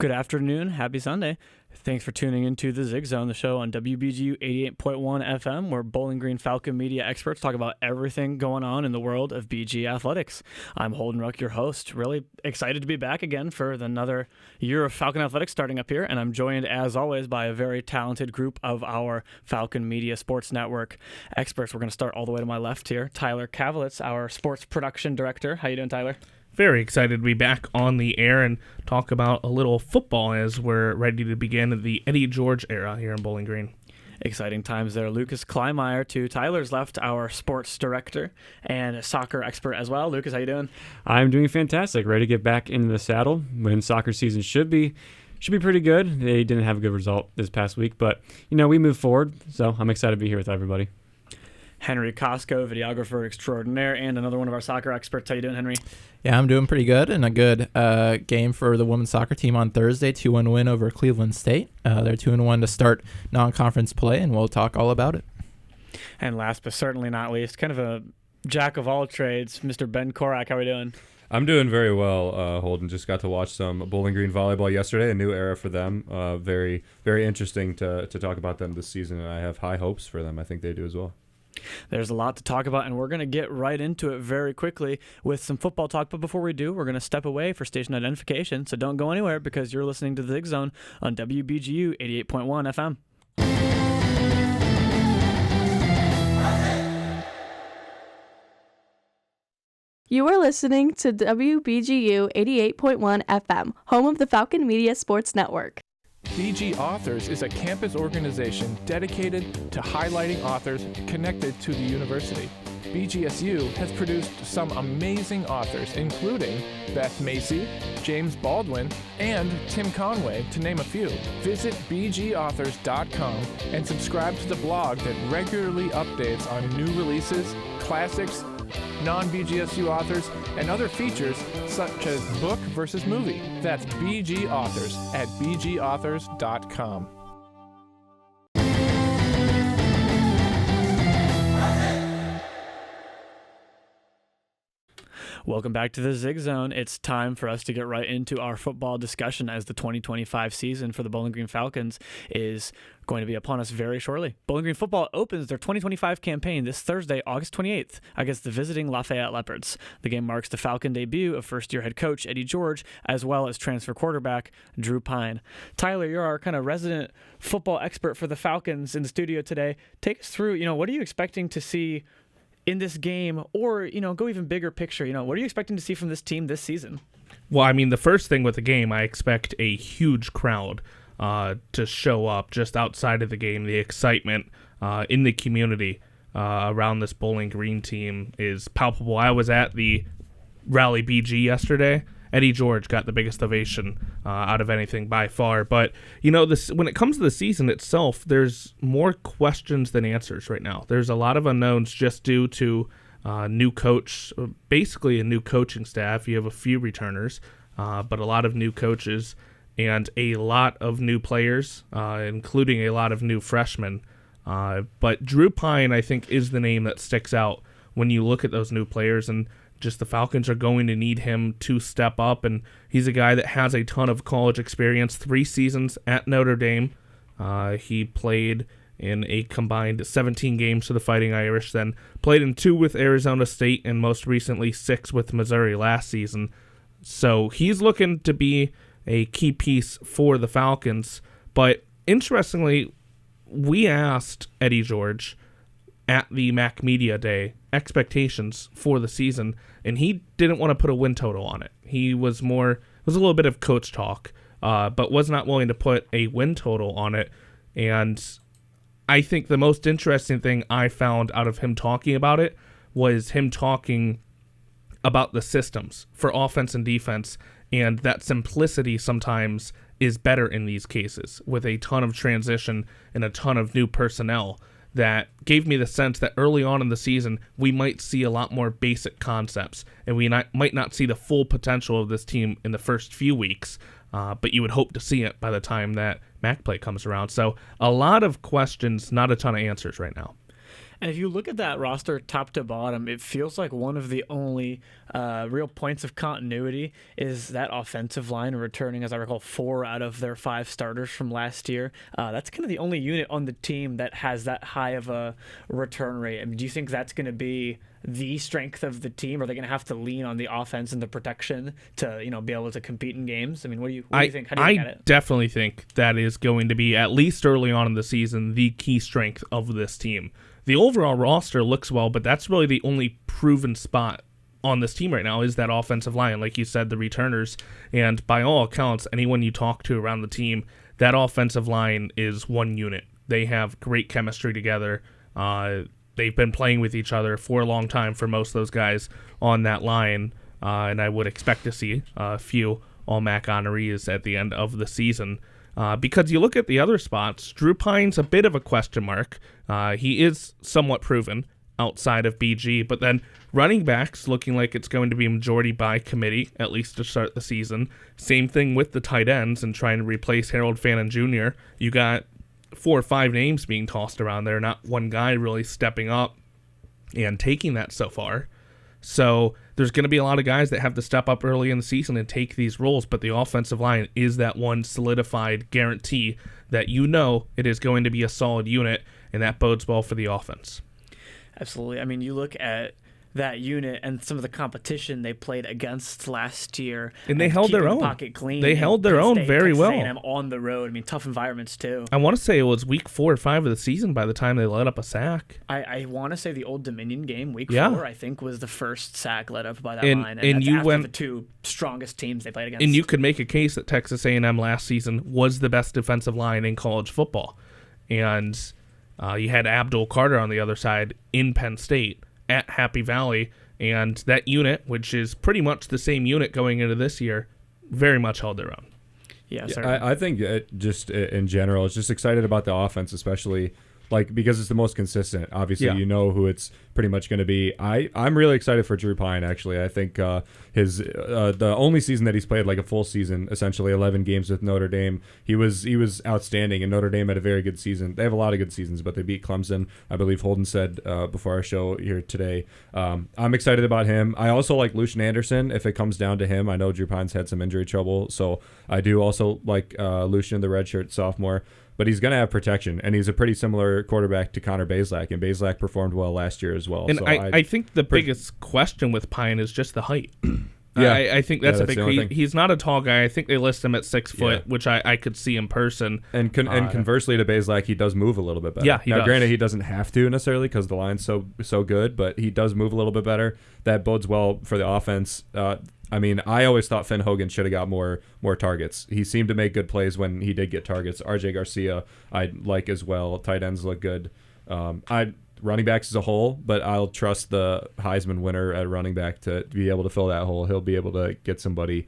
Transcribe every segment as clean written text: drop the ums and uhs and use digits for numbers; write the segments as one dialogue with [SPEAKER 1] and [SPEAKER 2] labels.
[SPEAKER 1] Good afternoon. Happy Sunday. Thanks for tuning into the Zig Zone, the show on WBGU 88.1 FM, where Bowling Green Falcon media experts talk about everything going on in the world of BG athletics. I'm Holden Ruck, your host. Really excited to be back again for another year of Falcon athletics starting up here, and I'm joined, as always, by a very talented group of our Falcon Media Sports Network experts. We're going to start all the way to my left here. Tyler Kavlitz, our sports production director. How you doing, Tyler?
[SPEAKER 2] Very excited to be back on the air and talk about a little football as we're ready to begin the Eddie George era here in Bowling Green.
[SPEAKER 1] Exciting times there. Lucas Kleinmeyer to Tyler's left, our sports director and soccer expert as well. Lucas, how you doing?
[SPEAKER 3] I'm doing fantastic. Ready to get back into the saddle when soccer season should be pretty good. They didn't have a good result this past week, but we move forward. So I'm excited to be here with everybody.
[SPEAKER 1] Henry Costco, videographer extraordinaire, and another one of our soccer experts. How you doing, Henry?
[SPEAKER 4] Yeah, I'm doing pretty good, and a good game for the women's soccer team on Thursday, 2-1 win over Cleveland State. They're 2-1 to start non-conference play, and we'll talk all about it.
[SPEAKER 1] And last but certainly not least, kind of a jack of all trades, Mr. Ben Korak. How are we doing?
[SPEAKER 5] I'm doing very well, Holden. Just got to watch some Bowling Green volleyball yesterday, a new era for them. Very, very interesting to talk about them this season, and I have high hopes for them. I think they do as well.
[SPEAKER 1] There's a lot to talk about, and we're going to get right into it very quickly with some football talk. But before we do, we're going to step away for station identification. So don't go anywhere because you're listening to the Zig Zone on WBGU 88.1 FM.
[SPEAKER 6] You are listening to WBGU 88.1 FM, home of the Falcon Media Sports Network.
[SPEAKER 7] BG Authors is a campus organization dedicated to highlighting authors connected to the university. BGSU has produced some amazing authors, including Beth Macy, James Baldwin, and Tim Conway, to name a few. Visit bgauthors.com and subscribe to the blog that regularly updates on new releases, classics, non-BGSU authors, and other features such as book versus movie. That's BG Authors at bgauthors.com.
[SPEAKER 1] Welcome back to the Zig Zone. It's time for us to get right into our football discussion as the 2025 season for the Bowling Green Falcons is going to be upon us very shortly. Bowling Green football opens their 2025 campaign this Thursday, August 28th, against the visiting Lafayette Leopards. The game marks the Falcon debut of first-year head coach Eddie George, as well as transfer quarterback Drew Pine. Tyler, you're our kind of resident football expert for the Falcons in the studio today. Take us through, what are you expecting to see in this game, or, go even bigger picture, what are you expecting to see from this team this season?
[SPEAKER 2] Well, I mean, the first thing with the game, I expect a huge crowd to show up just outside of the game. The excitement in the community around this Bowling Green team is palpable. I was at the Rally BG yesterday. Eddie George got the biggest ovation out of anything by far. But, this when it comes to the season itself, there's more questions than answers right now. There's a lot of unknowns just due to new coach, basically a new coaching staff. You have a few returners, but a lot of new coaches and a lot of new players, including a lot of new freshmen. But Drew Pine, I think, is the name that sticks out when you look at those new players, and just the Falcons are going to need him to step up, and he's a guy that has a ton of college experience, 3 seasons at Notre Dame. He played in a combined 17 games for the Fighting Irish, then played in 2 with Arizona State, and most recently 6 with Missouri last season. So he's looking to be a key piece for the Falcons. But interestingly, we asked Eddie George at the Mac Media Day expectations for the season, and he didn't want to put a win total on it. It was a little bit of coach talk, but was not willing to put a win total on it. And I think the most interesting thing I found out of him talking about it was him talking about the systems for offense and defense, and that simplicity sometimes is better in these cases with a ton of transition and a ton of new personnel. That gave me the sense that early on in the season, we might see a lot more basic concepts, and we might not see the full potential of this team in the first few weeks, but you would hope to see it by the time that MAC play comes around. So a lot of questions, not a ton of answers right now.
[SPEAKER 1] And if you look at that roster top to bottom, it feels like one of the only real points of continuity is that offensive line returning, as I recall, 4 out of their 5 starters from last year. That's kind of the only unit on the team that has that high of a return rate. I mean, do you think that's going to be the strength of the team? Are they going to have to lean on the offense and the protection to, be able to compete in games? I mean, what do you think? How do you look at it?
[SPEAKER 2] I definitely think that is going to be, at least early on in the season, the key strength of this team. The overall roster looks well, but that's really the only proven spot on this team right now is that offensive line. Like you said, the returners. And by all accounts, anyone you talk to around the team, that offensive line is one unit. They have great chemistry together. They've been playing with each other for a long time for most of those guys on that line. And I would expect to see a few All-MAC honorees at the end of the season. Because you look at the other spots, Drew Pine's a bit of a question mark. He is somewhat proven outside of BG, but then running backs looking like it's going to be majority by committee, at least to start the season. Same thing with the tight ends and trying to replace Harold Fannin Jr. You got 4 or 5 names being tossed around there, not one guy really stepping up and taking that so far. So there's going to be a lot of guys that have to step up early in the season and take these roles, but the offensive line is that one solidified guarantee that it is going to be a solid unit, and that bodes well for the offense.
[SPEAKER 1] Absolutely. I mean, you look at that unit and some of the competition they played against last year,
[SPEAKER 2] and they held their own.
[SPEAKER 1] Pocket clean.
[SPEAKER 2] They held their own very well.
[SPEAKER 1] A&M on the road. I mean, tough environments too.
[SPEAKER 2] I want to say it was week 4 or 5 of the season by the time they let up a sack.
[SPEAKER 1] I want to say the Old Dominion game, week 4, I think, was the first sack let up by that line,
[SPEAKER 2] and
[SPEAKER 1] that's
[SPEAKER 2] you
[SPEAKER 1] after
[SPEAKER 2] went
[SPEAKER 1] the 2 strongest teams they played against.
[SPEAKER 2] And you could make a case that Texas A&M last season was the best defensive line in college football, and you had Abdul Carter on the other side in Penn State at Happy Valley. And that unit, which is pretty much the same unit going into this year, very much held their own.
[SPEAKER 1] Yeah,
[SPEAKER 5] I think just in general, it's just excited about the offense, especially because it's the most consistent. Obviously, you know who it's pretty much going to be. I'm really excited for Drew Pine, actually. I think his the only season that he's played, like a full season, essentially 11 games with Notre Dame, he was outstanding, and Notre Dame had a very good season. They have a lot of good seasons, but they beat Clemson. I believe Holden said before our show here today. I'm excited about him. I also like Lucian Anderson if it comes down to him. I know Drew Pine's had some injury trouble, so I do also like Lucian, the redshirt sophomore. But he's going to have protection, and he's a pretty similar quarterback to Connor Bazelak, and Bazelak performed well last year as well.
[SPEAKER 2] And
[SPEAKER 5] so
[SPEAKER 2] I think the biggest question with Pine is just the height. I think that's a big. He's not a tall guy. I think they list him at 6 foot, which I could see in person.
[SPEAKER 5] And conversely to Bazelak, he does move a little bit better.
[SPEAKER 2] Yeah, he does.
[SPEAKER 5] Granted, he doesn't have to necessarily because the line's so good, but he does move a little bit better. That bodes well for the offense. I mean, I always thought Finn Hogan should have got more targets. He seemed to make good plays when he did get targets. RJ Garcia, I like as well. Tight ends look good. Running backs as a whole, but I'll trust the Heisman winner at running back to be able to fill that hole. He'll be able to get somebody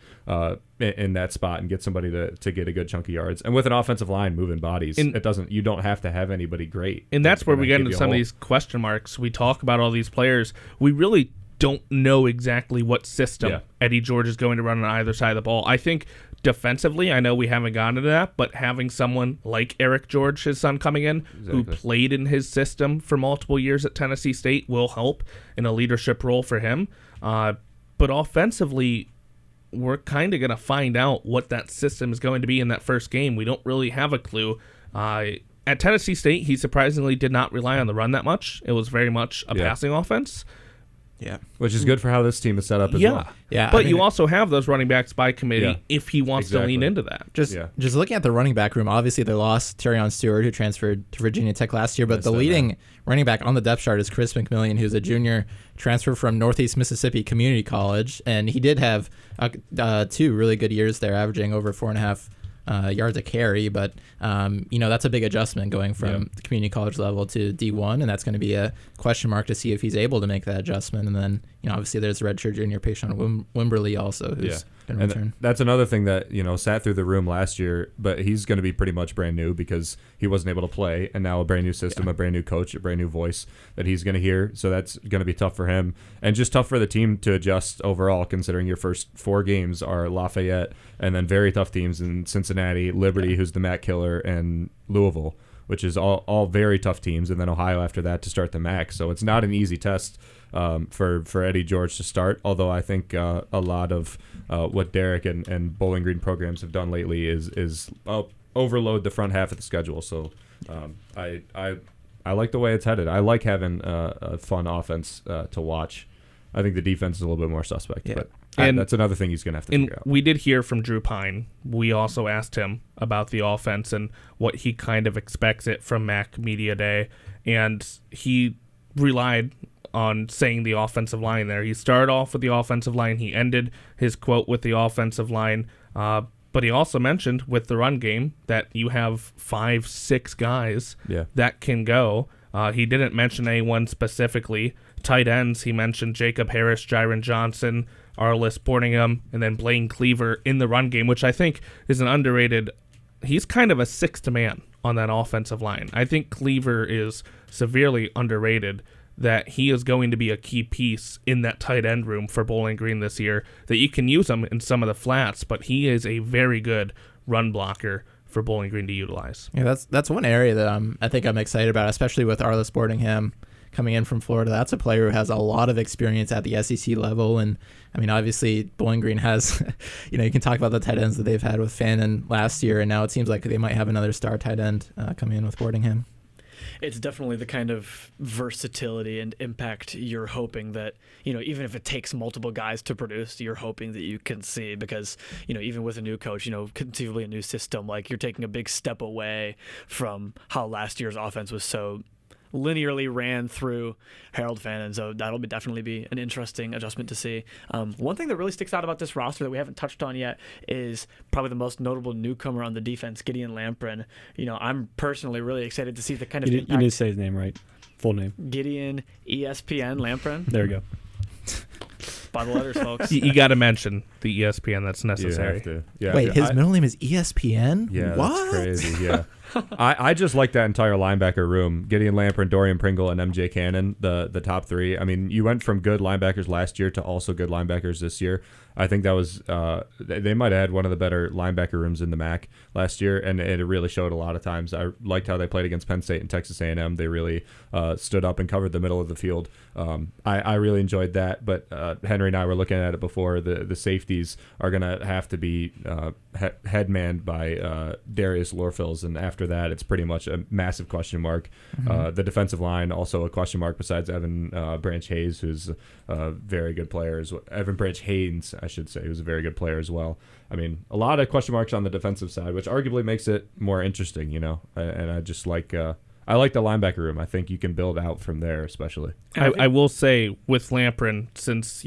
[SPEAKER 5] in that spot and get somebody to get a good chunk of yards. And with an offensive line moving bodies, you don't have to have anybody great.
[SPEAKER 2] And that's where we get into some of these question marks. We talk about all these players. We really don't know exactly what system Eddie George is going to run on either side of the ball. I think defensively, I know we haven't gotten to that, but having someone like Eric George, his son, coming in, who played in his system for multiple years at Tennessee State will help in a leadership role for him. But offensively, we're kind of going to find out what that system is going to be in that first game. We don't really have a clue. At Tennessee State, he surprisingly did not rely on the run that much. It was very much a passing offense.
[SPEAKER 5] Yeah, which is good for how this team is set up as well.
[SPEAKER 2] Yeah, but you also have those running backs by committee if he wants to lean into that.
[SPEAKER 4] Just looking at the running back room, obviously they lost Terrion Stewart, who transferred to Virginia Tech last year, but the leading running back on the depth chart is Chris McMillian, who's a junior transfer from Northeast Mississippi Community College, and he did have 2 really good years there, averaging over 4.5 yards a carry, but that's a big adjustment going from the community college level to D1, and that's going to be a question mark to see if he's able to make that adjustment. And then obviously there's redshirt junior Payshawn Wimberly also, who's going to return.
[SPEAKER 5] That's another thing that sat through the room last year, but he's going to be pretty much brand new because he wasn't able to play, and now a brand new system, a brand new coach, a brand new voice that he's going to hear. So that's going to be tough for him, and just tough for the team to adjust overall, considering your first 4 games are Lafayette, and then very tough teams in Cincinnati, Liberty, who's the MAC killer, and Louisville. which is all very tough teams, and then Ohio after that to start the MAC. So it's not an easy test for Eddie George to start, although I think a lot of what Derek and Bowling Green programs have done lately is overload the front half of the schedule. So I like the way it's headed. I like having a fun offense to watch. I think the defense is a little bit more suspect, but that's another thing he's going to have to figure out.
[SPEAKER 2] We did hear from Drew Pine. We also asked him about the offense and what he kind of expects it from MAC Media Day, and he relied on saying the offensive line there. He started off with the offensive line. He ended his quote with the offensive line, but he also mentioned with the run game that you have 5-6 guys that can go. He didn't mention anyone specifically. Tight ends, he mentioned Jacob Harris, Jiron Johnson, Arliss Boardingham, and then Blaine Cleaver in the run game, which I think is an underrated. He's kind of a sixth man on that offensive line. I think Cleaver is severely underrated, that he is going to be a key piece in that tight end room for Bowling Green this year, that you can use him in some of the flats, but he is a very good run blocker for Bowling Green to utilize.
[SPEAKER 4] Yeah, that's one area that I think I'm excited about, especially with Arliss Boardingham coming in from Florida. That's a player who has a lot of experience at the SEC level, and I mean, obviously Bowling Green has, you can talk about the tight ends that they've had with Fannin last year, and now it seems like they might have another star tight end coming in with Boardingham.
[SPEAKER 1] It's definitely the kind of versatility and impact you're hoping that, even if it takes multiple guys to produce, you're hoping that you can see, because, even with a new coach, conceivably a new system, like you're taking a big step away from how last year's offense was so linearly ran through Harold Fannin, so that'll definitely be an interesting adjustment to see. One thing that really sticks out about this roster that we haven't touched on yet is probably the most notable newcomer on the defense, Gideon Lamprin. I'm personally really excited to see the kind of
[SPEAKER 3] impact. You need to say his name right. Full name.
[SPEAKER 1] Gideon ESPN Lamprin.
[SPEAKER 3] There we go.
[SPEAKER 1] By the letters, folks.
[SPEAKER 2] You got to mention the ESPN that's necessary.
[SPEAKER 4] Wait, his middle name is ESPN?
[SPEAKER 5] Yeah,
[SPEAKER 4] what?
[SPEAKER 5] That's crazy. Yeah. I just like that entire linebacker room. Gideon Lamprin, Dorian Pringle, and MJ Cannon, the top three. I mean, you went from good linebackers last year to also good linebackers this year. I think that was they might have had one of the better linebacker rooms in the MAC last year, and it really showed a lot of times. I liked how they played against Penn State and Texas A&M. They really stood up and covered the middle of the field. I really enjoyed that, but Henry and I were looking at it before. The safeties are going to have to be head-manned by Darius Lorfils, and after that, it's pretty much a massive question mark. Mm-hmm. The defensive line, also a question mark besides Evan Branch Hayes, who's a very good player. Evan Branch Haynes, I should say, who's a very good player as well. I mean, a lot of question marks on the defensive side, which arguably makes it more interesting, and I just like I like the linebacker room. I think you can build out from there, especially.
[SPEAKER 2] I will say with Lamprin, since,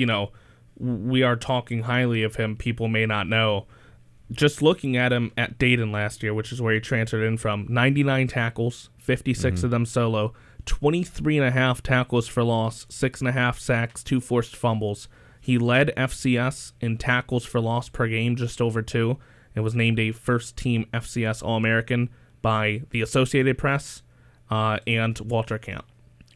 [SPEAKER 2] we are talking highly of him, people may not know. Just looking at him at Dayton last year, which is where he transferred in from, 99 tackles, 56 of them solo, 23.5 tackles for loss, 6.5 sacks, 2 forced fumbles. He led FCS in tackles for loss per game, just over 2, and was named a first-team FCS All-American by the Associated Press and Walter Camp.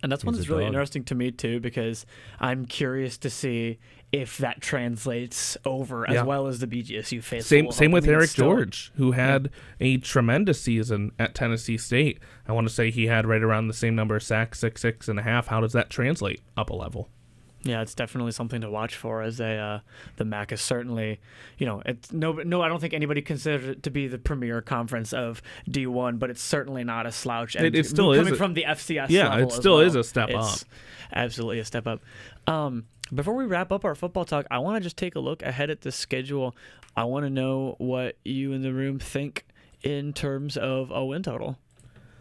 [SPEAKER 1] And that's one that's really interesting to me, too, because I'm curious to see if that translates over as well as the BGSU faithful.
[SPEAKER 2] Same with Eric George, who had a tremendous season at Tennessee State. I want to say he had right around the same number of sacks, 6.5. How does that translate up a level?
[SPEAKER 1] Yeah, it's definitely something to watch for, as the MAC is certainly, it's I don't think anybody considers it to be the premier conference of D1, but it's certainly not a slouch. And
[SPEAKER 2] it still
[SPEAKER 1] coming
[SPEAKER 2] is
[SPEAKER 1] from the FCS
[SPEAKER 2] yeah,
[SPEAKER 1] level
[SPEAKER 2] it still
[SPEAKER 1] as well,
[SPEAKER 2] is a step up.
[SPEAKER 1] Absolutely a step up. Before we wrap up our football talk, I want to just take a look ahead at the schedule. I want to know what you in the room think in terms of a win total.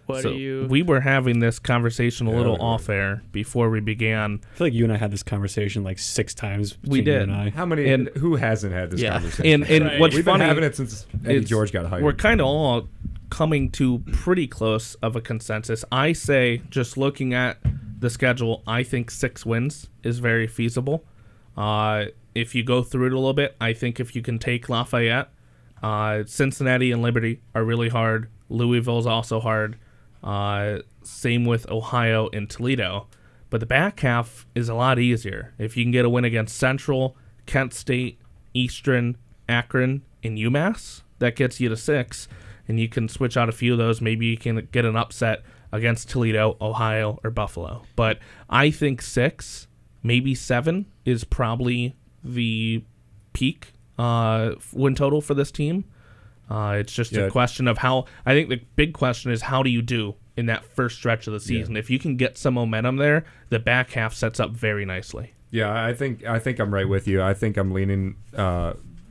[SPEAKER 2] We were having this conversation a little off air before we began.
[SPEAKER 3] I feel like you and I had this conversation like 6 times.
[SPEAKER 2] We did.
[SPEAKER 3] You and I.
[SPEAKER 5] How many? And who hasn't had this conversation?
[SPEAKER 2] And right. What's
[SPEAKER 5] We've
[SPEAKER 2] funny?
[SPEAKER 5] Been having it since Eddie George got hired.
[SPEAKER 2] We're kind of all coming to pretty close of a consensus. I say, just looking at the schedule, I think 6 wins is very feasible. If you go through it a little bit, I think if you can take Lafayette, Cincinnati and Liberty are really hard. Louisville's also hard. Same with Ohio and Toledo. But the back half is a lot easier. If you can get a win against Central, Kent State, Eastern, Akron, and UMass, that gets you to 6. and you can switch out a few of those. Maybe you can get an upset against Toledo, Ohio, or Buffalo. But I think 6, maybe 7 is probably the peak win total for this team. It's just a question of how. I think the big question is, how do you do in that first stretch of the season? If you can get some momentum there, the back half sets up very nicely.
[SPEAKER 5] Yeah, I think I'm right with you. I think I'm leaning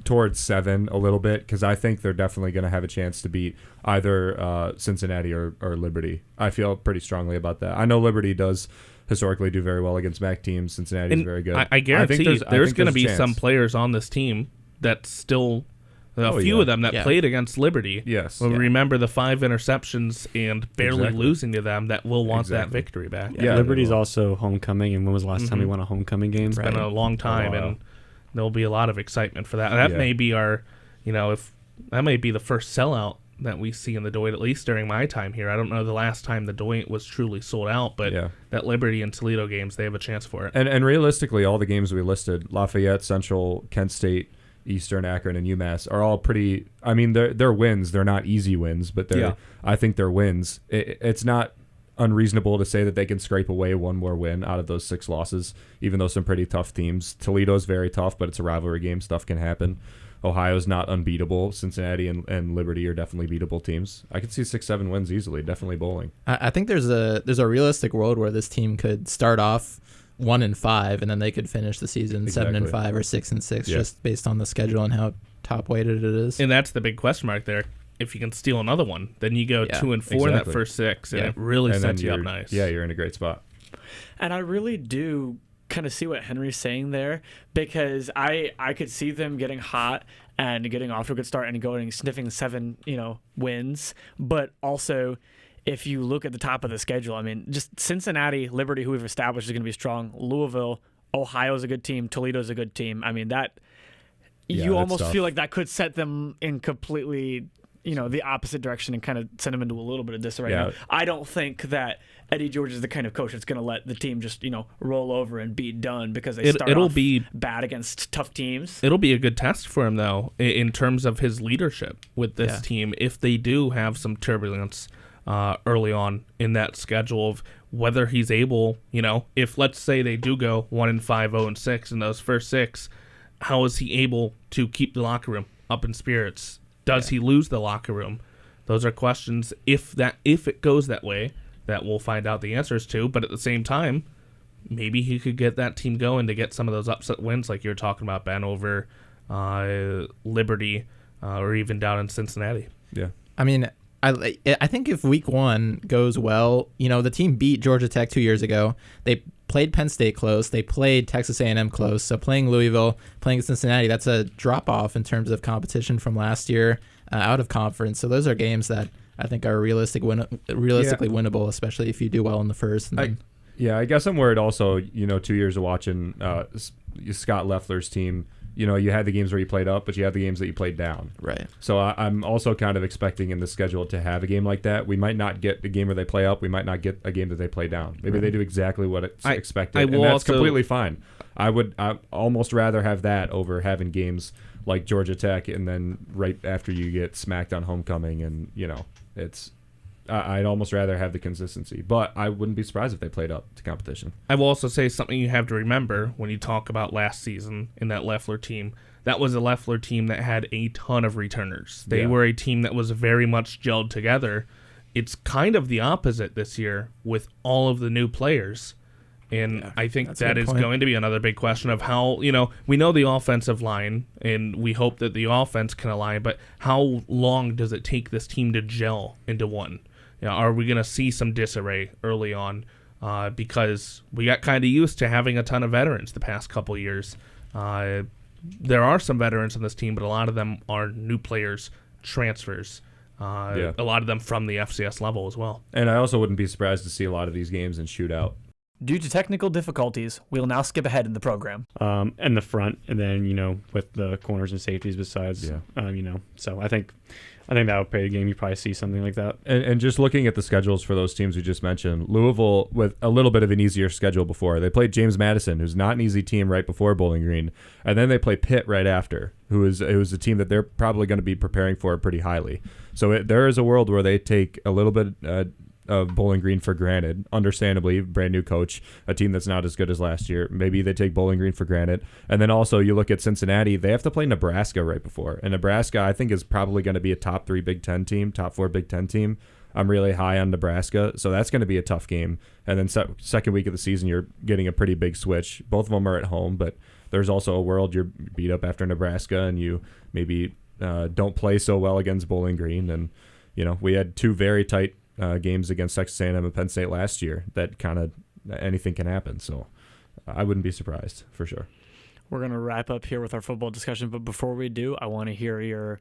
[SPEAKER 5] towards 7 a little bit, because I think they're definitely going to have a chance to beat either Cincinnati or Liberty. I feel pretty strongly about that. I know Liberty does historically do very well against MAC teams. Cincinnati is very good.
[SPEAKER 2] I guarantee there's going to be some players on this team that still... A few of them that played against Liberty.
[SPEAKER 5] Yes.
[SPEAKER 2] Will remember the 5 interceptions and barely losing to them, that will want that victory back.
[SPEAKER 3] Yeah, Liberty's also homecoming, and when was the last time we won a homecoming game?
[SPEAKER 2] It's been a long time, and there'll be a lot of excitement for that. And that may be our, if that may be the first sellout that we see in the Deloitte, at least during my time here. I don't know the last time the Deloitte was truly sold out, but that Liberty and Toledo games, they have a chance for it.
[SPEAKER 5] And realistically, all the games we listed, Lafayette, Central, Kent State, Eastern, Akron, and UMass are all pretty. I mean, they're wins. They're not easy wins, but I think they're wins. It's not unreasonable to say that they can scrape away one more win out of those 6 losses, even though some pretty tough teams. Toledo's very tough, but it's a rivalry game. Stuff can happen. Ohio's not unbeatable. Cincinnati and Liberty are definitely beatable teams. I could see 6-7 wins easily. Definitely bowling.
[SPEAKER 4] I think there's a realistic world where this team could start off 1-5, and then they could finish the season 7-5 or 6-6, just based on the schedule and how top weighted it is.
[SPEAKER 2] And that's the big question mark there. If you can steal another one, then you go 2-4 in that first 6, and it really sets you up nice.
[SPEAKER 5] Yeah, you're in a great spot.
[SPEAKER 1] And I really do kind of see what Henry's saying there, because I could see them getting hot and getting off to a good start and sniffing 7 wins, but also, if you look at the top of the schedule, I mean, just Cincinnati, Liberty, who we've established is going to be strong, Louisville, Ohio's a good team, Toledo's a good team. I mean, you almost feel like that could set them in completely, the opposite direction and kind of send them into a little bit of disarray. Now, I don't think that Eddie George is the kind of coach that's going to let the team just, roll over and be done because they start off bad against tough teams.
[SPEAKER 2] It'll be a good test for him, though, in terms of his leadership with this team, if they do have some turbulence early on in that schedule, of whether he's able, if let's say they do go 1-5, 0-6 in those first 6, how is he able to keep the locker room up in spirits? Does he lose the locker room? Those are questions. If it goes that way, that we'll find out the answers to. But at the same time, maybe he could get that team going to get some of those upset wins, like you were talking about, Ben, over Liberty or even down in Cincinnati.
[SPEAKER 5] Yeah,
[SPEAKER 4] I mean, I think if week 1 goes well, the team beat Georgia Tech 2 years ago. They played Penn State close. They played Texas A&M close. So playing Louisville, playing Cincinnati, that's a drop-off in terms of competition from last year out of conference. So those are games that I think are realistically winnable, especially if you do well in the first. And
[SPEAKER 5] I guess I'm worried also, 2 years of watching Scott Loeffler's team. You had the games where you played up, but you have the games that you played down.
[SPEAKER 4] Right.
[SPEAKER 5] So I'm also kind of expecting in the schedule to have a game like that. We might not get a game where they play up. We might not get a game that they play down. Maybe they do exactly what it's expected, and that's completely fine. I almost rather have that over having games like Georgia Tech and then right after you get smacked on homecoming, and it's. I'd almost rather have the consistency, but I wouldn't be surprised if they played up to competition.
[SPEAKER 2] I will also say something you have to remember when you talk about last season in that Loeffler team. That was a Loeffler team that had a ton of returners. They were a team that was very much gelled together. It's kind of the opposite this year with all of the new players. And I think that is going to be another big question of how, we know the offensive line, and we hope that the offense can align, but how long does it take this team to gel into one? Are we going to see some disarray early on? Because we got kind of used to having a ton of veterans the past couple years. There are some veterans on this team, but a lot of them are new players, transfers. A lot of them from the FCS level as well.
[SPEAKER 5] And I also wouldn't be surprised to see a lot of these games in shootout.
[SPEAKER 1] Due to technical difficulties, we'll now skip ahead in the program.
[SPEAKER 3] And the front, and then, with the corners and safeties besides, so I think that would play the game. You probably see something like that.
[SPEAKER 5] And just looking at the schedules for those teams we just mentioned, Louisville with a little bit of an easier schedule before. They played James Madison, who's not an easy team, right before Bowling Green. And then they play Pitt right after, who is a team that they're probably going to be preparing for pretty highly. So there is a world where they take a little bit of Bowling Green for granted. Understandably, brand new coach, a team that's not as good as last year. Maybe they take Bowling Green for granted. And then also you look at Cincinnati, they have to play Nebraska right before. And Nebraska, I think, is probably going to be a top 3 Big Ten team, top 4 Big Ten team. I'm really high on Nebraska, so that's going to be a tough game. And then second week of the season, you're getting a pretty big switch. Both of them are at home, but there's also a world you're beat up after Nebraska and you maybe don't play so well against Bowling Green. And, we had 2 very tight games against Texas A&M and Penn State last year that kind of anything can happen. So I wouldn't be surprised for sure.
[SPEAKER 1] We're going to wrap up here with our football discussion. But before we do, I want to hear your,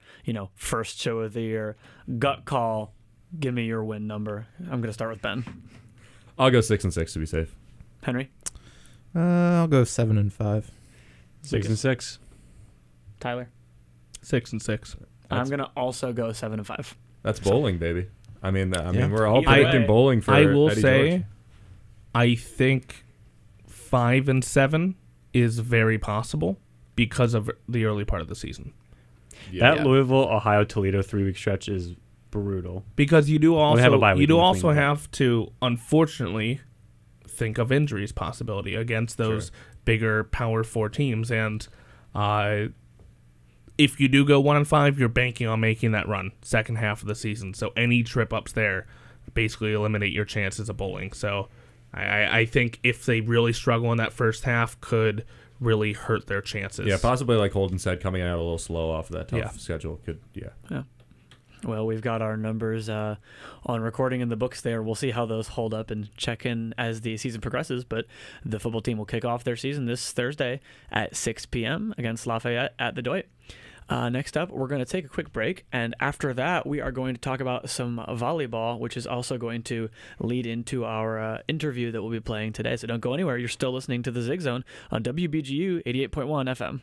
[SPEAKER 1] first show of the year gut call. Give me your win number. I'm going to start with Ben.
[SPEAKER 5] I'll go 6-6 to be safe.
[SPEAKER 1] Henry?
[SPEAKER 4] I'll go 7-5.
[SPEAKER 3] 6-6.
[SPEAKER 1] Tyler?
[SPEAKER 2] 6-6.
[SPEAKER 1] I'm going to also go 7-5.
[SPEAKER 5] That's bowling, baby. I mean,
[SPEAKER 4] Yeah.
[SPEAKER 5] we're all
[SPEAKER 1] Either
[SPEAKER 5] predicting
[SPEAKER 1] way.
[SPEAKER 5] bowling for
[SPEAKER 2] I will
[SPEAKER 5] Eddie
[SPEAKER 2] say,
[SPEAKER 5] George.
[SPEAKER 2] I think 5-7 is very possible because of the early part of the season.
[SPEAKER 3] That Louisville, Ohio, Toledo 3-week stretch is brutal.
[SPEAKER 2] Because you do also
[SPEAKER 3] have a bye week in
[SPEAKER 2] also
[SPEAKER 3] between.
[SPEAKER 2] have to, unfortunately, think of injuries possibility against those bigger Power 4 teams. And if you do go 1-5, you're banking on making that run second half of the season. So any trip ups there basically eliminate your chances of bowling. So I think if they really struggle in that first half, could really hurt their chances.
[SPEAKER 5] Yeah, possibly like Holden said, coming out a little slow off of that tough schedule could,
[SPEAKER 1] Well, we've got our numbers on recording in the books there. We'll see how those hold up and check in as the season progresses. But the football team will kick off their season this Thursday at 6 p.m. against Lafayette at the Deutsch. Next up, we're going to take a quick break. And after that, we are going to talk about some volleyball, which is also going to lead into our interview that we'll be playing today. So don't go anywhere. You're still listening to the Zig Zone on WBGU 88.1 FM.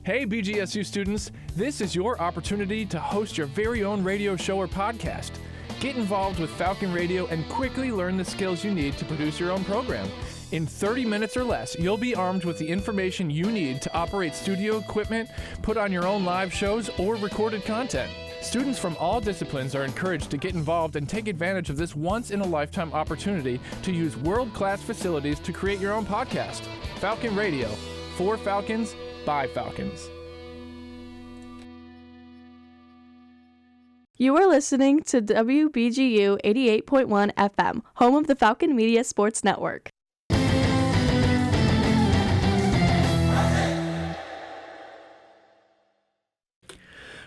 [SPEAKER 7] Hey BGSU students, this is your opportunity to host your very own radio show or podcast. Get involved with Falcon Radio and quickly learn the skills you need to produce your own program. In 30 minutes or less, you'll be armed with the information you need to operate studio equipment, put on your own live shows, or recorded content. Students from all disciplines are encouraged to get involved and take advantage of this once-in-a-lifetime opportunity to use world-class facilities to create your own podcast. Falcon Radio, for Falcons, by Falcons.
[SPEAKER 6] You are listening to WBGU 88.1 FM, home of the Falcon Media Sports Network.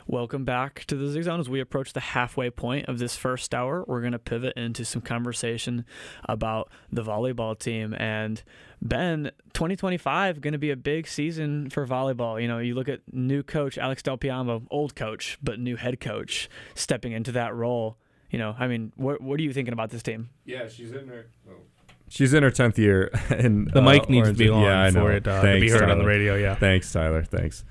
[SPEAKER 1] Welcome back to the Zig Zone. As we approach the halfway point of this first hour, we're going to pivot into some conversation about the volleyball team. And Ben, 2025 going to be a big season for volleyball. You look at new coach Alex Del Piamo, old coach, but new head coach stepping into that role. What are you thinking about this team?
[SPEAKER 5] Yeah, she's in her 10th year. And
[SPEAKER 2] The mic needs to be on
[SPEAKER 5] I know.
[SPEAKER 2] for it to
[SPEAKER 5] Thanks,
[SPEAKER 2] be heard
[SPEAKER 5] Tyler.
[SPEAKER 2] on the radio, yeah.
[SPEAKER 5] Thanks, Tyler. Thanks.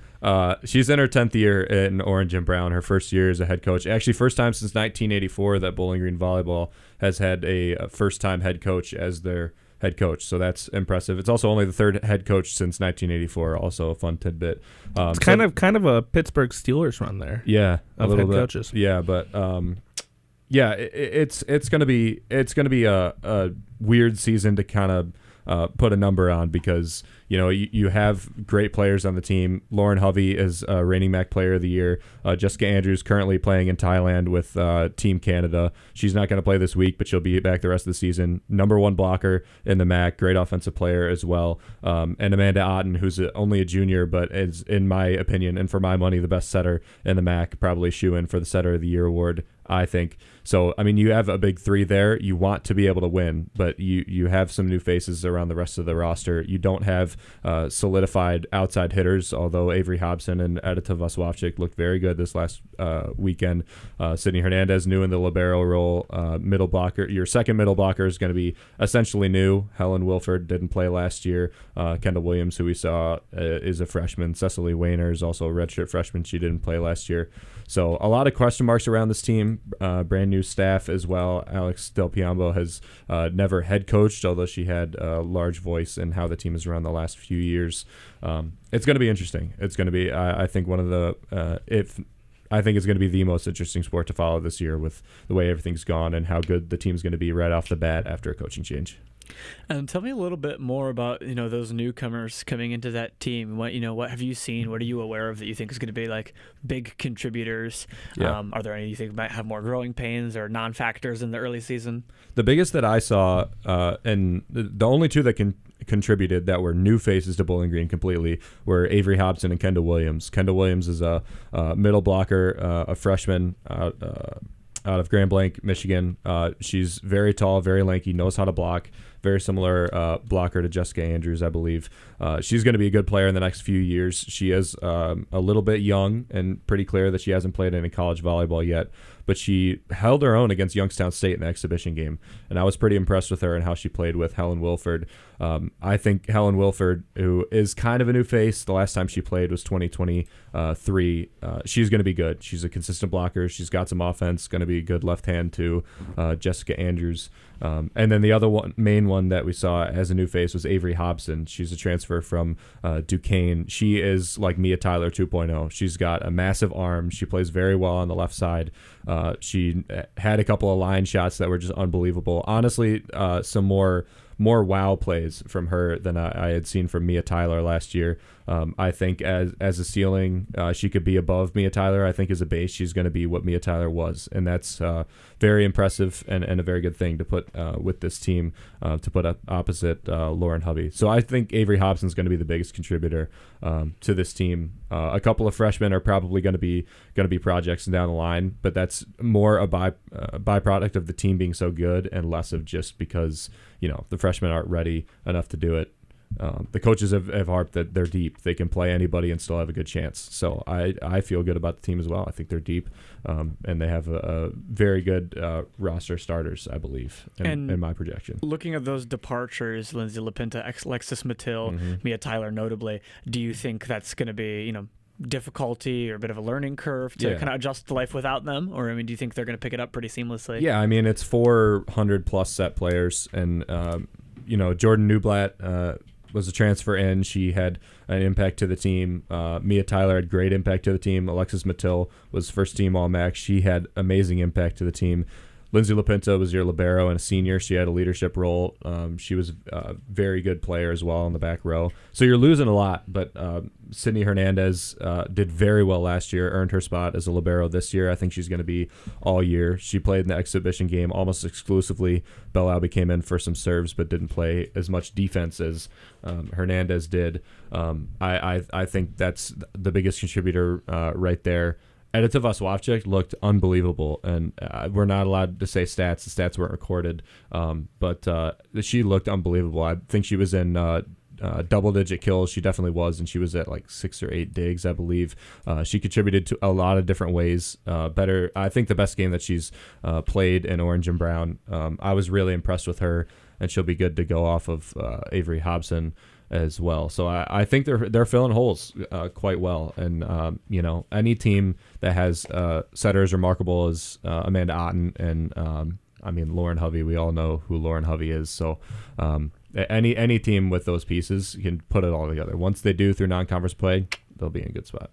[SPEAKER 5] She's in her 10th year in Orange and Brown, her first year as a head coach. Actually, first time since 1984 that Bowling Green Volleyball has had a first-time head coach as their head coach. So that's impressive. It's also only the third head coach since 1984. Also a fun tidbit.
[SPEAKER 2] It's kind of a Pittsburgh Steelers run there.
[SPEAKER 5] Yeah, a
[SPEAKER 2] of
[SPEAKER 5] little
[SPEAKER 2] head
[SPEAKER 5] bit.
[SPEAKER 2] coaches.
[SPEAKER 5] Yeah, but it's gonna be a weird season to kind of put a number on because you have great players on the team. Lauren Hovey is reigning MAC Player of the Year. Jessica Andrews currently playing in Thailand with Team Canada. She's not going to play this week, but she'll be back the rest of the season. Number 1 blocker in the MAC, great offensive player as well. And Amanda Otten, who's only a junior, but is, in my opinion and for my money, the best setter in the MAC. Probably shoe in for the Setter of the Year award, I think. So, I mean, you have a big 3 there. You want to be able to win, but you have some new faces around the rest of the roster. You don't have solidified outside hitters, although Avery Hobson and Edita Vaswavchik looked very good this last weekend. Sydney Hernandez new in the libero role. Middle blocker, your second middle blocker is going to be essentially new. Helen Wilford didn't play last year. Kendall Williams, who we saw, is a freshman. Cecily Wayner is also a redshirt freshman. She didn't play last year. So a lot of question marks around this team, brand new staff as well. Alex Del Piombo has never head coached, although she had a large voice in how the team has run the last few years. It's going to be interesting. It's going to be, I think, one of the I think it's going to be the most interesting sport to follow this year with the way everything's gone and how good the team's going to be right off the bat after a coaching change.
[SPEAKER 1] And tell me a little bit more about those newcomers coming into that team. What have you seen? What are you aware of that you think is going to be like big contributors?
[SPEAKER 5] Yeah.
[SPEAKER 1] Are there any you think might have more growing pains or non-factors in the early season?
[SPEAKER 5] The biggest that I saw, and the only two that contributed that were new faces to Bowling Green completely, were Avery Hobson and Kendall Williams. Kendall Williams is a middle blocker, a freshman out of Grand Blanc, Michigan. She's very tall, very lanky, knows how to block. Very similar blocker to Jessica Andrews, I believe. She's going to be a good player in the next few years. She is a little bit young and pretty clear that she hasn't played any college volleyball yet, but she held her own against Youngstown State in the exhibition game, and I was pretty impressed with her and how she played with Helen Wilford. I think Helen Wilford, who is kind of a new face, the last time she played was 2023. She's going to be good. She's a consistent blocker. She's got some offense, going to be a good left hand to Jessica Andrews. And then the other main one that we saw as a new face was Avery Hobson. She's a transfer from Duquesne. She is like Mia Tyler 2.0. She's got a massive arm. She plays very well on the left side. She had a couple of line shots that were just unbelievable. Honestly, some more wow plays from her than I had seen from Mia Tyler last year. I think as a ceiling, she could be above Mia Tyler. I think as a base, she's going to be what Mia Tyler was, and that's very impressive and a very good thing to put with this team to put up opposite Lauren Hovey. So I think Avery Hobson's going to be the biggest contributor to this team. A couple of freshmen are probably going to be projects down the line, but that's more a byproduct of the team being so good and less of just because the freshmen aren't ready enough to do it. The coaches have harped that they're deep. They can play anybody and still have a good chance. So I feel good about the team as well. I think they're deep, and they have a very good roster starters, I believe, in my projection.
[SPEAKER 1] Looking at those departures, Lindsay Lapinta, Alexis Mattil, Mia Tyler notably, do you think that's going to be, difficulty or a bit of a learning curve to kind of adjust to life without them? Or, do you think they're going to pick it up pretty seamlessly?
[SPEAKER 5] Yeah, it's 400 plus set players, and, Jordan Newblatt was a transfer in. She had an impact to the team. Mia Tyler had great impact to the team. Alexis Mattil was first team All-MAC. She had amazing impact to the team. Lindsay Lapinta was your libero and a senior. She had a leadership role. She was a very good player as well in the back row. So you're losing a lot, but Sydney Hernandez did very well last year, earned her spot as a libero this year. I think she's going to be all year. She played in the exhibition game almost exclusively. Belle Albee came in for some serves but didn't play as much defense as Hernandez did. I think that's the biggest contributor right there. Edita Vaswavchik looked unbelievable, and we're not allowed to say stats. The stats weren't recorded, but she looked unbelievable. I think she was in double-digit kills. She definitely was, and she was at like 6 or 8 digs, I believe. She contributed to a lot of different ways. I think the best game that she's played in orange and brown. I was really impressed with her, and she'll be good to go off of Avery Hobson as well. So I think they're filling holes quite well. And, any team that has setters remarkable as Amanda Otten and, Lauren Hovey, we all know who Lauren Hovey is. So any team with those pieces can put it all together. Once they do through non-conference play, they'll be in a good spot.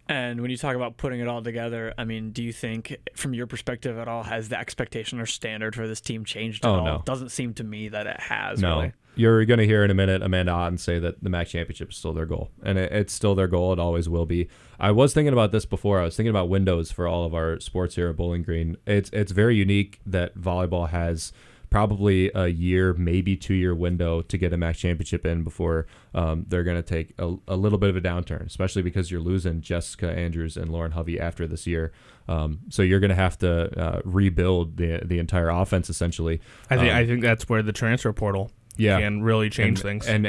[SPEAKER 1] And when you talk about putting it all together, do you think, from your perspective at all, has the expectation or standard for this team changed at all?
[SPEAKER 5] No.
[SPEAKER 1] It doesn't seem to me that it has,
[SPEAKER 5] no.
[SPEAKER 1] really.
[SPEAKER 5] You're going to hear in a minute Amanda Otten say that the MAC championship is still their goal, and it's still their goal. It always will be. I was thinking about this before. I was thinking about windows for all of our sports here at Bowling Green. It's very unique that volleyball has probably a year, maybe 2-year window to get a MAC championship in before they're going to take a little bit of a downturn, especially because you're losing Jessica Andrews and Lauren Hovey after this year. So you're going to have to rebuild the entire offense, essentially.
[SPEAKER 2] I think that's where the transfer portal can really change things. And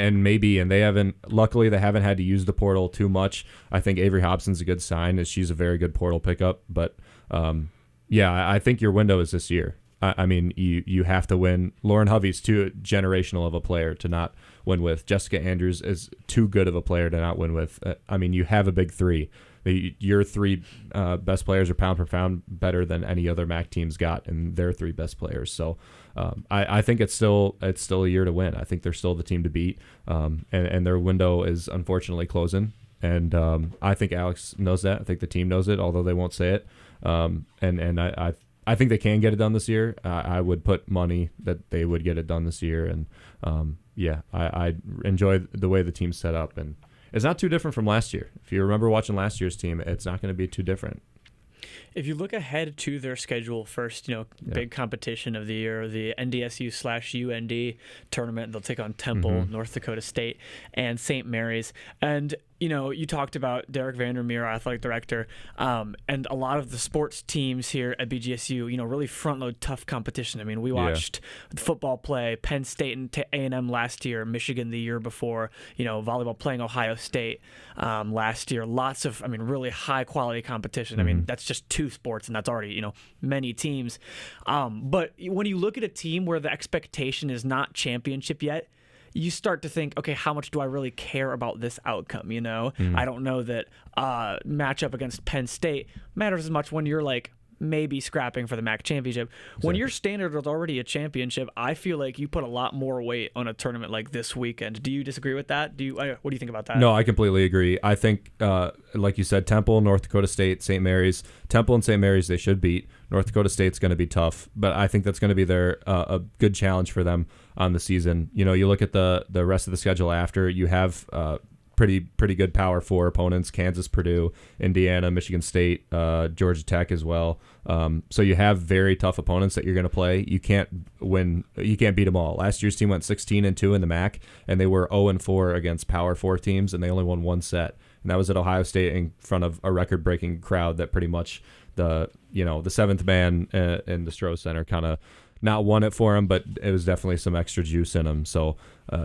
[SPEAKER 5] luckily they haven't had to use the portal too much. I think Avery Hobson's a good sign, as she's a very good portal pickup. But I think your window is this year. You have to win. Lauren Hovey's too generational of a player to not win with. Jessica Andrews is too good of a player to not win with. You have a big three your three best players are pound for pound better than any other MAC teams got, and their three best players. So I think it's still a year to win. I think they're still the team to beat, and their window is unfortunately closing. And I think Alex knows that. I think the team knows it, although they won't say it. And I think they can get it done this year. I would put money that they would get it done this year. And I enjoy the way the team's set up, and it's not too different from last year. If you remember watching last year's team, it's not going to be too different.
[SPEAKER 1] If you look ahead to their schedule, first, big competition of the year, the NDSU/UND tournament, they'll take on Temple, North Dakota State, and St. Mary's. And you talked about Derek Vandermeer, our athletic director, and a lot of the sports teams here at BGSU, really front-load tough competition. I mean, we watched football play Penn State and A&M last year, Michigan the year before, volleyball playing Ohio State last year. Lots of, really high-quality competition. I mean, that's just two sports, and that's already, many teams. But when you look at a team where the expectation is not championship yet, you start to think, okay, how much do I really care about this outcome? I don't know that matchup against Penn State matters as much when you're like maybe scrapping for the MAC championship. Exactly. When your standard is already a championship, I feel like you put a lot more weight on a tournament like this weekend. Do you disagree with that? What do you think about that?
[SPEAKER 5] No, I completely agree. I think, like you said, Temple, North Dakota State, St. Mary's. Temple and St. Mary's they should beat. North Dakota State's going to be tough, but I think that's going to be a good challenge for them on the season. You look at the rest of the schedule after, you have pretty good Power 4 opponents: Kansas, Purdue, Indiana, Michigan State, Georgia Tech as well. So you have very tough opponents that you're going to play. You can't beat them all. Last year's team went 16-2 in the MAC, and they were 0-4 against Power 4 teams, and they only won one set, and that was at Ohio State in front of a record-breaking crowd that pretty much the seventh man in the Stroh Center kind of not won it for him, but it was definitely some extra juice in him. So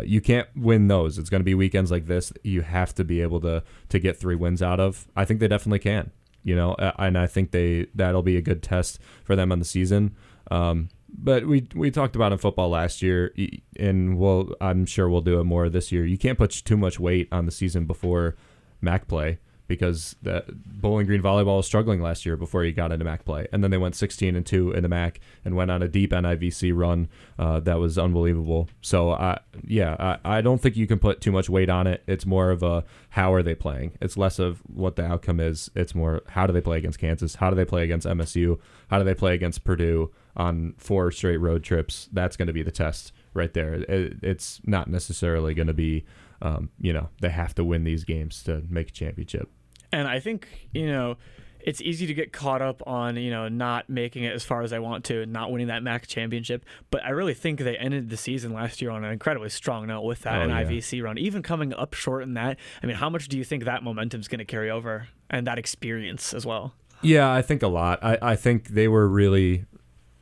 [SPEAKER 5] you can't win those. It's going to be weekends like this you have to be able to get 3 wins out of. I think they definitely can, and I think that'll be a good test for them on the season. But we talked about in football last year, and I'm sure we'll do it more this year. You can't put too much weight on the season before MAC play, because the Bowling Green volleyball was struggling last year before he got into MAC play. And then they went 16-2 in the MAC and went on a deep NIVC run that was unbelievable. So, I don't think you can put too much weight on it. It's more of a how are they playing? It's less of what the outcome is. It's more how do they play against Kansas? How do they play against MSU? How do they play against Purdue on 4 straight road trips? That's going to be the test right there. It's not necessarily going to be, they have to win these games to make a championship.
[SPEAKER 1] And I think, it's easy to get caught up on, not making it as far as I want to and not winning that MAC championship. But I really think they ended the season last year on an incredibly strong note with that IVC run. Even coming up short in that, how much do you think that momentum is going to carry over and that experience as well?
[SPEAKER 5] Yeah, I think a lot. I think they were really...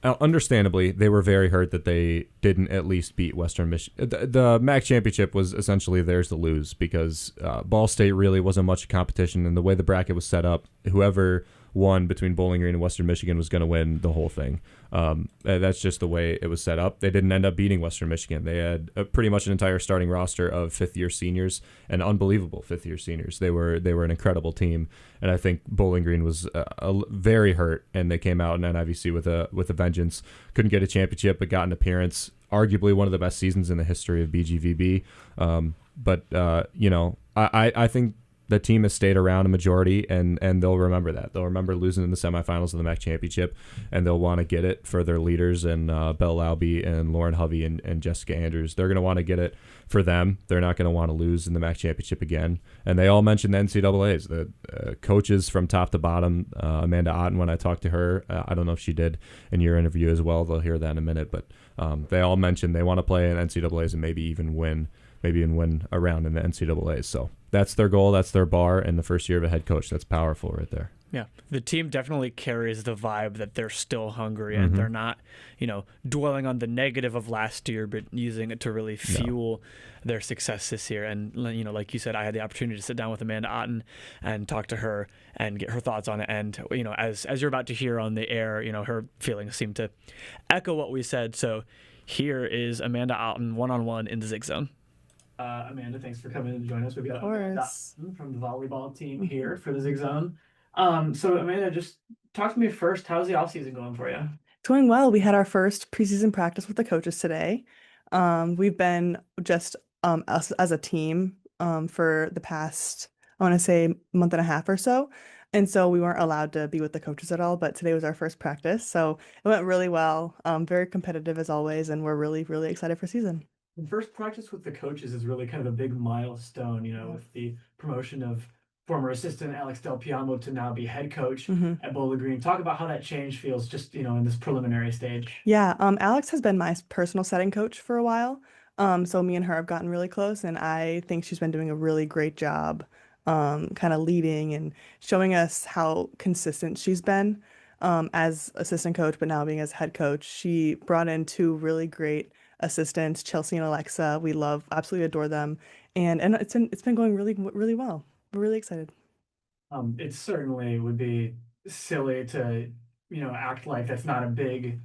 [SPEAKER 5] Understandably, they were very hurt that they didn't at least beat Western Michigan. The MAC championship was essentially theirs to lose because Ball State really wasn't much competition, and the way the bracket was set up, whoever won between Bowling Green and Western Michigan was going to win the whole thing. That's just the way it was set up. They didn't end up beating Western Michigan. They had pretty much an entire starting roster of fifth-year seniors and unbelievable fifth-year seniors. They were an incredible team, and I think Bowling Green was very hurt, and they came out in NIVC with a vengeance. Couldn't get a championship, but got an appearance. Arguably one of the best seasons in the history of BGVB. I think the team has stayed around a majority, and they'll remember that. They'll remember losing in the semifinals of the MAC championship, and they'll want to get it for their leaders and Belle Laube and Lauren Hovey and Jessica Andrews. They're going to want to get it for them. They're not going to want to lose in the MAC championship again. And they all mentioned the NCAAs, the coaches from top to bottom. Amanda Otten, when I talked to her, I don't know if she did in your interview as well. They'll hear that in a minute. But they all mentioned they want to play in NCAAs and maybe even win a round in the NCAAs. So that's their goal. That's their bar in the first year of a head coach. That's powerful right there.
[SPEAKER 1] Yeah, the team definitely carries the vibe that they're still hungry and they're not, dwelling on the negative of last year, but using it to really fuel their success this year. And, like you said, I had the opportunity to sit down with Amanda Otten and talk to her and get her thoughts on it. And, as you're about to hear on the air, her feelings seem to echo what we said. So here is Amanda Otten one-on-one in the Zig Zone. Amanda, thanks for coming and joining us. We've got
[SPEAKER 6] Of
[SPEAKER 1] Amanda
[SPEAKER 6] course.
[SPEAKER 1] Otten from the volleyball team here for the Zig Zone. So Amanda, just talk to me first. How's the off season going for you?
[SPEAKER 8] It's going well. We had our first preseason practice with the coaches today. We've been just us as a team for the past, I want to say, month and a half or so. And so we weren't allowed to be with the coaches at all, but today was our first practice. So it went really well. Very competitive as always, and we're really, really excited for season.
[SPEAKER 1] The first practice with the coaches is really kind of a big milestone, with the promotion of former assistant Alex Del Piamo to now be head coach at Bowling Green. Talk about how that change feels just, in this preliminary stage.
[SPEAKER 8] Yeah, Alex has been my personal setting coach for a while. So me and her have gotten really close, and I think she's been doing a really great job, kind of leading and showing us how consistent she's been, as assistant coach, but now being as head coach. She brought in two really great assistants, Chelsea and Alexa. We absolutely adore them, and it's been going really, really well. We're really excited.
[SPEAKER 1] It certainly would be silly to, act like that's not a big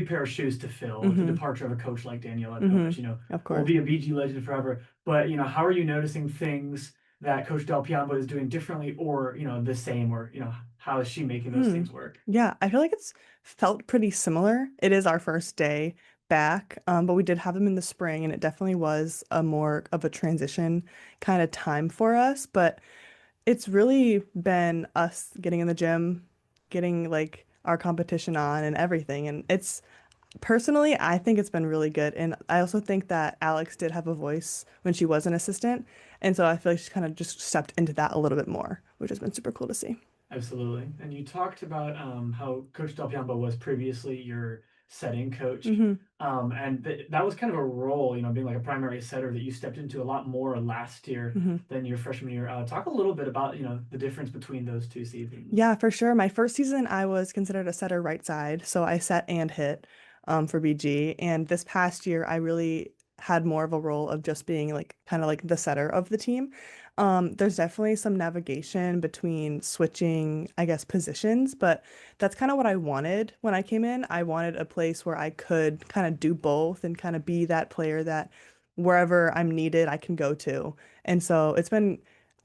[SPEAKER 1] pair of shoes to fill with the departure of a coach like Danielle Edovich,
[SPEAKER 8] Of
[SPEAKER 1] will
[SPEAKER 8] course.
[SPEAKER 1] be a BG legend forever. But, how are you noticing things that Coach Del Piamo is doing differently or, the same, or, how is she making those things work?
[SPEAKER 8] Yeah, I feel like it's felt pretty similar. It is our first day back, but we did have them in the spring, and it definitely was a more of a transition kind of time for us. But it's really been us getting in the gym, getting like our competition on and everything. And it's personally, I think it's been really good. And I also think that Alex did have a voice when she was an assistant. And so I feel like she kind of just stepped into that a little bit more, which has been super cool to see.
[SPEAKER 1] Absolutely. And you talked about how Coach Del Piamo was previously your setting coach. And that was kind of a role, being like a primary setter that you stepped into a lot more last year than your freshman year. Talk a little bit about, the difference between those two seasons.
[SPEAKER 8] Yeah, for sure. My first season, I was considered a setter right side. So I set and hit for BG. And this past year, I really had more of a role of just being like kind of like the setter of the team. There's definitely some navigation between switching, I guess, positions, but that's kind of what I wanted when I came in. I wanted a place where I could kind of do both and kind of be that player that wherever I'm needed, I can go to. And so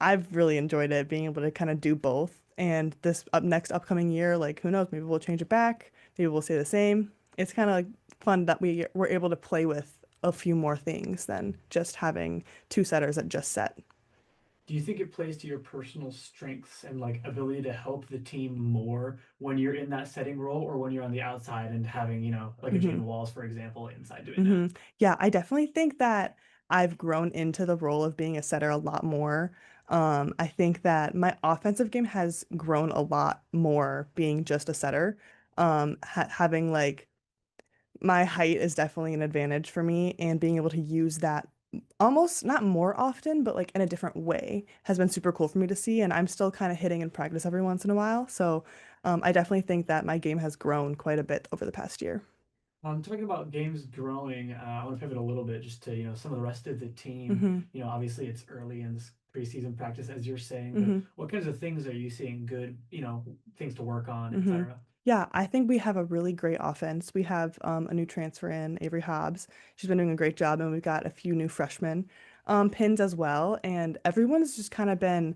[SPEAKER 8] I've really enjoyed it being able to kind of do both. And this next upcoming year, like who knows, maybe we'll change it back, maybe we'll stay the same. It's kind of like fun that we were able to play with a few more things than just having two setters that just set.
[SPEAKER 1] Do you think it plays to your personal strengths and like ability to help the team more when you're in that setting role or when you're on the outside and having, like a Jane Walls, for example, inside doing that?
[SPEAKER 8] Yeah, I definitely think that I've grown into the role of being a setter a lot more. I think that my offensive game has grown a lot more being just a setter. Having like my height is definitely an advantage for me, and being able to use that almost not more often, but like in a different way has been super cool for me to see. And I'm still kind of hitting in practice every once in a while. So I definitely think that my game has grown quite a bit over the past year.
[SPEAKER 1] Talking about games growing, I want to pivot a little bit just to, some of the rest of the team. Obviously it's early in this preseason practice, as you're saying, but what kinds of things are you seeing good, things to work on, etc.?
[SPEAKER 8] Yeah, I think we have a really great offense. We have a new transfer in, Avery Hobbs. She's been doing a great job, and we've got a few new freshmen pins as well. And everyone's just kind of been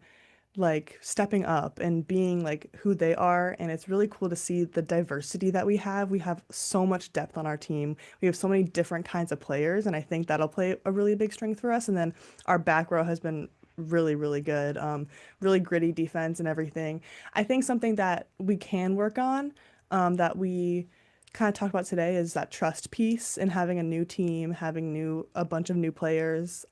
[SPEAKER 8] like stepping up and being like who they are. And it's really cool to see the diversity that we have. We have so much depth on our team. We have so many different kinds of players, and I think that'll play a really big strength for us. And then our back row has been really, really good. Really gritty defense and everything. I think something that we can work on, that we kind of talked about today, is that trust piece and having a new team, having a bunch of new players,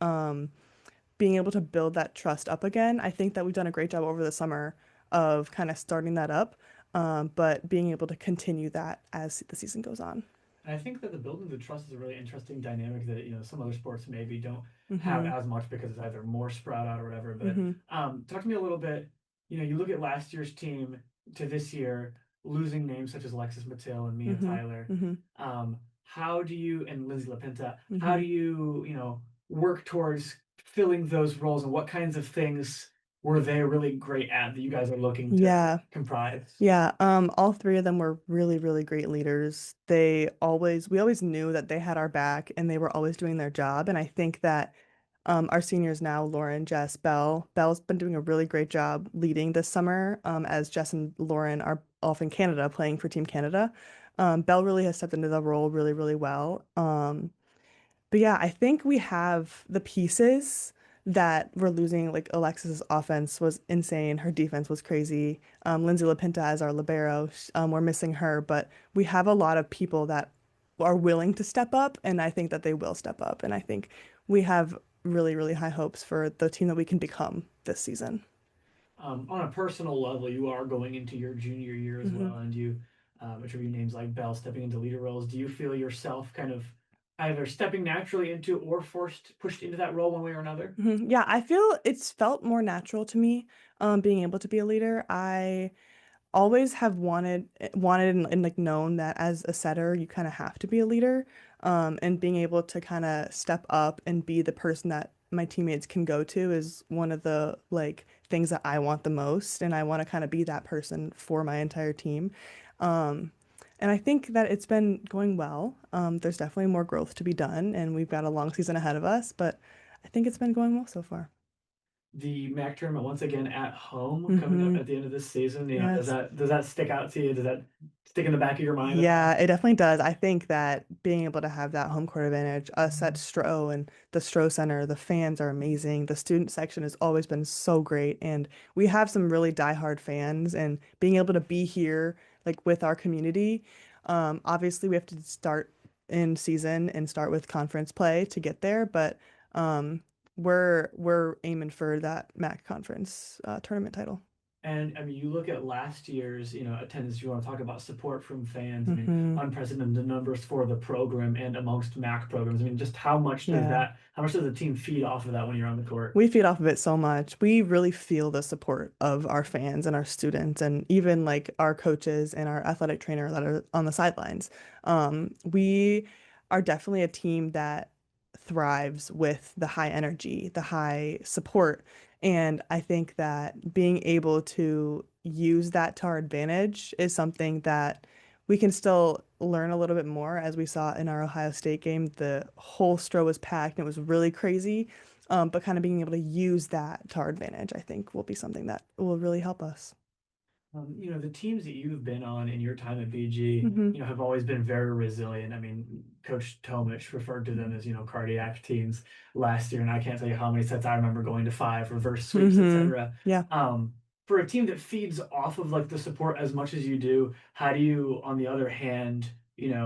[SPEAKER 8] being able to build that trust up again. I think that we've done a great job over the summer of kind of starting that up, but being able to continue that as the season goes on.
[SPEAKER 1] And I think that the building the trust is a really interesting dynamic that, some other sports maybe don't have as much because it's either more spread out or whatever. But talk to me a little bit, you look at last year's team to this year, losing names such as Alexis Mattil and Mia Tyler. How do you, and Lindsay LaPinta, how do you, work towards filling those roles, and what kinds of things were they really great at that you guys are looking to
[SPEAKER 8] Yeah.
[SPEAKER 1] comprise?
[SPEAKER 8] Yeah, all three of them were really, really great leaders. We always knew that they had our back and they were always doing their job. And I think that our seniors now, Lauren, Jess, Belle's been doing a really great job leading this summer, as Jess and Lauren are off in Canada playing for Team Canada. Belle really has stepped into the role really, really well. But yeah, I think we have the pieces that we're losing. Like Alexis's offense was insane. Her defense was crazy. Lindsay LaPinta as our libero, we're missing her, but we have a lot of people that are willing to step up, and I think that they will step up. And I think we have really, really high hopes for the team that we can become this season.
[SPEAKER 1] On a personal level, you are going into your junior year as well, and you attribute names like Bell stepping into leader roles. Do you feel yourself kind of either stepping naturally into or pushed into that role one way or another?
[SPEAKER 8] Yeah, I feel it's felt more natural to me, being able to be a leader. I always have wanted and like known that as a setter you kind of have to be a leader, and being able to kind of step up and be the person that my teammates can go to is one of the like things that I want the most, and I want to kind of be that person for my entire team. um, and I think that it's been going well. There's definitely more growth to be done and we've got a long season ahead of us, but I think it's been going well so far.
[SPEAKER 1] The MAC tournament once again at home coming up
[SPEAKER 8] Hmm.
[SPEAKER 1] at the end of this season.
[SPEAKER 8] Yes.
[SPEAKER 1] Does that stick out to you? Does that stick in the back of your mind at all?
[SPEAKER 8] Yeah, it definitely does. I think that being able to have that home court advantage, us at Stroh and the Stroh Center, the fans are amazing. The student section has always been so great, and we have some really diehard fans. And being able to be here, like with our community, obviously we have to start in season and start with conference play to get there, but we're aiming for that MAC conference tournament title.
[SPEAKER 1] And I mean, you look at last year's, attendance. You want to talk about support from fans. I mean,
[SPEAKER 8] Hmm.
[SPEAKER 1] unprecedented numbers for the program and amongst MAC programs. I mean, just
[SPEAKER 8] Yeah.
[SPEAKER 1] how much does the team feed off of that when you're on the court?
[SPEAKER 8] We feed off of it so much. We really feel the support of our fans and our students, and even like our coaches and our athletic trainer that are on the sidelines. We are definitely a team that thrives with the high energy, the high support. And I think that being able to use that to our advantage is something that we can still learn a little bit more. As we saw in our Ohio State game, the whole Stro was packed and it was really crazy. But kind of being able to use that to our advantage, I think, will be something that will really help us.
[SPEAKER 1] The teams that you've been on in your time at BG,
[SPEAKER 8] Hmm.
[SPEAKER 1] have always been very resilient. I mean, Coach Tomich referred to them as, cardiac teams last year, and I can't tell you how many sets I remember going to five, reverse sweeps,
[SPEAKER 8] Hmm.
[SPEAKER 1] etc.
[SPEAKER 8] Yeah.
[SPEAKER 1] For a team that feeds off of like the support as much as you do, how do you, on the other hand,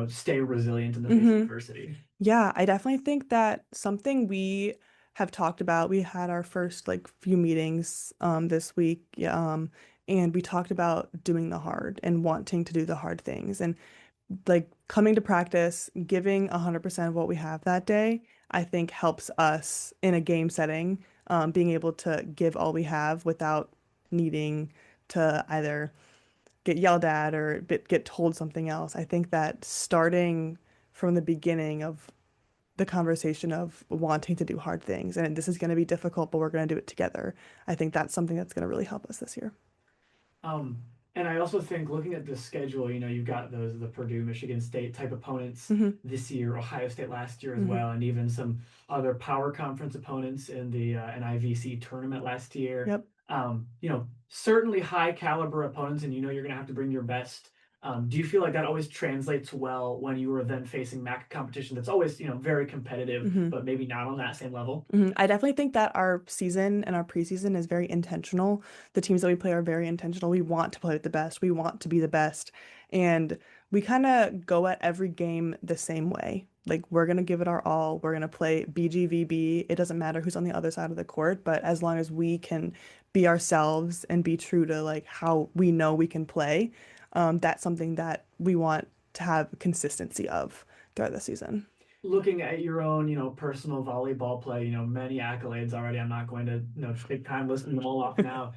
[SPEAKER 1] stay resilient in the face of
[SPEAKER 8] Hmm.
[SPEAKER 1] adversity?
[SPEAKER 8] Yeah, I definitely think that something we have talked about. We had our first like few meetings this week, yeah, and we talked about doing the hard and wanting to do the hard things and like coming to practice, giving 100% of what we have that day, I think helps us in a game setting, being able to give all we have without needing to either get yelled at or get told something else. I think that starting from the beginning of the conversation of wanting to do hard things, and this is going to be difficult, but we're going to do it together. I think that's something that's going to really help us this year.
[SPEAKER 1] Um, and I also think looking at the schedule, you've got the Purdue, Michigan State type opponents
[SPEAKER 8] Hmm.
[SPEAKER 1] this year, Ohio State last year as
[SPEAKER 8] Hmm.
[SPEAKER 1] well, and even some other power conference opponents in the NIVC tournament last year.
[SPEAKER 8] Yep.
[SPEAKER 1] Certainly high caliber opponents, and you're going to have to bring your best. Do you feel like that always translates well when you are then facing MAC competition that's always, very competitive,
[SPEAKER 8] Hmm.
[SPEAKER 1] but maybe not on that same level?
[SPEAKER 8] I definitely think that our season and our preseason is very intentional. The teams that we play are very intentional. We want to play with the best. We want to be the best. And we kind of go at every game the same way. Like we're going to give it our all. We're going to play BGVB. It doesn't matter who's on the other side of the court, but as long as we can be ourselves and be true to like how we know we can play, that's something that we want to have consistency of throughout the season.
[SPEAKER 1] Looking at your own, personal volleyball play, many accolades already. I'm not going to, take time listing them all off now.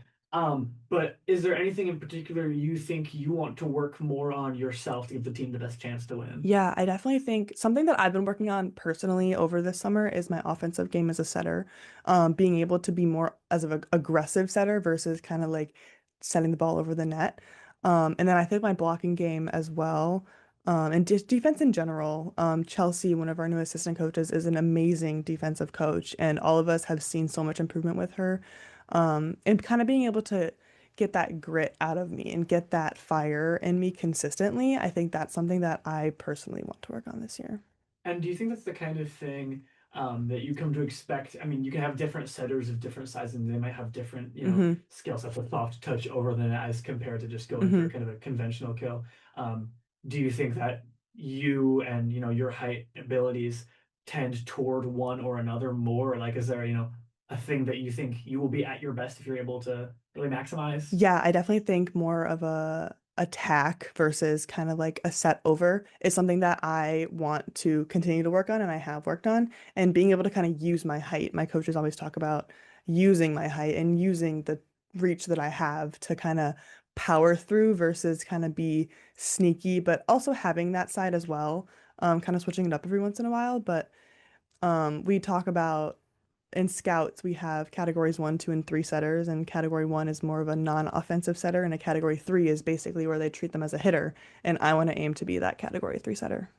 [SPEAKER 1] But is there anything in particular you think you want to work more on yourself to give the team the best chance to win?
[SPEAKER 8] Yeah, I definitely think something that I've been working on personally over this summer is my offensive game as a setter. Being able to be more as an aggressive setter versus kind of like setting the ball over the net. And then I think my blocking game as well. And just defense in general. Chelsea, one of our new assistant coaches, is an amazing defensive coach, and all of us have seen so much improvement with her. And kind of being able to get that grit out of me and get that fire in me consistently, I think that's something that I personally want to work on this year.
[SPEAKER 1] And do you think that's the kind of thing that you come to expect? I mean, you can have different setters of different sizes, and they might have different, skill sets with soft touch over the net as compared to just going for kind of a conventional kill. Do you think that you and your height abilities tend toward one or another more? Like, is there a thing that you think you will be at your best if you're able to really maximize?
[SPEAKER 8] Yeah, I definitely think more of a attack versus kind of like a set over is something that I want to continue to work on and I have worked on. And being able to kind of use my height. My coaches always talk about using my height and using the reach that I have to kind of power through versus kind of be sneaky, but also having that side as well. Kind of switching it up every once in a while. But we talk about in scouts, we have categories 1, 2, and 3 setters, and category 1 is more of a non-offensive setter, and a category 3 is basically where they treat them as a hitter. And I want to aim to be that category 3 setter.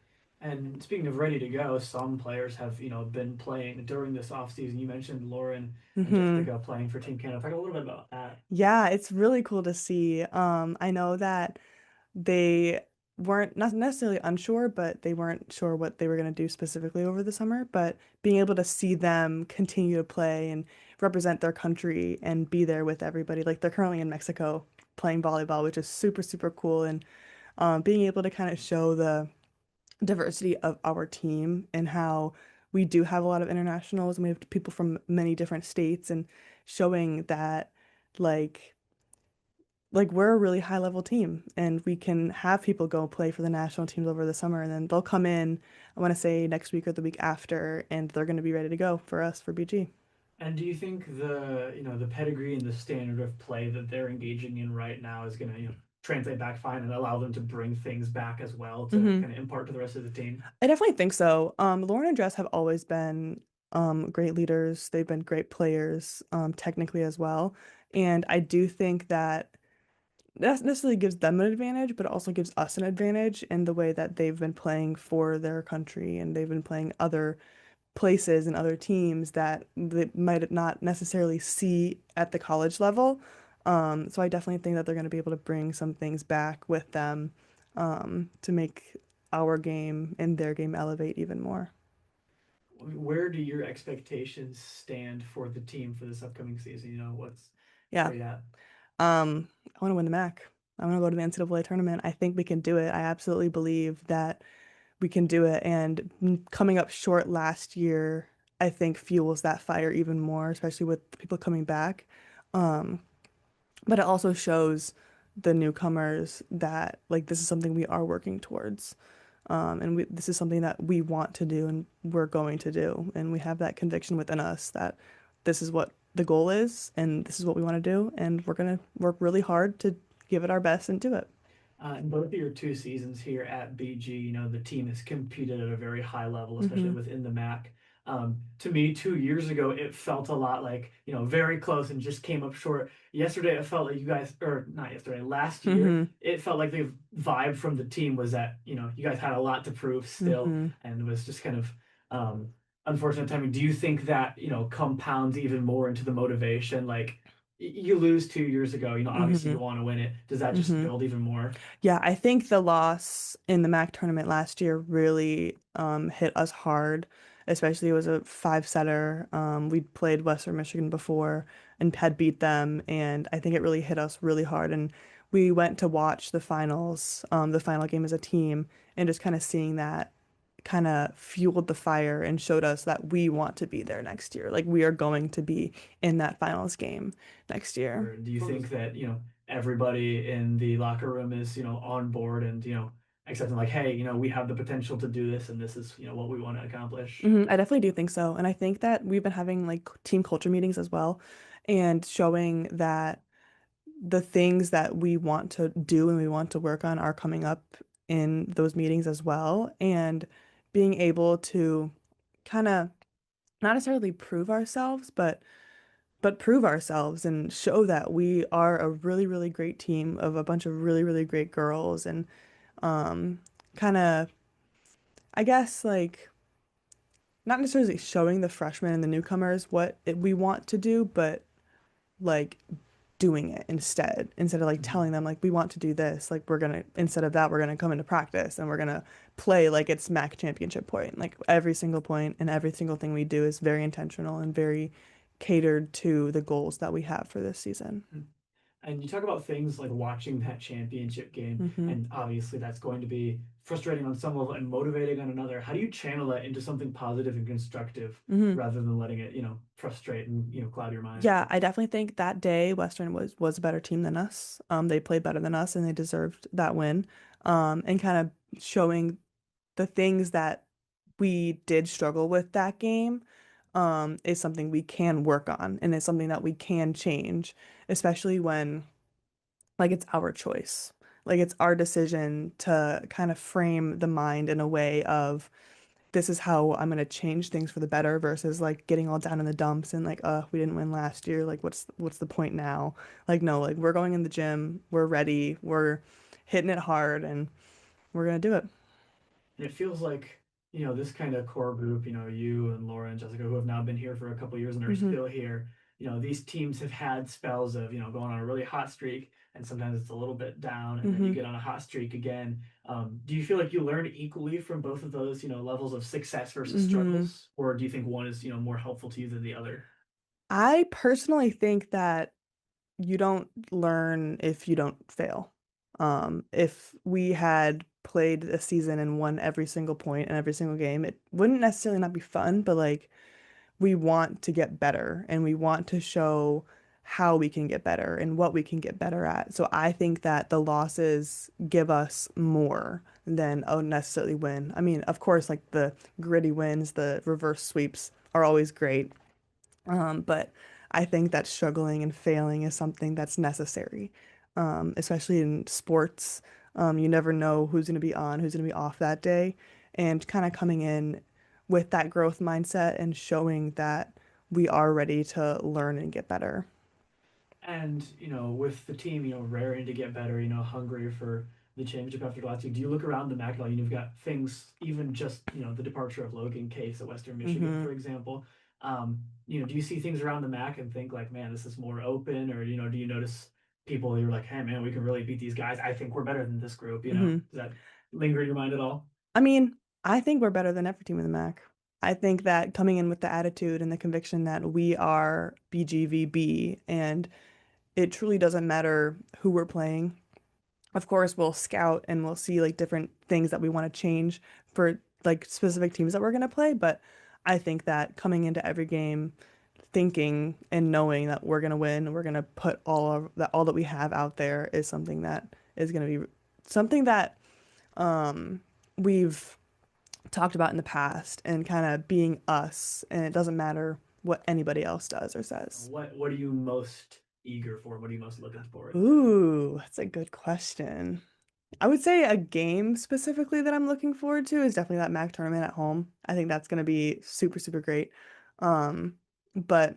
[SPEAKER 1] And speaking of ready to go, some players have, been playing during this offseason. You mentioned Lauren and Jessica playing for Team Canada. Talk a little bit about that.
[SPEAKER 8] Yeah, it's really cool to see. I know that they weren't not necessarily unsure, but they weren't sure what they were going to do specifically over the summer. But being able to see them continue to play and represent their country and be there with everybody, like they're currently in Mexico playing volleyball, which is super, super cool. And being able to kind of show the diversity of our team and how we do have a lot of internationals and we have people from many different states and showing that like we're a really high level team and we can have people go play for the national teams over the summer and then they'll come in, I want to say next week or the week after, and they're going to be ready to go for us for BG.
[SPEAKER 1] And do you think the pedigree and the standard of play that they're engaging in right now is going to translate back fine and allow them to bring things back as well to kind of impart to the rest of the team?
[SPEAKER 8] I definitely think so. Lauren and Jess have always been great leaders. They've been great players, technically as well. And I do think that necessarily gives them an advantage, but it also gives us an advantage in the way that they've been playing for their country and they've been playing other places and other teams that they might not necessarily see at the college level. So I definitely think that they're going to be able to bring some things back with them to make our game and their game elevate even more.
[SPEAKER 1] Where do your expectations stand for the team for this upcoming season?
[SPEAKER 8] Yeah.
[SPEAKER 1] Where are you at?
[SPEAKER 8] I want to win the MAC. I want to go to the NCAA tournament. I think we can do it. I absolutely believe that we can do it. And coming up short last year, I think fuels that fire even more, especially with people coming back. But it also shows the newcomers that like this is something we are working towards. And this is something that we want to do and we're going to do. And we have that conviction within us that this is what the goal is and this is what we want to do. And we're going to work really hard to give it our best and do it.
[SPEAKER 1] In both of your 2 seasons here at BG, the team has competed at a very high level, especially within the MAC. To me, 2 years ago, it felt a lot like, very close and just came up short. Yesterday, it felt like you guys, or not yesterday, last year, it felt like the vibe from the team was that, you guys had a lot to prove still. And it was just kind of unfortunate timing. Do you think that, compounds even more into the motivation? Like, you lose 2 years ago, obviously you want to win it. Does that just build even more?
[SPEAKER 8] Yeah, I think the loss in the MAC tournament last year really hit us hard, especially it was a 5-setter. We'd played Western Michigan before and had beat them, and I think it really hit us really hard. And we went to watch the finals, the final game as a team, and just kind of seeing that kind of fueled the fire and showed us that we want to be there next year. Like we are going to be in that finals game next year.
[SPEAKER 1] Or do you think that, everybody in the locker room is, on board and, accepting like, hey, we have the potential to do this and this is, what we want to accomplish?
[SPEAKER 8] I definitely do think so. And I think that we've been having like team culture meetings as well and showing that the things that we want to do and we want to work on are coming up in those meetings as well. And being able to kind of not necessarily prove ourselves, but prove ourselves and show that we are a really, really great team of a bunch of really, really great girls and kind of, I guess, like not necessarily showing the freshmen and the newcomers what we want to do, but like doing it instead of like telling them like we want to do this, like we're gonna instead of that we're gonna come into practice and we're gonna play like it's MAC championship point. Like every single point and every single thing we do is very intentional and very catered to the goals that we have for this season.
[SPEAKER 1] And you talk about things like watching that championship game, and obviously that's going to be frustrating on some level and motivating on another. How do you channel that into something positive and constructive rather than letting it, frustrate and, cloud your mind?
[SPEAKER 8] Yeah, I definitely think that day Western was a better team than us. They played better than us and they deserved that win. And kind of showing the things that we did struggle with that game is something we can work on and it's something that we can change, especially when like it's our choice. Like it's our decision to kind of frame the mind in a way of this is how I'm gonna change things for the better versus like getting all down in the dumps and like, we didn't win last year. Like what's the point now? Like no, like we're going in the gym, we're ready, we're hitting it hard and we're gonna do it.
[SPEAKER 1] And it feels like, this kind of core group, you and Laura and Jessica, who have now been here for a couple of years and are still here, these teams have had spells of, going on a really hot streak and sometimes it's a little bit down and then you get on a hot streak again. Do you feel like you learned equally from both of those, levels of success versus struggles? Or do you think one is, more helpful to you than the other?
[SPEAKER 8] I personally think that you don't learn if you don't fail. If we had played a season and won every single point and every single game, it wouldn't necessarily not be fun, but like we want to get better and we want to show how we can get better and what we can get better at. So I think that the losses give us more than necessarily win. I mean, of course, like the gritty wins, the reverse sweeps are always great. But I think that struggling and failing is something that's necessary, especially in sports. You never know who's going to be on, who's going to be off that day, and kind of coming in with that growth mindset and showing that we are ready to learn and get better.
[SPEAKER 1] And, with the team, raring to get better, hungry for the championship after last year, do you look around the MAC at all? You've got things, even just, the departure of Logan Case at Western Michigan, for example. Do you see things around the MAC and think like, man, this is more open? Or, do you notice people you're like, hey, man, we can really beat these guys. I think we're better than this group, Does that linger in your mind at all?
[SPEAKER 8] I mean, I think we're better than every team in the MAC. I think that coming in with the attitude and the conviction that we are BGVB and it truly doesn't matter who we're playing. Of course, we'll scout and we'll see like different things that we want to change for like specific teams that we're going to play. But I think that coming into every game, thinking and knowing that we're going to win, we're going to put all that we have out there is something that is going to be something that we've talked about in the past and kind of being us. And it doesn't matter what anybody else does or says.
[SPEAKER 1] What are you most eager for? What are you most looking forward to?
[SPEAKER 8] Ooh, that's a good question. I would say a game specifically that I'm looking forward to is definitely that MAC tournament at home. I think that's going to be super, super great. But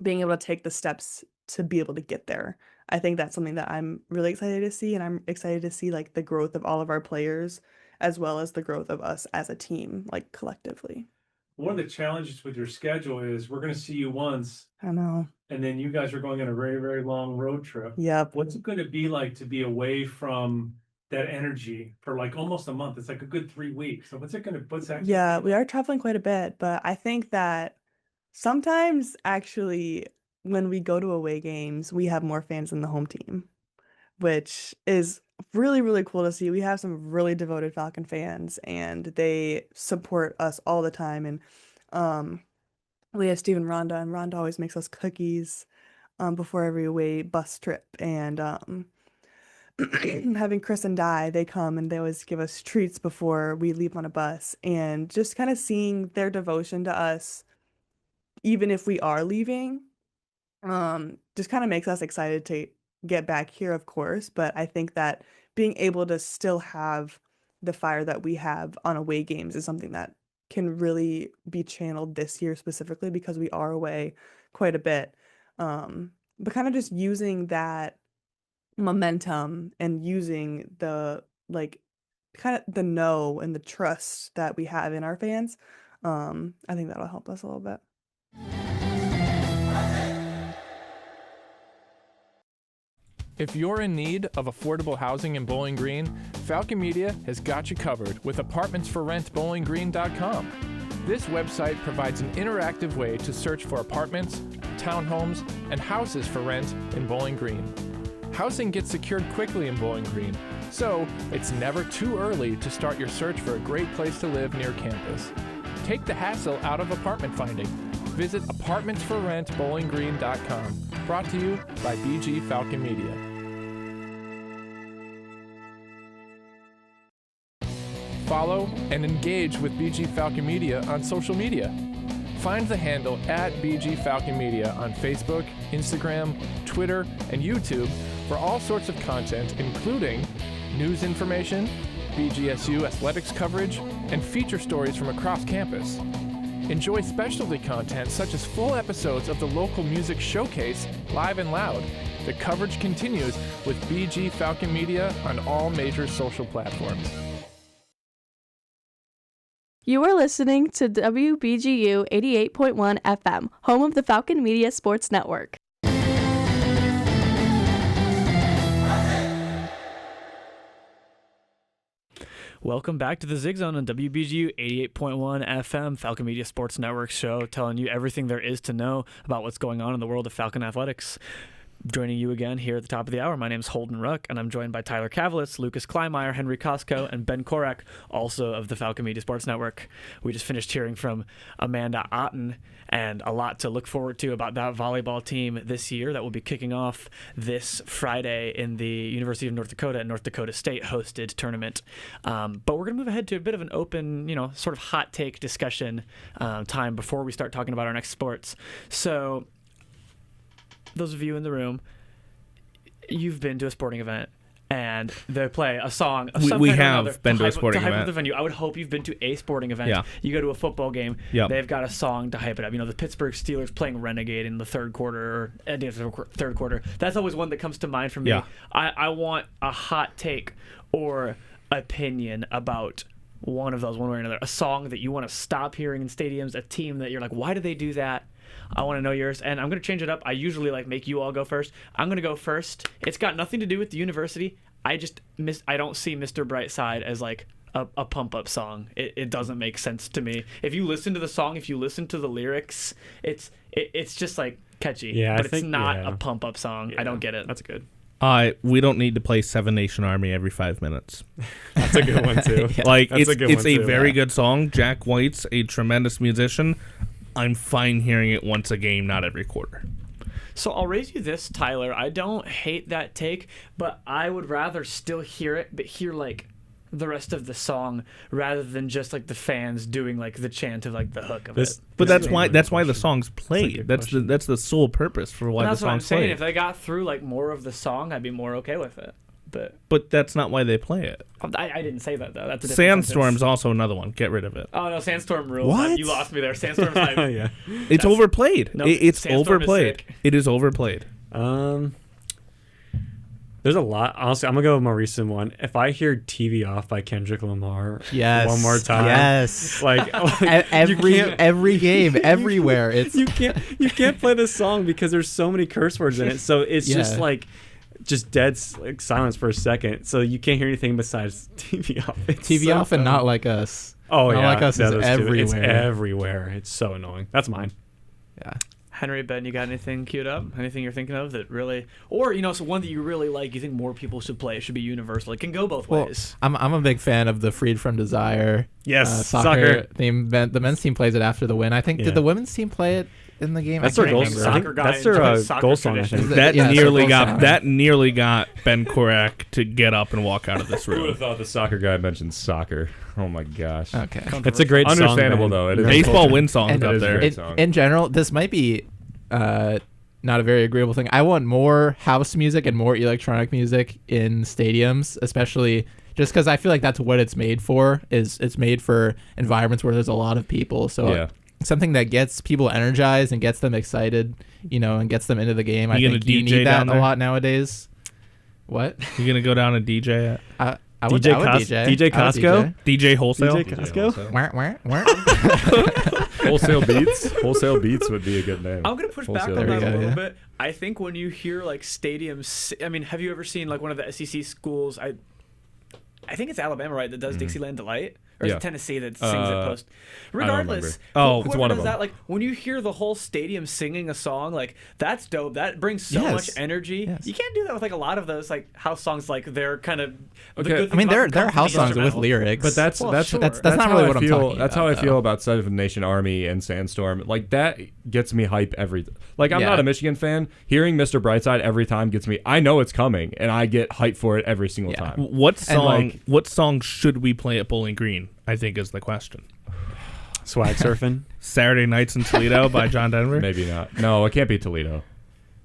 [SPEAKER 8] being able to take the steps to be able to get there, I think that's something that I'm really excited to see. And I'm excited to see like the growth of all of our players as well as the growth of us as a team, like collectively.
[SPEAKER 9] One of the challenges with your schedule is we're going to see you once.
[SPEAKER 8] I know.
[SPEAKER 9] And then you guys are going on a very, very long road trip.
[SPEAKER 8] Yep.
[SPEAKER 9] What's it going to be like to be away from that energy for like almost a month? It's like a good 3 weeks. So what's that?
[SPEAKER 8] Yeah, we are traveling quite a bit, but I think that sometimes actually when we go to away games, we have more fans than the home team, which is really, really cool to see. We have some really devoted Falcon fans and they support us all the time. And we have Steve and Rhonda always makes us cookies before every away bus trip. And having Chris and Di, they come and they always give us treats before we leave on a bus. And just kind of seeing their devotion to us, even if we are leaving, just kind of makes us excited get back here, of course, but I think that being able to still have the fire that we have on away games is something that can really be channeled this year specifically because we are away quite a bit. But kind of just using that momentum and using the like kind of the know and the trust that we have in our fans. I think that'll help us a little bit.
[SPEAKER 7] If you're in need of affordable housing in Bowling Green, Falcon Media has got you covered with apartmentsforrentbowlinggreen.com. This website provides an interactive way to search for apartments, townhomes, and houses for rent in Bowling Green. Housing gets secured quickly in Bowling Green, so it's never too early to start your search for a great place to live near campus. Take the hassle out of apartment finding. Visit apartmentsforrentbowlinggreen.com. Brought to you by BG Falcon Media. Follow and engage with BG Falcon Media on social media. Find the handle at BG Falcon Media on Facebook, Instagram, Twitter, and YouTube for all sorts of content, including news information, BGSU athletics coverage, and feature stories from across campus. Enjoy specialty content such as full episodes of the local music showcase, Live and Loud. The coverage continues with BG Falcon Media on all major social platforms.
[SPEAKER 6] You are listening to WBGU 88.1 FM, home of the Falcon Media Sports Network.
[SPEAKER 1] Welcome back to the Zig Zone on WBGU 88.1 FM, Falcon Media Sports Network show, telling you everything there is to know about what's going on in the world of Falcon athletics. Joining you again here at the top of the hour, my name is Holden Ruck, and I'm joined by Tyler Kavlitz, Lucas Kleinmeyer, Henry Costco, and Ben Korak, also of the Falcon Media Sports Network. We just finished hearing from Amanda Otten, and a lot to look forward to about that volleyball team this year that will be kicking off this Friday in the University of North Dakota and North Dakota State hosted tournament. But we're going to move ahead to a bit of an open, sort of hot take discussion time before we start talking about our next sports. So those of you in the room, you've been to a sporting event and they play a song of some
[SPEAKER 2] we
[SPEAKER 1] kind or
[SPEAKER 2] have
[SPEAKER 1] another
[SPEAKER 2] been to a
[SPEAKER 1] hype
[SPEAKER 2] sporting
[SPEAKER 1] up
[SPEAKER 2] event.
[SPEAKER 1] the venue. I would hope you've been to a sporting event.
[SPEAKER 2] Yeah.
[SPEAKER 1] You go to a football game,
[SPEAKER 2] Yep.
[SPEAKER 1] they've got a song to hype it up. The Pittsburgh Steelers playing Renegade in the third quarter or at the end of the third quarter. That's always one that comes to mind for me.
[SPEAKER 2] Yeah.
[SPEAKER 1] I want a hot take or opinion about one of those, one way or another. A song that you want to stop hearing in stadiums, a team that you're like, why do they do that? I want to know yours, and I'm going to change it up. I usually make you all go first. I'm going to go first. It's got nothing to do with the university. I don't see Mr. Brightside as a pump-up song. It doesn't make sense to me. If you listen to the song, if you listen to the lyrics, it's just catchy.
[SPEAKER 3] Yeah,
[SPEAKER 1] but
[SPEAKER 3] I think,
[SPEAKER 1] it's not a pump-up song.
[SPEAKER 3] Yeah,
[SPEAKER 1] I don't get it.
[SPEAKER 3] That's good.
[SPEAKER 2] We don't need to play Seven Nation Army every 5 minutes.
[SPEAKER 3] That's a good one too.
[SPEAKER 2] It's a very good song. Jack White's a tremendous musician. I'm fine hearing it once a game, not every quarter.
[SPEAKER 1] So I'll raise you this, Tyler. I don't hate that take, but I would rather still hear it, but hear the rest of the song rather than just the fans doing the chant of the hook of it.
[SPEAKER 2] But that's why the song's played. That's the sole purpose for why the
[SPEAKER 1] that's what I'm
[SPEAKER 2] song's
[SPEAKER 1] saying.
[SPEAKER 2] played.
[SPEAKER 1] If they got through more of the song, I'd be more okay with it.
[SPEAKER 2] But that's not why they play it.
[SPEAKER 1] I didn't say that though. That's a different
[SPEAKER 2] Sandstorm's
[SPEAKER 1] sentence.
[SPEAKER 2] also another one. Get rid of it.
[SPEAKER 1] Oh no, Sandstorm rules.
[SPEAKER 4] What?
[SPEAKER 1] You lost me there. Sandstorm's
[SPEAKER 3] Yeah.
[SPEAKER 2] It's overplayed.
[SPEAKER 1] No,
[SPEAKER 2] It's
[SPEAKER 1] Sandstorm is
[SPEAKER 2] overplayed.
[SPEAKER 1] sick.
[SPEAKER 2] It is overplayed.
[SPEAKER 3] There's a lot. Honestly, I'm gonna go with a more recent one. If I hear "TV Off" by Kendrick Lamar one more time,
[SPEAKER 4] yes,
[SPEAKER 3] every
[SPEAKER 4] every game, everywhere, it's
[SPEAKER 3] you can't play this song because there's so many curse words in it. So it's just dead silence for a second. So you can't hear anything besides "TV Off."
[SPEAKER 4] TV Off and "Not Like Us."
[SPEAKER 3] Oh
[SPEAKER 4] Not
[SPEAKER 3] yeah,
[SPEAKER 4] Like Us is everywhere.
[SPEAKER 3] It's everywhere. It's so annoying. That's mine.
[SPEAKER 4] Yeah.
[SPEAKER 1] Henry, Ben, you got anything queued up? Anything you're thinking of that really, or so one that you really like, you think more people should play? It should be universal. It can go both ways.
[SPEAKER 4] I'm a big fan of the Freed from Desire.
[SPEAKER 3] Yes,
[SPEAKER 4] soccer theme. The men's team plays it after the win. I think did the women's team play it in the game?
[SPEAKER 3] That's
[SPEAKER 4] I
[SPEAKER 3] their
[SPEAKER 4] can't
[SPEAKER 3] goal.
[SPEAKER 4] remember.
[SPEAKER 3] That's their goal song. I think.
[SPEAKER 2] That
[SPEAKER 4] Yeah,
[SPEAKER 2] nearly got Ben Korak to get up and walk out of this
[SPEAKER 5] Who would
[SPEAKER 2] room.
[SPEAKER 5] have thought the soccer guy mentioned soccer? Oh my gosh.
[SPEAKER 4] Okay.
[SPEAKER 3] It's a great song.
[SPEAKER 5] Understandable
[SPEAKER 3] man.
[SPEAKER 5] though. It is
[SPEAKER 2] Baseball win songs
[SPEAKER 4] And
[SPEAKER 2] up
[SPEAKER 5] is
[SPEAKER 2] there.
[SPEAKER 5] great song.
[SPEAKER 4] In general, this might be not a very agreeable thing. I want more house music and more electronic music in stadiums, especially just because I feel like that's what it's made for. It's made for environments where there's a lot of people. So something that gets people energized and gets them excited, and gets them into the game. I think you need that a lot nowadays. What?
[SPEAKER 2] You gonna go down and DJ it?
[SPEAKER 4] I would DJ.
[SPEAKER 3] DJ Costco?
[SPEAKER 2] DJ Wholesale?
[SPEAKER 3] DJ Costco?
[SPEAKER 5] Wholesale Beats would be a good name.
[SPEAKER 1] I'm going to push back on that a little bit. I think when you hear like stadiums, I mean, have you ever seen like one of the SEC schools? I think it's Alabama, right, that does Dixieland Delight? Or is it Tennessee that sings it post? Regardless,
[SPEAKER 5] it's one of them.
[SPEAKER 1] That, like, when you hear the whole stadium singing a song, like, that's dope. That brings so much energy.
[SPEAKER 4] Yes.
[SPEAKER 1] You can't do that with like a lot of those like house songs. Like they're kind of.
[SPEAKER 5] Okay.
[SPEAKER 4] I mean, they're house songs with lyrics,
[SPEAKER 5] but that's
[SPEAKER 4] not
[SPEAKER 5] how
[SPEAKER 4] really
[SPEAKER 5] I
[SPEAKER 4] what I'm
[SPEAKER 5] feel.
[SPEAKER 4] talking
[SPEAKER 5] That's
[SPEAKER 4] about,
[SPEAKER 5] how I feel about Seven Nation Army and Sandstorm. Like that gets me hype every. Like I'm not a Michigan fan. Hearing Mr. Brightside every time gets me. I know it's coming, and I get hyped for it every single time.
[SPEAKER 2] What song should we play at Bowling Green? I think is the question.
[SPEAKER 3] Swag Surfing.
[SPEAKER 2] Saturday Nights in Toledo by John Denver.
[SPEAKER 5] Maybe not. No, it can't be Toledo.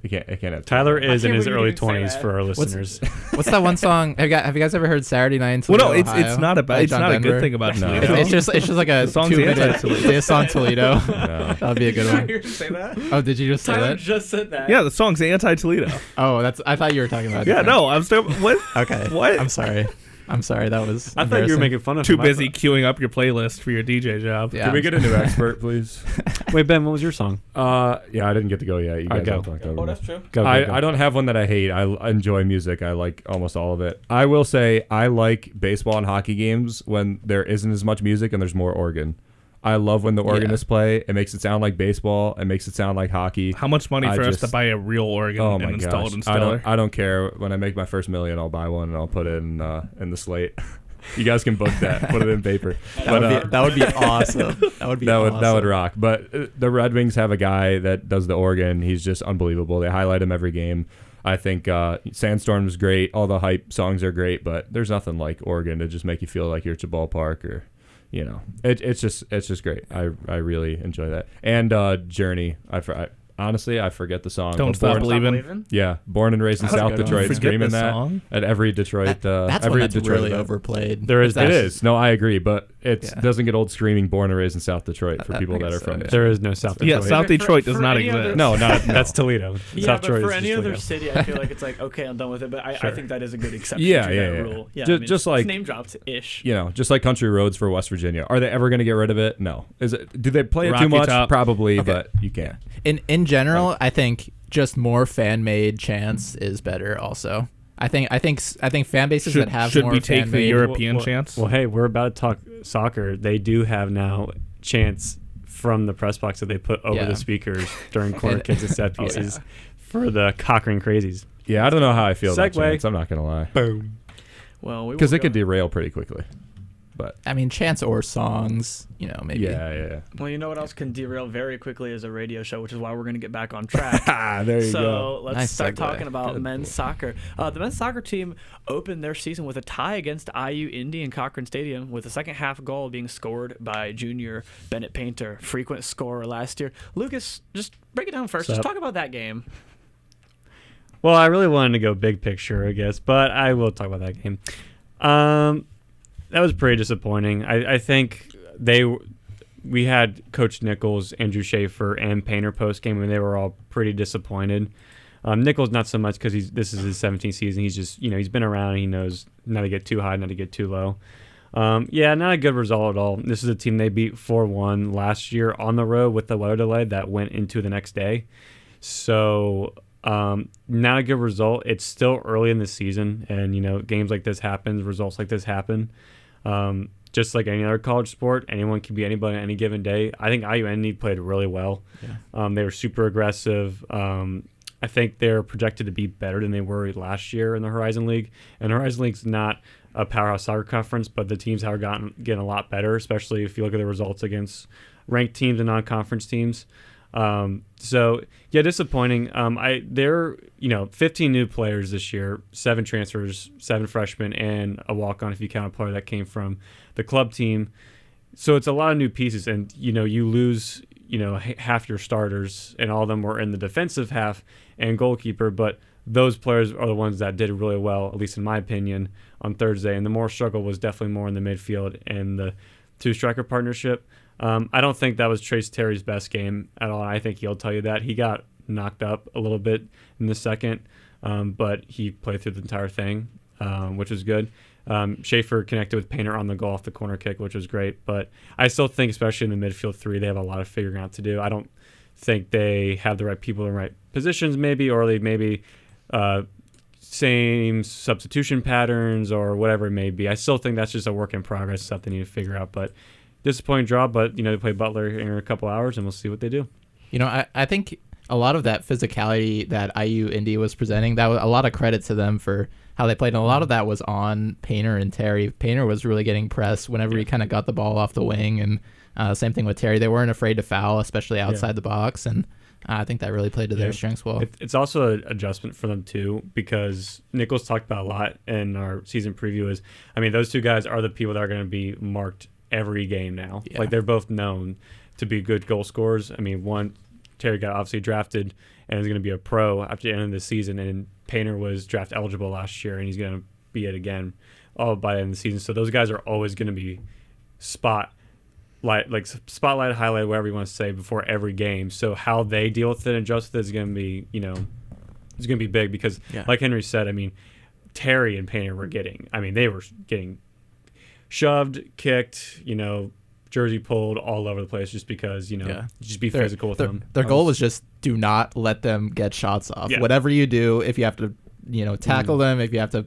[SPEAKER 5] It can't have
[SPEAKER 3] Tyler is in his early 20s for our listeners.
[SPEAKER 4] What's that one song? Have you guys ever heard Saturday Night in Toledo?
[SPEAKER 2] Well, no, it's not a good thing about Toledo.
[SPEAKER 4] It's just like a 2-minute diss on Toledo.
[SPEAKER 5] No.
[SPEAKER 4] That'd be a good one.
[SPEAKER 1] Did you say that?
[SPEAKER 4] Oh, did you just say
[SPEAKER 1] Tyler
[SPEAKER 4] that?
[SPEAKER 1] just said that.
[SPEAKER 2] Yeah, the song's anti-Toledo.
[SPEAKER 4] Oh, I thought you were talking about.
[SPEAKER 2] Yeah, no, I'm still. What?
[SPEAKER 4] Okay.
[SPEAKER 2] What?
[SPEAKER 4] I'm sorry. That was.
[SPEAKER 3] I thought you were making fun of
[SPEAKER 2] Too
[SPEAKER 3] him.
[SPEAKER 2] busy queuing up your playlist for your DJ job.
[SPEAKER 4] Yeah.
[SPEAKER 5] Can we get a new expert, please?
[SPEAKER 3] Wait, Ben, what was your song?
[SPEAKER 5] I didn't get to go yet. You guys all talked over me.
[SPEAKER 1] That's true.
[SPEAKER 3] Go.
[SPEAKER 5] I don't have one that I hate. I enjoy music. I like almost all of it. I will say I like baseball and hockey games when there isn't as much music and there's more organ. I love when the organists play. It makes it sound like baseball. It makes it sound like hockey.
[SPEAKER 2] How much money for us to buy a real organ and install it in Stellar?
[SPEAKER 5] I don't care. When I make my first $1 million, I'll buy one and I'll put it in the slate. You guys can book that. Put it in paper.
[SPEAKER 4] That would be awesome.
[SPEAKER 5] That would rock. But the Red Wings have a guy that does the organ. He's just unbelievable. They highlight him every game. I think Sandstorm's great. All the hype songs are great, but there's nothing like organ to just make you feel like you're at a ballpark or. It's just great. I really enjoy that. And Journey. Honestly, I forget the song.
[SPEAKER 2] Don't Stop Believing.
[SPEAKER 5] Yeah, born and raised in South Detroit, screaming that
[SPEAKER 2] song?
[SPEAKER 5] at every Detroit.
[SPEAKER 4] That's
[SPEAKER 5] every
[SPEAKER 4] one that's
[SPEAKER 5] Detroit
[SPEAKER 4] really
[SPEAKER 5] event.
[SPEAKER 4] overplayed.
[SPEAKER 5] It is. No, I agree, but it doesn't get old screaming "Born and raised in South Detroit" for people that are from.
[SPEAKER 3] There is no South Detroit.
[SPEAKER 2] Yeah, South Detroit does not exist.
[SPEAKER 5] No,
[SPEAKER 3] that's Toledo.
[SPEAKER 1] Yeah,
[SPEAKER 3] South
[SPEAKER 1] but
[SPEAKER 3] Detroit
[SPEAKER 1] for
[SPEAKER 3] is
[SPEAKER 1] any
[SPEAKER 3] just
[SPEAKER 1] other
[SPEAKER 3] Toledo.
[SPEAKER 1] city, I feel like it's like okay, I'm done with it. But I think that is a good exception
[SPEAKER 5] Yeah,
[SPEAKER 1] to
[SPEAKER 5] yeah,
[SPEAKER 1] that
[SPEAKER 5] yeah.
[SPEAKER 1] rule. Yeah,
[SPEAKER 5] Just like
[SPEAKER 1] it's name dropped ish.
[SPEAKER 5] Just like Country Roads for West Virginia. Are they ever going to get rid of it? No. Do they play it
[SPEAKER 2] Rocky
[SPEAKER 5] too much?
[SPEAKER 2] Top.
[SPEAKER 5] Probably, but you can't.
[SPEAKER 4] In general, I think just more fan-made chants is better. Also, I think fan bases that have
[SPEAKER 2] should
[SPEAKER 4] more
[SPEAKER 2] we take the
[SPEAKER 4] fan-made-
[SPEAKER 2] European chants?
[SPEAKER 3] Well, hey, we're about to talk soccer. They do have now chants from the press box that they put over the speakers during corner kicks and set pieces for the Cochrane Crazies.
[SPEAKER 5] Yeah, I don't know how I feel about
[SPEAKER 3] Segue.
[SPEAKER 5] chants. I'm not going to lie.
[SPEAKER 3] Boom.
[SPEAKER 1] Well,
[SPEAKER 5] Because it could derail pretty quickly. But
[SPEAKER 4] I mean, chants or songs, maybe.
[SPEAKER 5] Yeah.
[SPEAKER 1] Well, you know what else can derail very quickly is a radio show, which is why we're going to get back on track.
[SPEAKER 5] There you go.
[SPEAKER 1] So let's
[SPEAKER 4] Nice
[SPEAKER 1] start
[SPEAKER 4] segue.
[SPEAKER 1] talking about
[SPEAKER 5] Good
[SPEAKER 1] men's soccer. The men's soccer team opened their season with a tie against IU Indy in Cochrane Stadium, with the second half goal being scored by junior Bennett Painter, frequent scorer last year. Lucas, just break it down first. Just talk about that game.
[SPEAKER 3] Well, I really wanted to go big picture, I guess, but I will talk about that game. That was pretty disappointing. I think we had Coach Nichols, Andrew Schaefer, and Painter post game, and they were all pretty disappointed. Nichols not so much because this is his 17th season. He's just he's been around and he knows not to get too high, not to get too low. Not a good result at all. This is a team they beat 4-1 last year on the road with the weather delay that went into the next day. So not a good result. It's still early in the season, and games like this happen, results like this happen. Just like any other college sport, anyone can be anybody on any given day. I think IU played really well. Yeah. They were super aggressive. I think they're projected to be better than they were last year in the Horizon League. And the Horizon League's not a powerhouse soccer conference, but the teams have getting a lot better, especially if you look at the results against ranked teams and non-conference teams. Disappointing. They're 15 new players this year, 7 transfers, 7 freshmen, and a walk-on if you count a player that came from the club team. So it's a lot of new pieces, and you lose half your starters, and all of them were in the defensive half and goalkeeper, but those players are the ones that did really well, at least in my opinion, on Thursday. And the more struggle was definitely more in the midfield and the two-striker partnership. I don't think that was Trace Terry's best game at all. I think he'll tell you that. He got knocked up a little bit in the second, but he played through the entire thing, which was good. Schaefer connected with Painter on the goal off the corner kick, which was great. But I still think, especially in the midfield three, they have a lot of figuring out to do. I don't think they have the right people in the right positions, maybe, or they maybe same substitution patterns or whatever it may be. I still think that's just a work in progress, stuff they need to figure out. But disappointing draw, but they play Butler in a couple hours, and we'll see what they do.
[SPEAKER 4] I think a lot of that physicality that IU Indy was presenting, that was a lot of credit to them for how they played, and a lot of that was on Painter and Terry. Painter was really getting pressed whenever he kind of got the ball off the wing, and same thing with Terry. They weren't afraid to foul, especially outside the box, and I think that really played to their strengths well.
[SPEAKER 3] It's also an adjustment for them, too, because Nichols talked about a lot in our season preview is, those two guys are the people that are going to be marked every game now. Yeah. Like, they're both known to be good goal scorers. One, Terry got obviously drafted and is going to be a pro after the end of the season, and Painter was draft eligible last year, and he's going to be it again all by the end of the season. So those guys are always going to be spotlight, highlight, whatever you want to say, before every game. So how they deal with it and adjust with it is going to be, it's going to be big because, like Henry said, Terry and Painter were getting, they were getting shoved, kicked, jersey pulled all over the place just because, just be physical with them.
[SPEAKER 4] Their goal was just do not let them get shots off.
[SPEAKER 3] Yeah.
[SPEAKER 4] Whatever you do, if you have to, tackle them, if you have to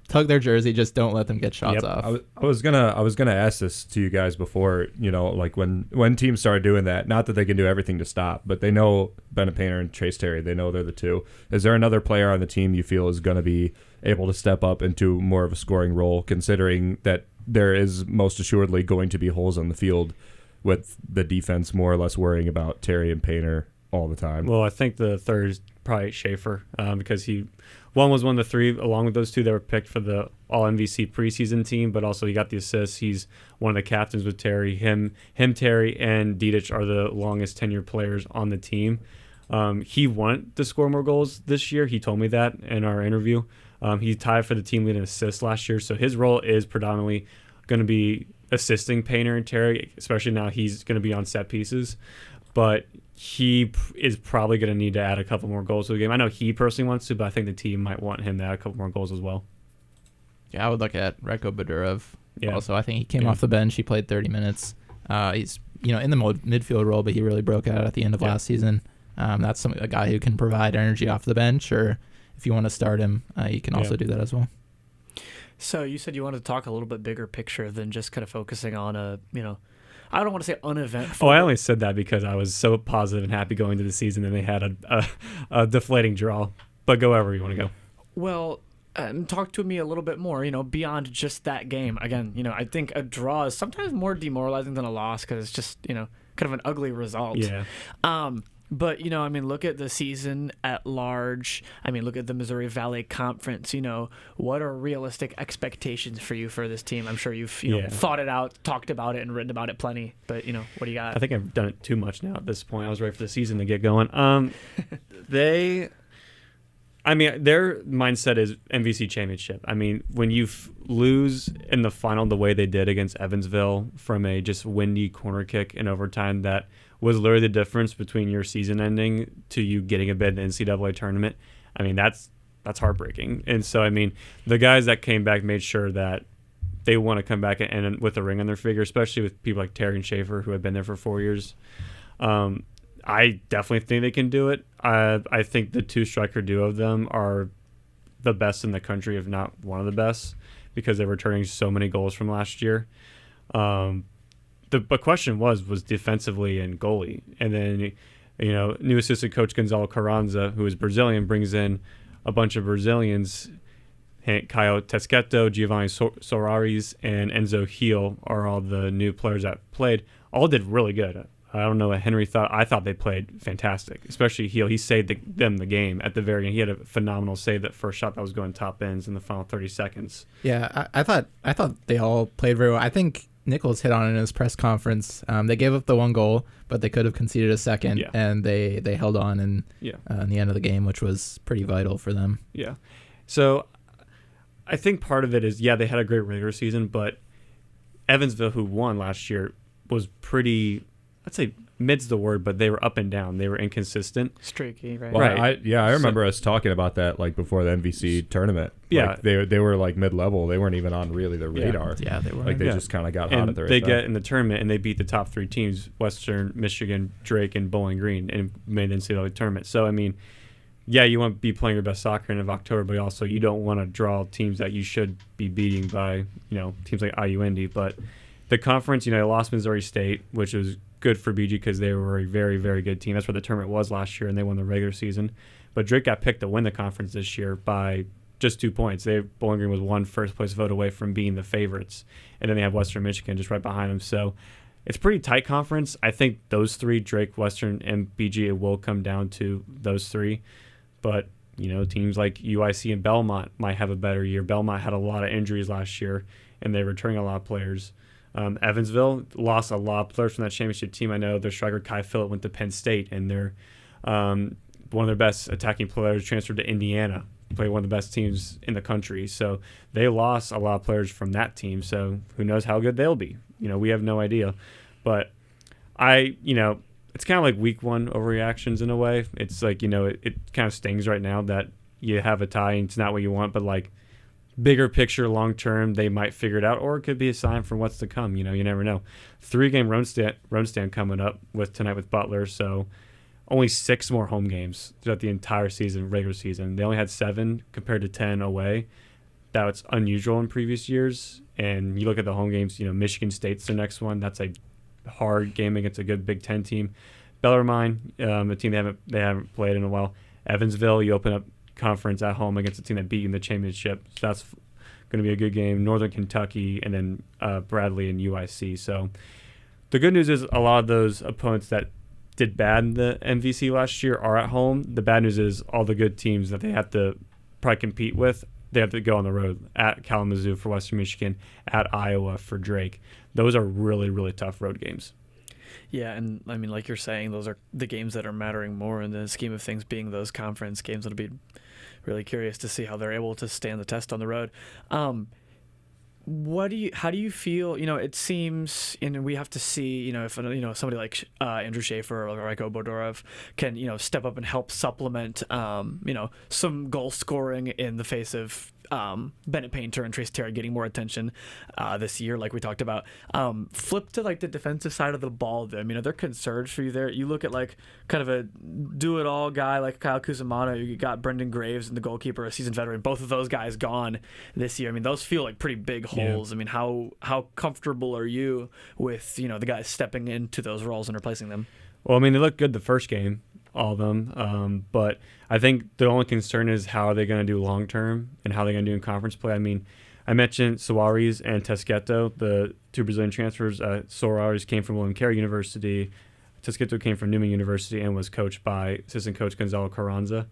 [SPEAKER 4] tug their jersey, just don't let them get shots off.
[SPEAKER 5] I was gonna ask this to you guys before, like when teams started doing that, not that they can do everything to stop, but they know Bennett Painter and Trace Terry, they know they're the two. Is there another player on the team you feel is going to be able to step up into more of a scoring role, considering that there is most assuredly going to be holes on the field with the defense more or less worrying about Terry and Painter all the time?
[SPEAKER 3] Well, I think the third is probably Schaefer because one was one of the three, along with those two that were picked for the All-MVC preseason team, but also he got the assists. He's one of the captains with Terry. Him, Terry, and Didic are the longest tenure players on the team. He wanted to score more goals this year. He told me that in our interview. He tied for the team lead in assists last year, so his role is predominantly going to be assisting Painter and Terry, especially now he's going to be on set pieces. But he is probably going to need to add a couple more goals to the game. I know he personally wants to, but I think the team might want him to add a couple more goals as well.
[SPEAKER 4] Yeah, I would look at Retko Badurov. Yeah. Also, I think he came off the bench. He played 30 minutes. He's in the midfield role, but he really broke out at the end of last season. That's a guy who can provide energy off the bench, or if you want to start him, you can also do that as well.
[SPEAKER 1] So you said you wanted to talk a little bit bigger picture than just kind of focusing on I don't want to say uneventful.
[SPEAKER 3] Oh, I only said that because I was so positive and happy going to the season, and they had a deflating draw. But go wherever you want to go.
[SPEAKER 1] Well, talk to me a little bit more, beyond just that game. Again, I think a draw is sometimes more demoralizing than a loss because it's just, kind of an ugly result.
[SPEAKER 3] Yeah.
[SPEAKER 1] But, look at the season at large. Look at the Missouri Valley Conference. What are realistic expectations for you for this team? I'm sure you've thought it out, talked about it, and written about it plenty. But, what do you got?
[SPEAKER 3] I think I've done it too much now at this point. I was ready for the season to get going. Their mindset is MVC championship. When you lose in the final the way they did against Evansville from a just windy corner kick in overtime, that was literally the difference between your season ending to you getting a bid in the NCAA tournament. That's heartbreaking. And so, the guys that came back made sure that they want to come back and with a ring on their finger, especially with people like Terry and Schaefer who have been there for 4 years. I definitely think they can do it. I think the two-striker duo of them are the best in the country, if not one of the best, because they're returning so many goals from last year. The question was defensively and goalie. And then, new assistant coach Gonzalo Carranza, who is Brazilian, brings in a bunch of Brazilians. Caio Tesqueto, Giovanni Soares, and Enzo Heel are all the new players that played. All did really good. I don't know what Henry thought. I thought they played fantastic, especially Heel. He saved them the game at the very end. He had a phenomenal save, that first shot that was going top ends in the final 30 seconds.
[SPEAKER 4] Yeah, I thought they all played very well. I think Nichols hit on it in his press conference. They gave up the one goal, but they could have conceded a second,
[SPEAKER 3] Yeah.
[SPEAKER 4] and they held on in the end of the game, which was pretty vital for them.
[SPEAKER 3] Yeah. So I think part of it is, they had a great regular season, but Evansville, who won last year, was pretty, I'd say mid's the word, but they were up and down. They were inconsistent.
[SPEAKER 1] Streaky, right?
[SPEAKER 5] Well,
[SPEAKER 3] Right.
[SPEAKER 5] I remember us talking about that like before the MVC tournament.
[SPEAKER 3] Yeah.
[SPEAKER 5] Like, they were like mid-level. They weren't even on really the radar.
[SPEAKER 4] Yeah, they were.
[SPEAKER 5] Like they
[SPEAKER 3] Yeah.
[SPEAKER 5] just kind of got hot
[SPEAKER 3] And
[SPEAKER 5] at the right
[SPEAKER 3] they
[SPEAKER 5] time.
[SPEAKER 3] get in the tournament and they beat the top 3 teams, Western Michigan, Drake, and Bowling Green, and made the NCAA tournament. So, I mean, you want to be playing your best soccer in October, but also you don't want to draw teams that you should be beating by, teams like IU Indy. But the conference, they lost Missouri State, which was good for BG because they were a very, very good team. That's where the tournament was last year, and they won the regular season. But Drake got picked to win the conference this year by just 2 points. Bowling Green was one first-place vote away from being the favorites, and then they have Western Michigan just right behind them. So it's a pretty tight conference. I think those 3, Drake, Western, and BG, it will come down to those 3. But, teams like UIC and Belmont might have a better year. Belmont had a lot of injuries last year, and they're returning a lot of players. Evansville lost a lot of players from that championship team. I know their striker Kai Phillip went to Penn State, and they're one of their best attacking players transferred to Indiana, played one of the best teams in the country. So they lost a lot of players from that team. So who knows how good they'll be? We have no idea. But it's kind of like week 1 overreactions in a way. It's like, it kind of stings right now that you have a tie and it's not what you want, but like bigger picture, long term, they might figure it out, or it could be a sign for what's to come. You never know. 3-game road stand coming up tonight with Butler, so only 6 more home games throughout the entire season, regular season. They only had 7 compared to 10 away. That's unusual in previous years. And you look at the home games, Michigan State's their next one. That's a hard game against a good Big Ten team. Bellarmine, a team they haven't played in a while. Evansville, you open up conference at home against a team that beat you in the championship. So that's going to be a good game. Northern Kentucky, and then Bradley and UIC. So the good news is a lot of those opponents that did bad in the MVC last year are at home. The bad news is all the good teams that they have to probably compete with, they have to go on the road at Kalamazoo for Western Michigan, at Iowa for Drake. Those are really, really tough road games.
[SPEAKER 1] Yeah, and I mean, like you're saying, those are the games that are mattering more in the scheme of things, being those conference games. It'll be really curious to see how they're able to stand the test on the road. How do you feel? It seems, and we have to see, if somebody like Andrew Schaefer or Raiko Bodorov can step up and help supplement some goal scoring in the face of Bennett Painter and Trace Terry getting more attention this year, like we talked about. Flip to like the defensive side of the ball, though. They're concerns for you there. You look at like kind of a do-it-all guy like Kyle Cusimano. You got Brendan Graves and the goalkeeper, a seasoned veteran. Both of those guys gone this year. those feel like pretty big holes. Yeah. How comfortable are you with the guys stepping into those roles and replacing them?
[SPEAKER 3] Well, they looked good the first game, all of them. But I think the only concern is how are they going to do long term and how they're going to do in conference play. I mentioned Soares and Tesqueto, the 2 Brazilian transfers. Soares came from William Carey University. Tesqueto came from Newman University and was coached by assistant coach Gonzalo Carranza.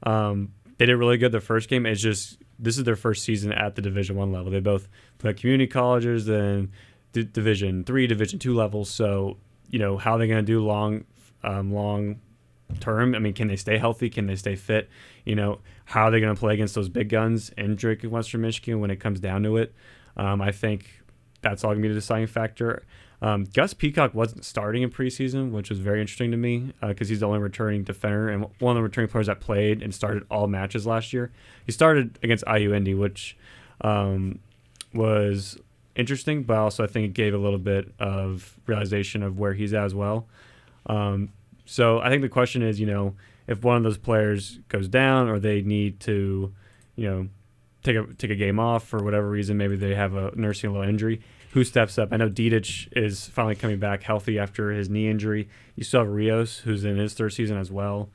[SPEAKER 3] They did really good the first game. It's just this is their first season at the Division I level. They both play community colleges and Division III, Division II levels. So how are they going to do long term? Can they stay healthy? Can they stay fit? How are they going to play against those big guns in Drake and Western Michigan when it comes down to it? I think that's all going to be the deciding factor. Gus Peacock wasn't starting in preseason, which was very interesting to me because he's the only returning defender and one of the returning players that played and started all matches last year. He started against IU Indy, which was interesting, but also I think it gave a little bit of realization of where he's at as well. So I think the question is, if one of those players goes down or they need to, take a game off for whatever reason, maybe they have a nursing a little injury, who steps up? I know Didic is finally coming back healthy after his knee injury. You still have Rios, who's in his 3rd season as well.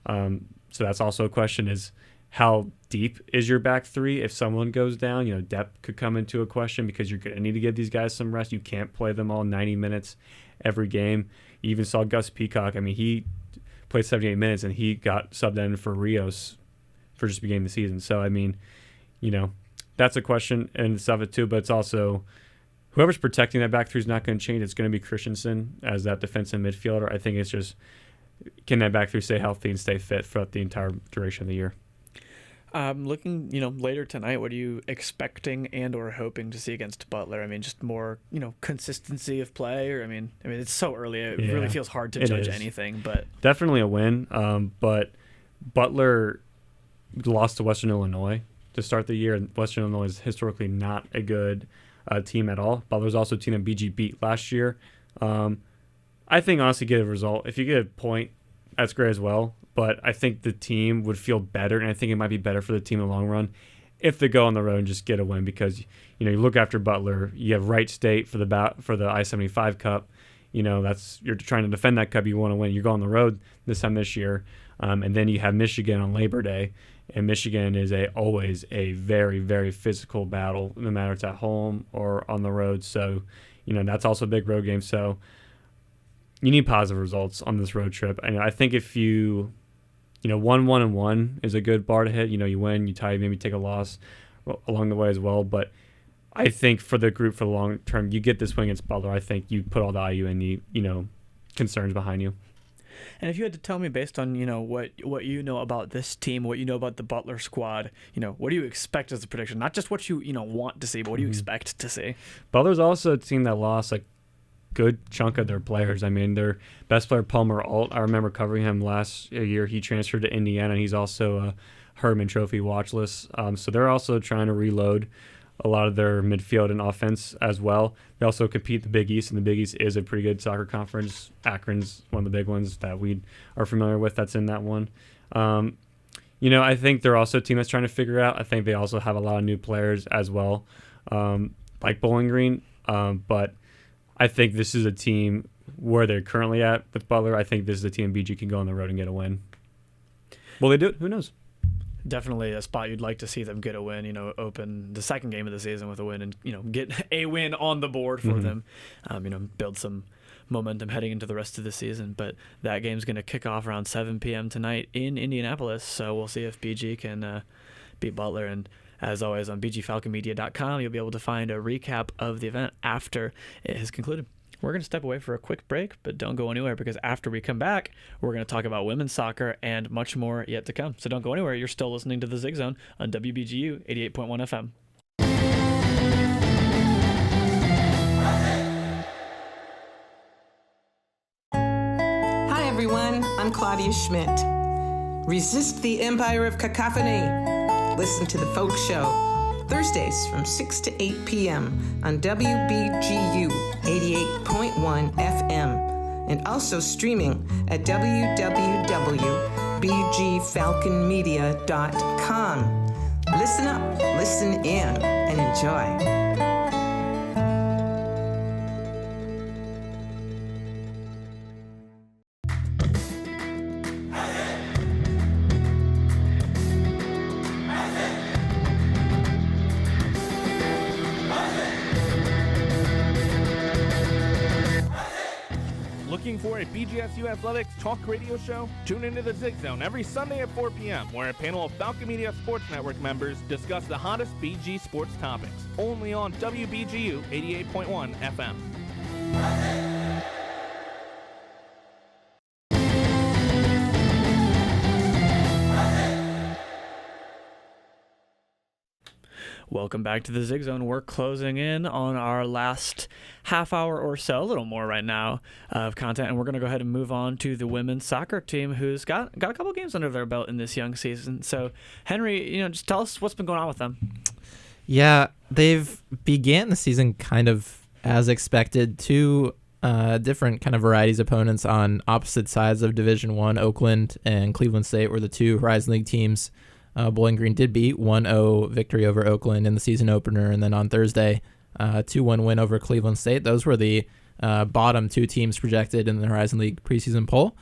[SPEAKER 3] So that's also a question is how deep is your back 3 if someone goes down? Depth could come into a question because you're going to need to give these guys some rest. You can't play them all 90 minutes every game. You even saw Gus Peacock. He played 78 minutes and he got subbed in for Rios for just beginning the season. So, that's a question and stuff it too, but it's also whoever's protecting that back three is not going to change. It's going to be Christensen as that defensive midfielder. I think it's just, can that back three stay healthy and stay fit throughout the entire duration of the year?
[SPEAKER 1] Looking, later tonight, what are you expecting and or hoping to see against Butler? I mean, just more, consistency of play, or I mean, it's so early. It really feels hard to judge anything, but
[SPEAKER 3] definitely a win. But Butler lost to Western Illinois to start the year, and Western Illinois is historically not a good team at all. Butler's also a team that BG beat last year. I think honestly, get a result. If you get a point, that's great as well. But I think the team would feel better, and I think it might be better for the team in the long run if they go on the road and just get a win, because you look after Butler, you have Wright State for the I-75 Cup. You're trying to defend that cup. You want to win. You go on the road this year, and then you have Michigan on Labor Day, and Michigan is always a very, very physical battle, no matter it's at home or on the road. So, that's also a big road game. So you need positive results on this road trip. And I think if you 1-1-1 is a good bar to hit. You win, you tie, maybe take a loss along the way as well. But I think for the group for the long term, you get this win against Butler. I think you put all the IU and the concerns behind you.
[SPEAKER 1] And if you had to tell me based on what you know about this team, what you know about the Butler squad, what do you expect as a prediction? Not just what you want to see, but what do you expect to see?
[SPEAKER 3] Butler's also a team that lost a good chunk of their players. I mean, their best player, Palmer Alt, I remember covering him last year. He transferred to Indiana. He's also a Herman Trophy watch list. So they're also trying to reload a lot of their midfield and offense as well. They also compete in the Big East, and the Big East is a pretty good soccer conference. Akron's one of the big ones that we are familiar with that's in that one. I think they're also a team that's trying to figure out. I think they also have a lot of new players as well, like Bowling Green. But I think this is a team where they're currently at with Butler. I think this is a team BG can go on the road and get a win. Will they do it? Who knows?
[SPEAKER 1] Definitely a spot you'd like to see them get a win, open the second game of the season with a win and, get a win on the board for them, build some momentum heading into the rest of the season. But that game's going to kick off around 7 p.m. tonight in Indianapolis, so we'll see if BG can beat Butler. And as always, on bgfalconmedia.com, you'll be able to find a recap of the event after it has concluded. We're going to step away for a quick break, but don't go anywhere, because after we come back, we're going to talk about women's soccer and much more yet to come. So don't go anywhere. You're still listening to the Zig Zone on WBGU 88.1 FM.
[SPEAKER 10] Hi, everyone. I'm Claudia Schmidt. Resist the empire of cacophony. Listen to The Folk Show, Thursdays from 6 to 8 p.m. on WBGU 88.1 FM, and also streaming at www.bgfalconmedia.com. Listen up, listen in, and enjoy.
[SPEAKER 2] Looking for a BGSU Athletics talk radio show? Tune into the Zig Zone every Sunday at 4 p.m., where a panel of Falcon Media Sports Network members discuss the hottest BG sports topics. Only on WBGU 88.1 FM.
[SPEAKER 1] Welcome back to the Zig Zone. We're closing in on our last half hour or so, a little more right now, of content, and we're going to go ahead and move on to the women's soccer team, who's got a couple games under their belt in this young season. So, Henry, just tell us what's been going on with them.
[SPEAKER 4] Yeah, they've began the season kind of as expected. Two different kind of varieties opponents on opposite sides of Division I. Oakland and Cleveland State were the two Horizon League teams. Bowling Green did beat 1-0 victory over Oakland in the season opener, and then on Thursday, 2-1 win over Cleveland State. Those were the bottom two teams projected in the Horizon League preseason poll.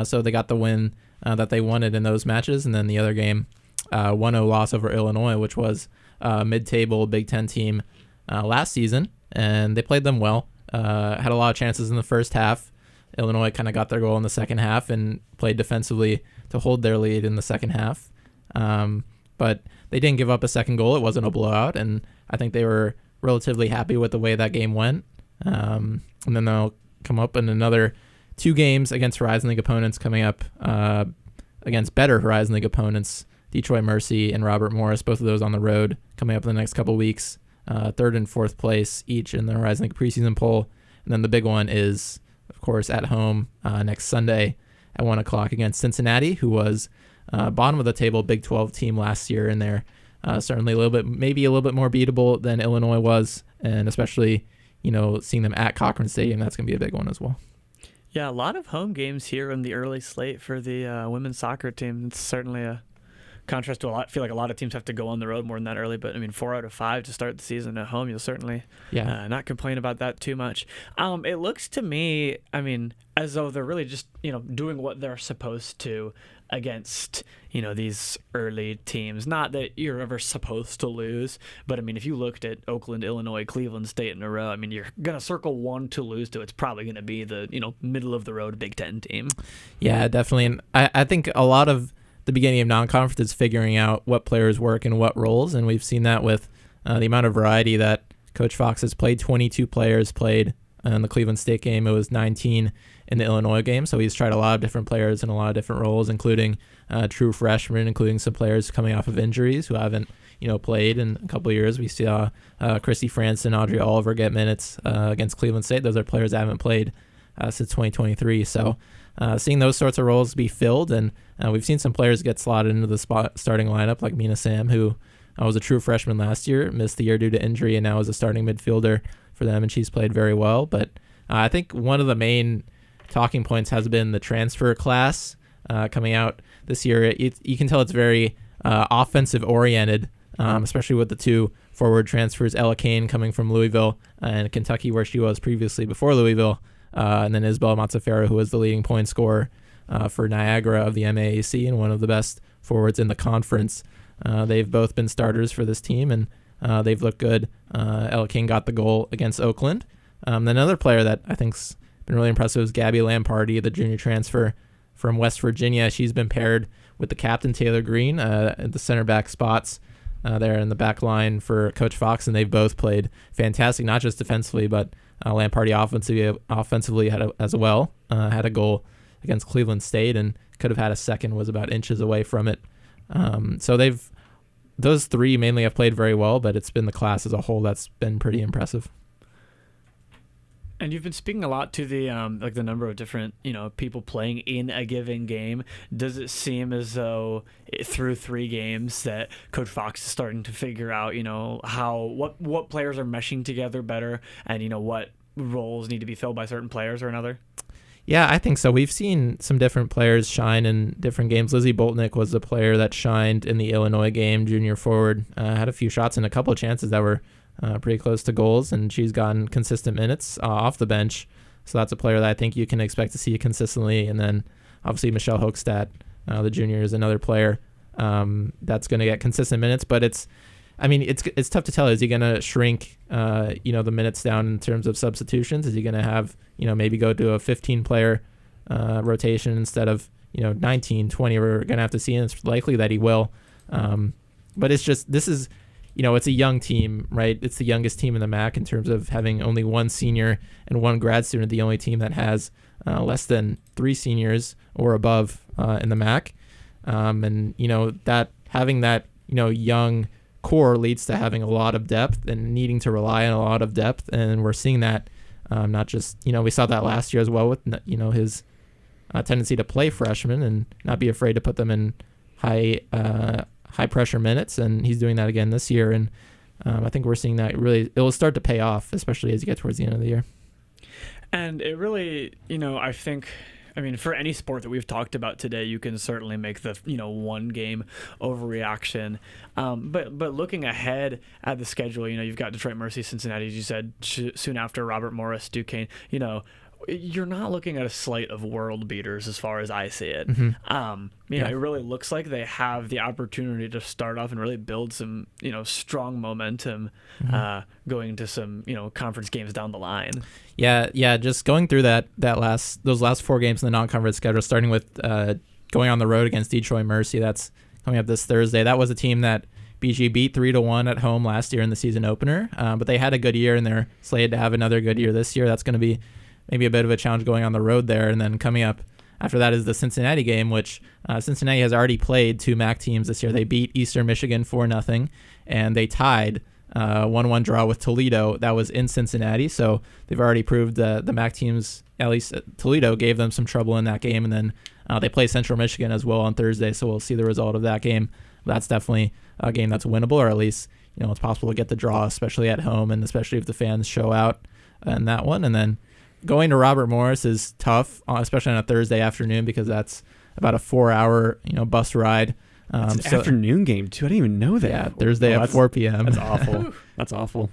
[SPEAKER 4] So they got the win that they wanted in those matches, and then the other game, 1-0 loss over Illinois, which was a mid-table Big Ten team last season, and they played them well. Had a lot of chances in the first half. Illinois kind of got their goal in the second half and played defensively to hold their lead in the second half. But they didn't give up a second goal. It wasn't a blowout, and I think they were relatively happy with the way that game went. And then they'll come up in another 2 games against Horizon League opponents coming up against better Horizon League opponents, Detroit Mercy and Robert Morris, both of those on the road coming up in the next couple weeks. 3rd and 4th place each in the Horizon League preseason poll. And then the big one is, of course, at home next Sunday at 1 o'clock against Cincinnati, who was bottom of the table Big 12 team last year, and they're certainly maybe a little bit more beatable than Illinois was, and especially, seeing them at Cochran Stadium, that's going to be a big one as well.
[SPEAKER 1] Yeah, a lot of home games here in the early slate for the women's soccer team. It's certainly a contrast to I feel like a lot of teams have to go on the road more than that early, but 4 out of 5 to start the season at home, you'll certainly not complain about that too much. It looks to me, as though they're really just, doing what they're supposed to against, these early teams. Not that you're ever supposed to lose, but if you looked at Oakland, Illinois, Cleveland State in a row, you're going to circle one to lose to. It's probably going to be the, middle of the road Big Ten team.
[SPEAKER 4] Yeah, definitely. And I think a lot of the beginning of non-conference is figuring out what players work in what roles, and we've seen that with the amount of variety that Coach Fox has played. 22 players played in the Cleveland State game. It was 19 in the Illinois game, so he's tried a lot of different players in a lot of different roles, including true freshmen, including some players coming off of injuries who haven't played in a couple of years. We saw Christy Franson, Audrey Oliver get minutes against Cleveland State. Those are players that haven't played since 2023, so seeing those sorts of roles be filled, and we've seen some players get slotted into the starting lineup, like Mina Sam, who was a true freshman last year, missed the year due to injury, and now is a starting midfielder for them, and she's played very well. But I think one of the main talking points has been the transfer class coming out this year. You can tell it's very offensive oriented, especially with the 2 forward transfers, Ella Kane coming from Louisville and Kentucky, where she was previously before Louisville, and then Isabel Mazzaferro, who was the leading point scorer for Niagara of the MAAC and one of the best forwards in the conference. They've both been starters for this team, and they've looked good. Ella King got the goal against Oakland. Another player that I think's been really impressive is Gabby Lamparty, the junior transfer from West Virginia. She's been paired with the captain, Taylor Green, at the center back spots there in the back line for Coach Fox, and they've both played fantastic, not just defensively, but Lamparty offensively had a goal against Cleveland State and could have had a second, was about inches away from it. So those 3 mainly have played very well, but it's been the class as a whole that's been pretty impressive.
[SPEAKER 1] And you've been speaking a lot to the the number of different people playing in a given game. Does it seem as though through 3 games that Coach Fox is starting to figure out what players are meshing together better, and what roles need to be filled by certain players or another?
[SPEAKER 4] Yeah, I think so. We've seen some different players shine in different games. Lizzie Boltnick was the player that shined in the Illinois game, junior forward. Had a few shots and a couple of chances that were pretty close to goals, and she's gotten consistent minutes off the bench. So that's a player that I think you can expect to see consistently. And then obviously Michelle Hoekstad, the junior, is another player that's going to get consistent minutes. But it's tough to tell. Is he going to shrink the minutes down in terms of substitutions? Is he going to have maybe go to a 15-player rotation instead of 19, 20? We're going to have to see, and it's likely that he will. But it's just, this is it's a young team, right? It's the youngest team in the MAC in terms of having only 1 senior and 1 grad student, the only team that has less than 3 seniors or above in the MAC. And that having that young core leads to having a lot of depth and needing to rely on a lot of depth, and we're seeing that not just we saw that last year as well with his tendency to play freshmen and not be afraid to put them in high pressure minutes, and he's doing that again this year, and I think we're seeing that really it will start to pay off, especially as you get towards the end of the year.
[SPEAKER 1] And it really I think for any sport that we've talked about today, you can certainly make the 1 game overreaction. But looking ahead at the schedule, you've got Detroit Mercy, Cincinnati, as you said, soon after Robert Morris, Duquesne. You're not looking at a slate of world beaters as far as I see it. Mm-hmm. It really looks like they have the opportunity to start off and really build some strong momentum going into some conference games down the line.
[SPEAKER 4] Yeah. Just going through those last 4 games in the non-conference schedule, starting with going on the road against Detroit Mercy. That's coming up this Thursday. That was a team that BG beat 3-1 at home last year in the season opener, but they had a good year and they're slated to have another good year this year. That's going to be maybe a bit of a challenge going on the road there. And then coming up after that is the Cincinnati game, which Cincinnati has already played 2 MAC teams this year. They beat Eastern Michigan 4-0, and they tied 1-1 draw with Toledo. That was in Cincinnati, so they've already proved the MAC teams, at least Toledo, gave them some trouble in that game. And then they play Central Michigan as well on Thursday, so we'll see the result of that game. That's definitely a game that's winnable, or at least it's possible to get the draw, especially at home, and especially if the fans show out in that one. And then going to Robert Morris is tough, especially on a Thursday afternoon, because that's about a 4-hour bus ride.
[SPEAKER 3] It's an afternoon game too. I didn't even know that.
[SPEAKER 4] Yeah, Thursday at 4 p.m.
[SPEAKER 3] That's awful. That's awful.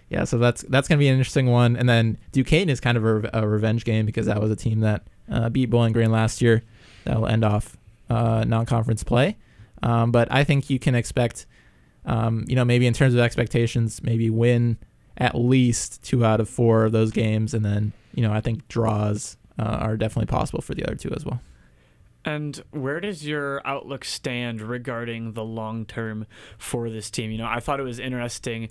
[SPEAKER 4] Yeah, so that's going to be an interesting one. And then Duquesne is kind of a revenge game, because that was a team that beat Bowling Green last year. That will end off non-conference play. But I think you can expect, maybe in terms of expectations, maybe win at least 2 out of 4 of those games. And then, I think draws are definitely possible for the other 2 as well.
[SPEAKER 1] And where does your outlook stand regarding the long term for this team? I thought it was interesting,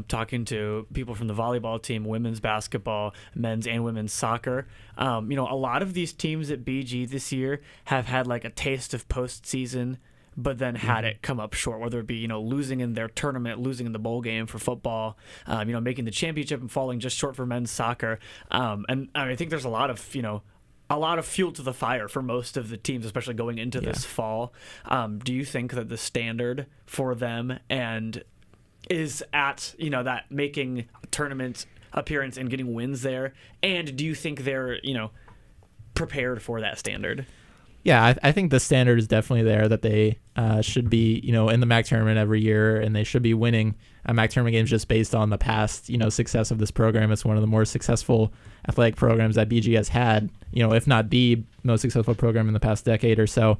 [SPEAKER 1] talking to people from the volleyball team, women's basketball, men's and women's soccer. A lot of these teams at BG this year have had like a taste of postseason, but then had it come up short, whether it be, losing in their tournament, losing in the bowl game for football, making the championship and falling just short for men's soccer. And I think there's a lot of fuel to the fire for most of the teams, especially going into this fall. Do you think that the standard for them and is at, that making a tournament appearance and getting wins there? And do you think they're, prepared for that standard?
[SPEAKER 4] Yeah, I think the standard is definitely there, that they should be, in the MAC tournament every year, and they should be winning MAC tournament games just based on the past, success of this program. It's one of the more successful athletic programs that BG has had, if not the most successful program in the past decade or so.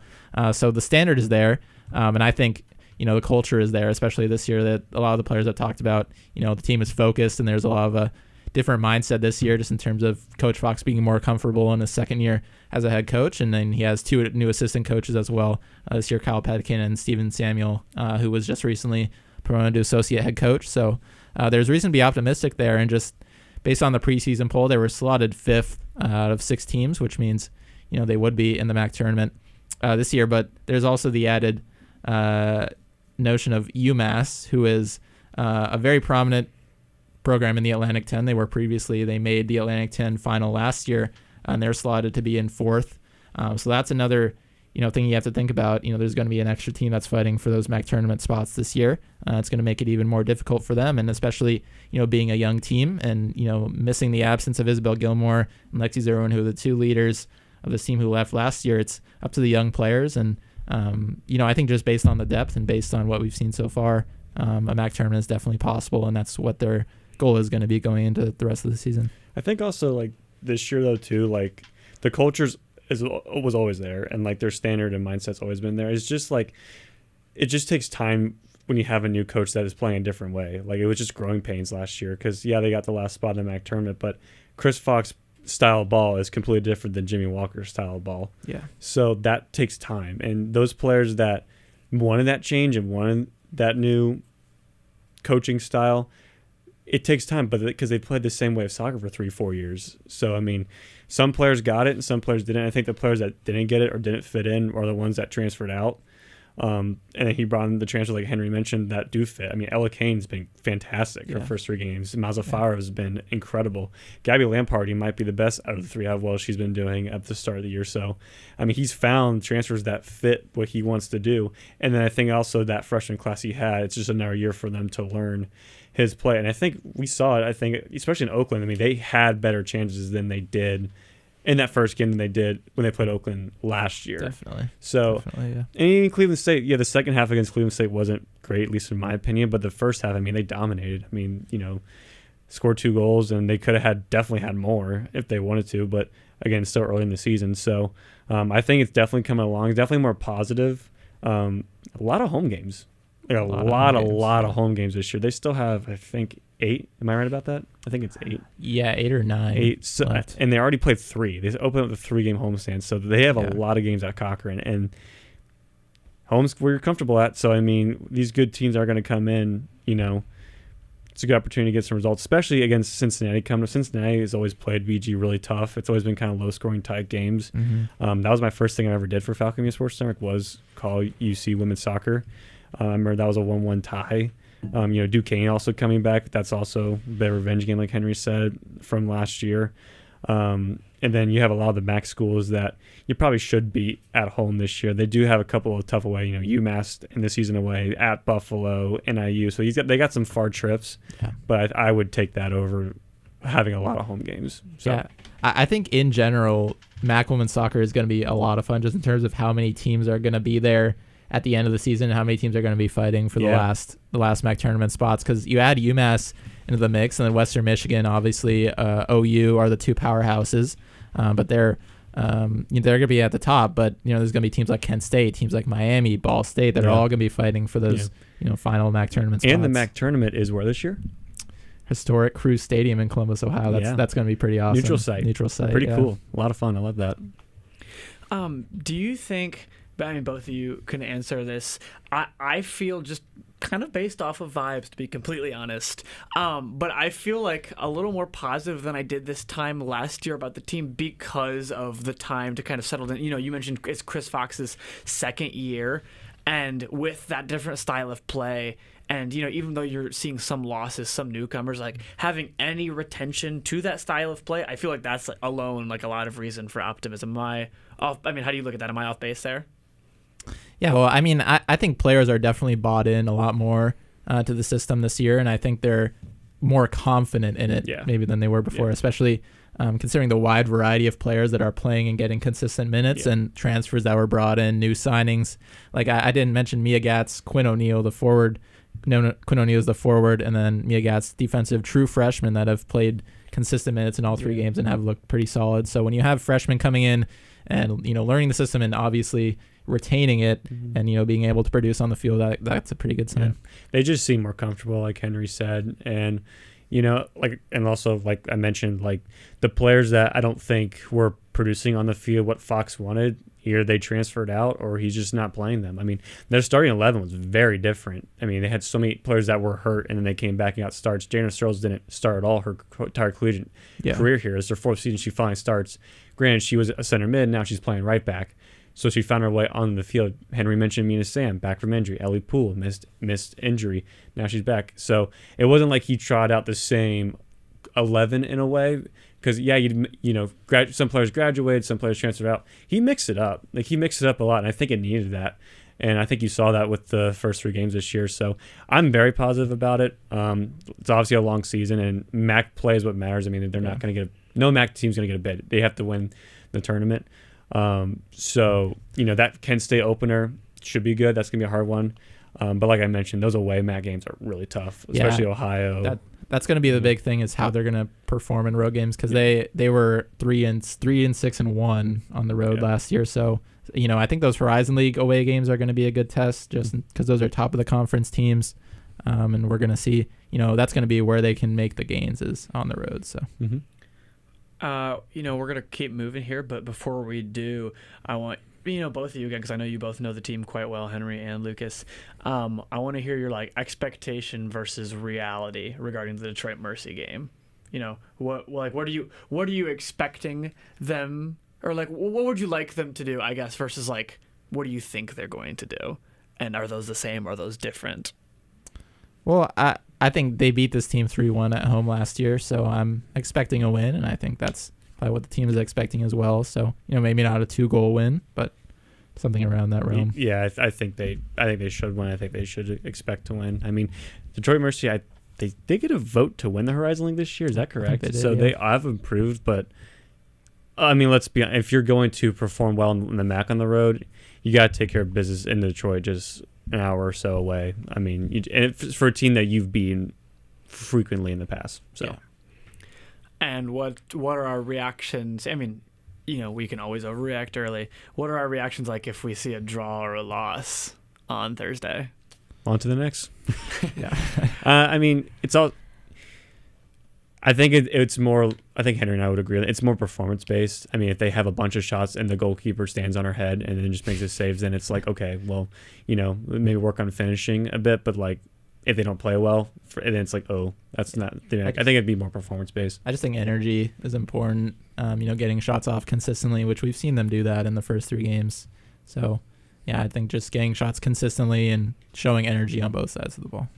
[SPEAKER 4] So the standard is there, and I think, the culture is there, especially this year, that a lot of the players have talked about, the team is focused, and there's a lot of a different mindset this year, just in terms of Coach Fox being more comfortable in his second year as a head coach. And then he has 2 new assistant coaches as well this year, Kyle Petkin and Steven Samuel, who was just recently promoted to associate head coach. So there's reason to be optimistic there. And just based on the preseason poll, they were slotted 5th out of 6 teams, which means, they would be in the MAC tournament this year. But there's also the added notion of UMass, who is a very prominent program in the Atlantic 10. They made the Atlantic 10 final last year, and they're slotted to be in 4th. So that's another thing you have to think about. There's going to be an extra team that's fighting for those MAC tournament spots this year. It's going to make it even more difficult for them, and especially being a young team and missing the absence of Isabel Gilmore and Lexi Zerwin, who are the 2 leaders of this team who left last year. It's up to the young players, and I think just based on the depth and based on what we've seen so far, a MAC tournament is definitely possible, and that's what their goal is going to be going into the rest of the season.
[SPEAKER 3] I think also, like, this year though too, like, the cultures was always there, and like their standard and mindset's always been there. It's just like, it just takes time when you have a new coach that is playing a different way. Like, it was just growing pains last year, because they got the last spot in the MAC tournament, but Chris Fox style of ball is completely different than Jimmy Walker's style of ball.
[SPEAKER 4] Yeah.
[SPEAKER 3] So that takes time, and those players that wanted that change and wanted that new coaching style, it takes time, but because they played the same way of soccer for 3-4 years. So, I mean, some players got it and some players didn't. I think the players that didn't get it or didn't fit in are the ones that transferred out. And then he brought in the transfer, like Henry mentioned, that do fit. I mean, Ella Kane's been fantastic her first 3 games. Mazafaro has been incredible. Gabby Lamparty might be the best out of the 3 how well she's been doing at the start of the year. So, I mean, he's found transfers that fit what he wants to do. And then I think also that freshman class he had, it's just another year for them to learn his play. And I think we saw it, especially in Oakland. I mean, they had better chances than they did in that first game than they did when they played Oakland last year.
[SPEAKER 4] Definitely.
[SPEAKER 3] So,
[SPEAKER 4] yeah.
[SPEAKER 3] And even Cleveland State, the second half against Cleveland State wasn't great, at least in my opinion, but the first half, I mean, they dominated. I mean, scored 2 goals, and they could have definitely had more if they wanted to, but again, still early in the season. So I think it's definitely coming along. It's definitely more positive. A lot of home games. Like a lot of home games this year. They still have, I think, 8. Am I right about that? I think it's 8.
[SPEAKER 4] Yeah, 8 or 9.
[SPEAKER 3] 8. So, and they already played 3. They opened up the 3-game homestand, so they have a lot of games at Cochran. And home's where you're comfortable at. So, I mean, these good teams are going to come in, it's a good opportunity to get some results, especially against Cincinnati. Coming to Cincinnati has always played BG really tough. It's always been kind of low-scoring tight games.
[SPEAKER 4] Mm-hmm.
[SPEAKER 3] That was my first thing I ever did for Falcon Media Sports Network was call UC women's soccer. I remember that was a 1-1 tie. Duquesne also coming back. That's also a bit of a revenge game, like Henry said, from last year. And then you have a lot of the MAC schools that you probably should beat at home this year. They do have a couple of tough away, UMass in the season away, at Buffalo, NIU. So they got some far trips, but I would take that over having a lot of home games. So.
[SPEAKER 4] Yeah, I think in general, MAC women's soccer is going to be a lot of fun just in terms of how many teams are going to be there at the end of the season and how many teams are going to be fighting for the last MAC tournament spots, because you add UMass into the mix, and then Western Michigan, obviously, OU are the two powerhouses, but they're going to be at the top. But there's going to be teams like Kent State, teams like Miami, Ball State that are all going to be fighting for those final MAC tournament spots.
[SPEAKER 3] And the MAC tournament is where this year?
[SPEAKER 4] Historic Cruz Stadium in Columbus, Ohio. That's going to be pretty awesome.
[SPEAKER 3] Neutral site. Pretty cool. A lot of fun. I love that.
[SPEAKER 1] Do you think? I mean, both of you can answer this. I feel just kind of based off of vibes, to be completely honest. But I feel like a little more positive than I did this time last year about the team because of the time to kind of settle in. You mentioned it's Chris Fox's second year, and with that different style of play, and even though you're seeing some losses, some newcomers, like having any retention to that style of play, I feel like that's alone like a lot of reason for optimism. How do you look at that? Am I off base there?
[SPEAKER 4] Yeah, well, I mean, I think players are definitely bought in a lot more to the system this year, and I think they're more confident in it maybe than they were before, especially considering the wide variety of players that are playing and getting consistent minutes and transfers that were brought in, new signings. Like I didn't mention Mia Gatz, Quinn O'Neill, the forward. Quinn O'Neill is the forward, and then Mia Gatz, defensive true freshmen that have played consistent minutes in all three games and have looked pretty solid. So when you have freshmen coming in and learning the system and obviously retaining it and being able to produce on the field, that's a pretty good sign.
[SPEAKER 3] They just seem more comfortable, like Henry said, and and also like I mentioned, like the players that I don't think were producing on the field what Fox wanted, either they transferred out or he's just not playing them. I mean, their starting 11 was very different. I mean, they had so many players that were hurt and then they came back and got starts. Jana Searles didn't start at all her entire collegiate career here. It's her fourth season she finally starts. Granted, she was a center mid, now she's playing right back. So she found her way on the field. Henry mentioned Mina Sam, back from injury. Ellie Poole missed injury. Now she's back. So it wasn't like he trot out the same 11 in a way. Because, some players graduated, some players transferred out. He mixed it up. He mixed it up a lot, and I think it needed that. And I think you saw that with the first three games this year. So I'm very positive about it. It's obviously a long season, and MAC play is what matters. I mean, they're not going to get no MAC team's going to get a bid. They have to win the tournament. That Kent State opener should be good. That's going to be a hard one. But like I mentioned, those away MAC games are really tough, especially Ohio.
[SPEAKER 4] That's going to be the big thing is how they're going to perform in road games because they were 3-6-1 on the road last year. So, I think those Horizon League away games are going to be a good test just because those are top of the conference teams. And we're going to see, that's going to be where they can make the gains is on the road. So.
[SPEAKER 3] Mm-hmm.
[SPEAKER 1] We're going to keep moving here, but before we do, I want, both of you again, because I know you both know the team quite well, Henry and Lucas. I want to hear your expectation versus reality regarding the Detroit Mercy game. What are you expecting them, or what would you like them to do, I guess, versus what do you think they're going to do? And are those the same? Are those different?
[SPEAKER 4] Well, I think they beat this team 3-1 at home last year, so I'm expecting a win, and I think that's probably what the team is expecting as well. So, maybe not a 2-goal win, but something around that realm.
[SPEAKER 3] Yeah, I think they should win. I think they should expect to win. I mean, Detroit Mercy, they get a vote to win the Horizon League this year. Is that correct? They have improved, but I mean, let's be honest. If you're going to perform well in the MAC on the road, you got to take care of business in Detroit. Just an hour or so away. I mean, and it's for a team that you've beaten frequently in the past. So,
[SPEAKER 1] yeah. And what are our reactions? I mean, we can always overreact early. What are our reactions like if we see a draw or a loss on Thursday?
[SPEAKER 3] On to the next.
[SPEAKER 1] Yeah.
[SPEAKER 3] I mean, it's all. I think it's more. I think Henry and I would agree. It's more performance based. I mean, if they have a bunch of shots and the goalkeeper stands on her head and then just makes his saves, then it's like, okay, well, maybe work on finishing a bit. But like, if they don't play well, then it's like, oh, that's not. I think it'd be more performance based.
[SPEAKER 4] I just think energy is important. Getting shots off consistently, which we've seen them do that in the first 3 games. So, yeah, I think just getting shots consistently and showing energy on both sides of the ball.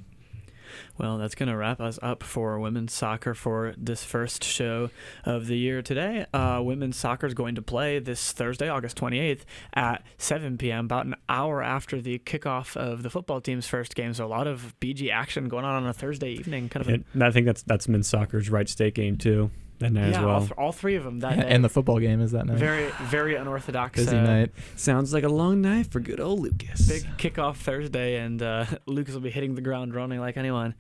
[SPEAKER 1] Well, that's going to wrap us up for women's soccer for this first show of the year today. Women's soccer is going to play this Thursday, August 28th at 7 p.m., about an hour after the kickoff of the football team's first game. So a lot of BG action going on a Thursday evening.
[SPEAKER 3] And I think that's men's soccer's Wright State game, too. That night as well.
[SPEAKER 1] All 3 of them that day.
[SPEAKER 4] And the football game is that night.
[SPEAKER 1] Very, very unorthodox.
[SPEAKER 4] Busy night.
[SPEAKER 3] Sounds like a long night for good old Lucas.
[SPEAKER 1] Big kickoff Thursday, and Lucas will be hitting the ground running like anyone.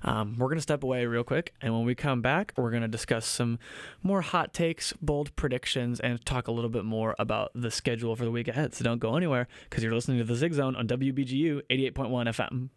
[SPEAKER 1] We're going to step away real quick, and when we come back, we're going to discuss some more hot takes, bold predictions, and talk a little bit more about the schedule for the week ahead. So don't go anywhere, because you're listening to the Zig Zone on WBGU 88.1 FM.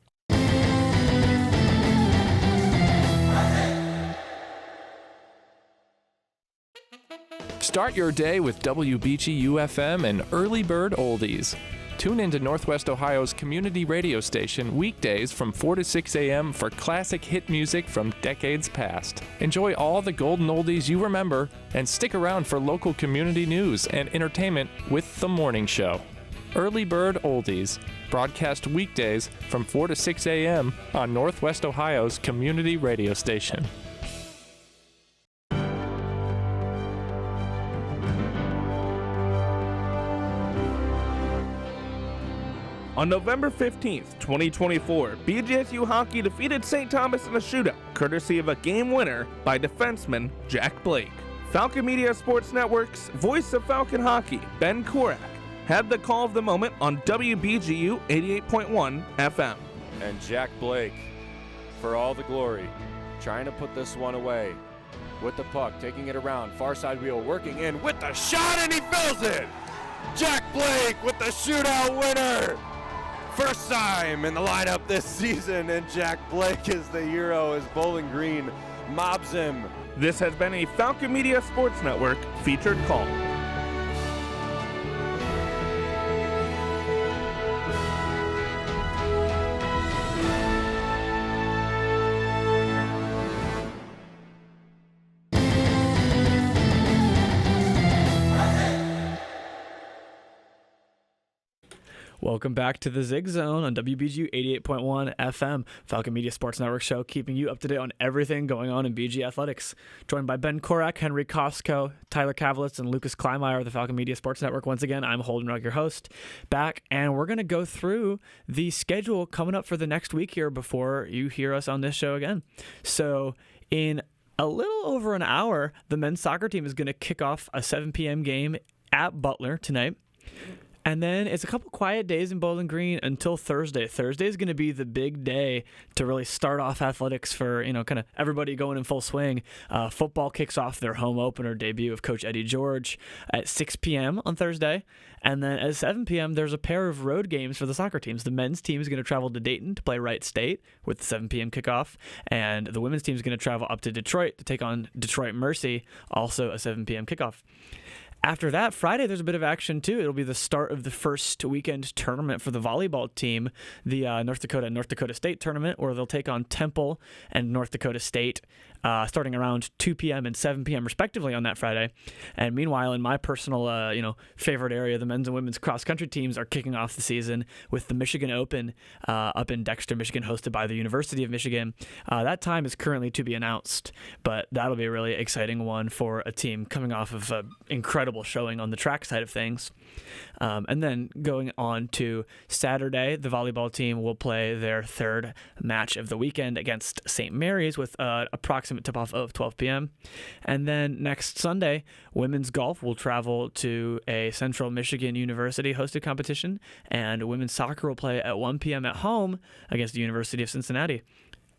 [SPEAKER 7] Start your day with WBGU-FM and Early Bird Oldies. Tune into Northwest Ohio's community radio station weekdays from 4 to 6 a.m. for classic hit music from decades past. Enjoy all the golden oldies you remember and stick around for local community news and entertainment with The Morning Show. Early Bird Oldies, broadcast weekdays from 4 to 6 a.m. on Northwest Ohio's community radio station.
[SPEAKER 2] On November 15th, 2024, BGSU Hockey defeated St. Thomas in a shootout, courtesy of a game winner by defenseman Jack Blake. Falcon Media Sports Network's voice of Falcon Hockey, Ben Korak, had the call of the moment on WBGU 88.1 FM.
[SPEAKER 11] And Jack Blake, for all the glory, trying to put this one away. With the puck, taking it around, far side wheel, working in with the shot, and he fills it! Jack Blake with the shootout winner! First time in the lineup this season, and Jack Blake is the hero as Bowling Green mobs him.
[SPEAKER 2] This has been a Falcon Media Sports Network featured call.
[SPEAKER 1] Welcome back to the Zig Zone on WBGU 88.1 FM, Falcon Media Sports Network show, keeping you up to date on everything going on in BG athletics. Joined by Ben Korak, Henry Costco, Tyler Kavlitz, and Lucas Kleinmeyer of the Falcon Media Sports Network. Once again, I'm Holden Rugg, your host, back, and we're going to go through the schedule coming up for the next week here before you hear us on this show again. So in a little over an hour, the men's soccer team is going to kick off a 7 p.m. game at Butler tonight. And then it's a couple quiet days in Bowling Green until Thursday. Thursday is going to be the big day to really start off athletics for, kind of everybody going in full swing. Football kicks off their home opener debut of Coach Eddie George at 6 p.m. on Thursday. And then at 7 p.m., there's a pair of road games for the soccer teams. The men's team is going to travel to Dayton to play Wright State with the 7 p.m. kickoff. And the women's team is going to travel up to Detroit to take on Detroit Mercy, also a 7 p.m. kickoff. After that, Friday, there's a bit of action, too. It'll be the start of the first weekend tournament for the volleyball team, the North Dakota State tournament, where they'll take on Temple and North Dakota State, starting around 2 p.m. and 7 p.m. respectively on that Friday. And meanwhile, in my personal, favorite area, the men's and women's cross-country teams are kicking off the season with the Michigan Open up in Dexter, Michigan, hosted by the University of Michigan. That time is currently to be announced, but that'll be a really exciting one for a team coming off of an incredible showing on the track side of things. And then going on to Saturday, the volleyball team will play their third match of the weekend against St. Mary's with an approximate tip-off of 12 p.m. And then next Sunday, women's golf will travel to a Central Michigan University-hosted competition, and women's soccer will play at 1 p.m. at home against the University of Cincinnati.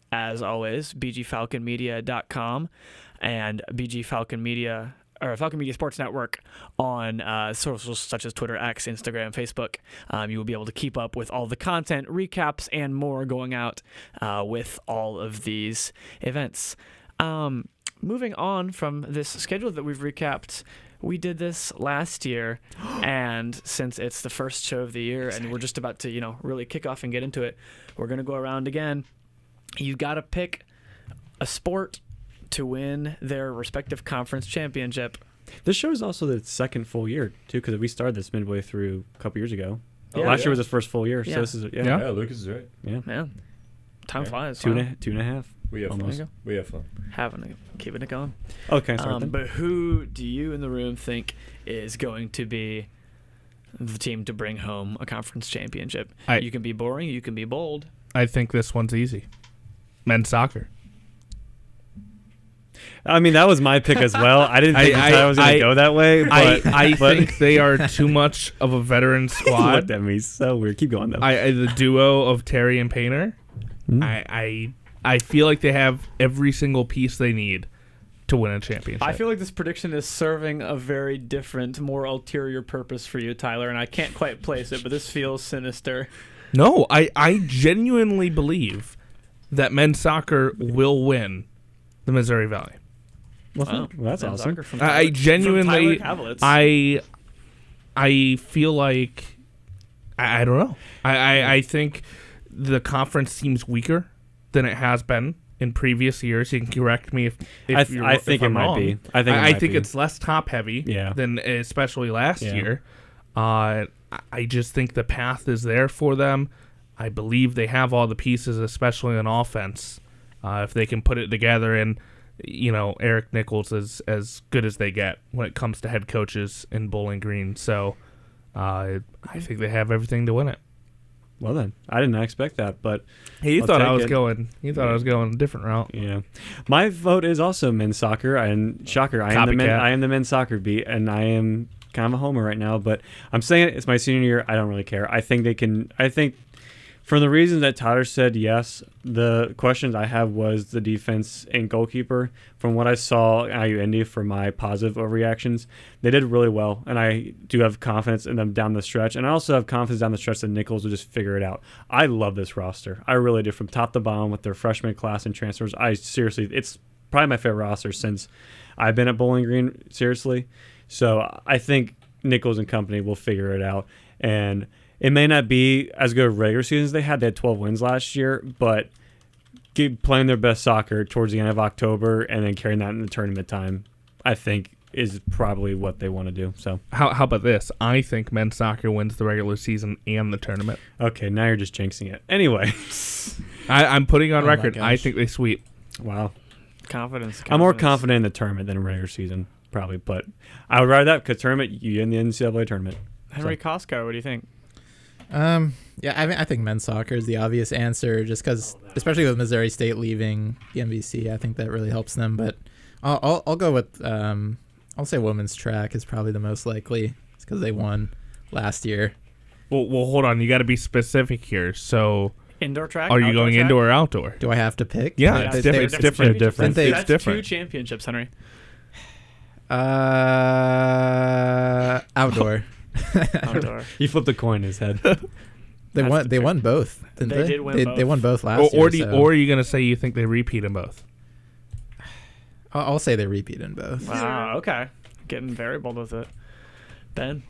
[SPEAKER 1] As always, bgfalconmedia.com and Falcon Media Sports Network on socials such as Twitter, X, Instagram, Facebook. You will be able to keep up with all the content, recaps, and more going out with all of these events. moving on from this schedule that we've recapped, we did this last year, and since it's the first show of the year and we're just about to, really kick off and get into it, we're going to go around again. You got to pick a sport to win their respective conference championship.
[SPEAKER 3] This show is also the second full year, too, because we started this midway through a couple years ago.
[SPEAKER 1] Yeah.
[SPEAKER 3] Last year was his first full year,
[SPEAKER 1] Yeah.
[SPEAKER 3] so this is,
[SPEAKER 5] Yeah, Lucas is right.
[SPEAKER 3] Yeah.
[SPEAKER 1] Man, time flies.
[SPEAKER 3] Two
[SPEAKER 1] Wow.
[SPEAKER 3] and a half.
[SPEAKER 5] We have
[SPEAKER 3] Almost.
[SPEAKER 5] fun. We have fun.
[SPEAKER 1] Keeping it going.
[SPEAKER 3] Okay, sorry. then.
[SPEAKER 1] But who do you in the room think is going to be the team to bring home a conference championship? You can be boring, you can be bold.
[SPEAKER 2] I think this one's easy. Men's soccer.
[SPEAKER 3] I mean, that was my pick as well. I didn't think I was going to go that way. But
[SPEAKER 2] I think they are too much of a veteran
[SPEAKER 3] He
[SPEAKER 2] squad.
[SPEAKER 3] looked at me so weird. Keep going, though.
[SPEAKER 2] The duo of Terry and Painter, I feel like they have every single piece they need to win a championship.
[SPEAKER 1] I feel like this prediction is serving a very different, more ulterior purpose for you, Tyler, and I can't quite place it, but this feels sinister.
[SPEAKER 2] No, I genuinely believe that men's soccer will win the Missouri Valley.
[SPEAKER 3] Well, that's
[SPEAKER 1] Men's
[SPEAKER 3] awesome.
[SPEAKER 1] soccer from
[SPEAKER 2] I genuinely,
[SPEAKER 1] from Tyler Kavlitz.
[SPEAKER 2] I feel like, I don't know. I think the conference seems weaker than it has been in previous years. You can correct me if
[SPEAKER 3] I think it might be.
[SPEAKER 2] I think it's less top heavy
[SPEAKER 3] Yeah.
[SPEAKER 2] than especially last
[SPEAKER 3] Yeah.
[SPEAKER 2] year. I just think the path is there for them. I believe they have all the pieces, especially on offense. If they can put it together, and Eric Nichols is as good as they get when it comes to head coaches in Bowling Green. So I think they have everything to win it.
[SPEAKER 3] Well then, I did not expect that, but
[SPEAKER 2] Hey, you
[SPEAKER 3] I'll
[SPEAKER 2] thought I
[SPEAKER 3] take
[SPEAKER 2] was
[SPEAKER 3] it.
[SPEAKER 2] going. You thought I was going a different route.
[SPEAKER 3] yeah, my vote is also men's soccer. And shocker, I am
[SPEAKER 2] Copycat.
[SPEAKER 3] the men's soccer beat, and I am kind of a homer right now. But I'm saying it's my senior year. I don't really care. I think they can. I think for the reasons that Tyler said, yes. The questions I have was the defense and goalkeeper. From what I saw at IU Indy, for my positive overreactions, they did really well, and I do have confidence in them down the stretch. And I also have confidence down the stretch that Nichols will just figure it out. I love this roster. I really do, from top to bottom with their freshman class and transfers. It's probably my favorite roster since I've been at Bowling Green, seriously. So I think Nichols and company will figure it out. And it may not be as good a regular season as they had. They had 12 wins last year, but playing their best soccer towards the end of October and then carrying that in the tournament time, I think, is probably what they want to do. So
[SPEAKER 2] How about this? I think men's soccer wins the regular season and the tournament.
[SPEAKER 3] okay, now you're just jinxing it. Anyway,
[SPEAKER 2] I'm putting on
[SPEAKER 4] Oh my
[SPEAKER 2] record. I
[SPEAKER 4] gosh.
[SPEAKER 2] think they sweep.
[SPEAKER 3] wow.
[SPEAKER 1] Confidence.
[SPEAKER 3] I'm more confident in the tournament than in regular season, probably. But I would rather that because tournament, you in the NCAA tournament.
[SPEAKER 1] Henry Kosko, what do you think?
[SPEAKER 4] Yeah, I think men's soccer is the obvious answer, just because, especially with Missouri State leaving the MVC, I think that really helps them. But I'll go with I'll say women's track is probably the most likely, because they won last year.
[SPEAKER 2] Well, hold on. You got to be specific here. So,
[SPEAKER 1] Indoor track?
[SPEAKER 2] are you
[SPEAKER 1] outdoor
[SPEAKER 2] going
[SPEAKER 1] track?
[SPEAKER 2] indoor or outdoor?
[SPEAKER 4] Do I have to pick?
[SPEAKER 2] Yeah,
[SPEAKER 1] Yeah,
[SPEAKER 2] it's
[SPEAKER 1] they-
[SPEAKER 2] different.
[SPEAKER 1] they-
[SPEAKER 2] It's different.
[SPEAKER 3] different.
[SPEAKER 4] They-
[SPEAKER 2] It's
[SPEAKER 1] That's
[SPEAKER 2] different.
[SPEAKER 1] 2 championships, Henry.
[SPEAKER 4] Outdoor.
[SPEAKER 1] Outdoor.
[SPEAKER 3] He flipped a coin in his head.
[SPEAKER 4] They
[SPEAKER 1] That's
[SPEAKER 4] won.
[SPEAKER 1] the
[SPEAKER 4] They
[SPEAKER 1] pick.
[SPEAKER 4] won both. Didn't
[SPEAKER 1] They
[SPEAKER 4] they?
[SPEAKER 1] did win
[SPEAKER 4] They
[SPEAKER 1] both.
[SPEAKER 4] won both last
[SPEAKER 2] Or
[SPEAKER 4] year.
[SPEAKER 2] are you going to say you think they repeat them both?
[SPEAKER 4] I'll say they repeat in both.
[SPEAKER 1] Wow, okay. Getting very bold with it. Ben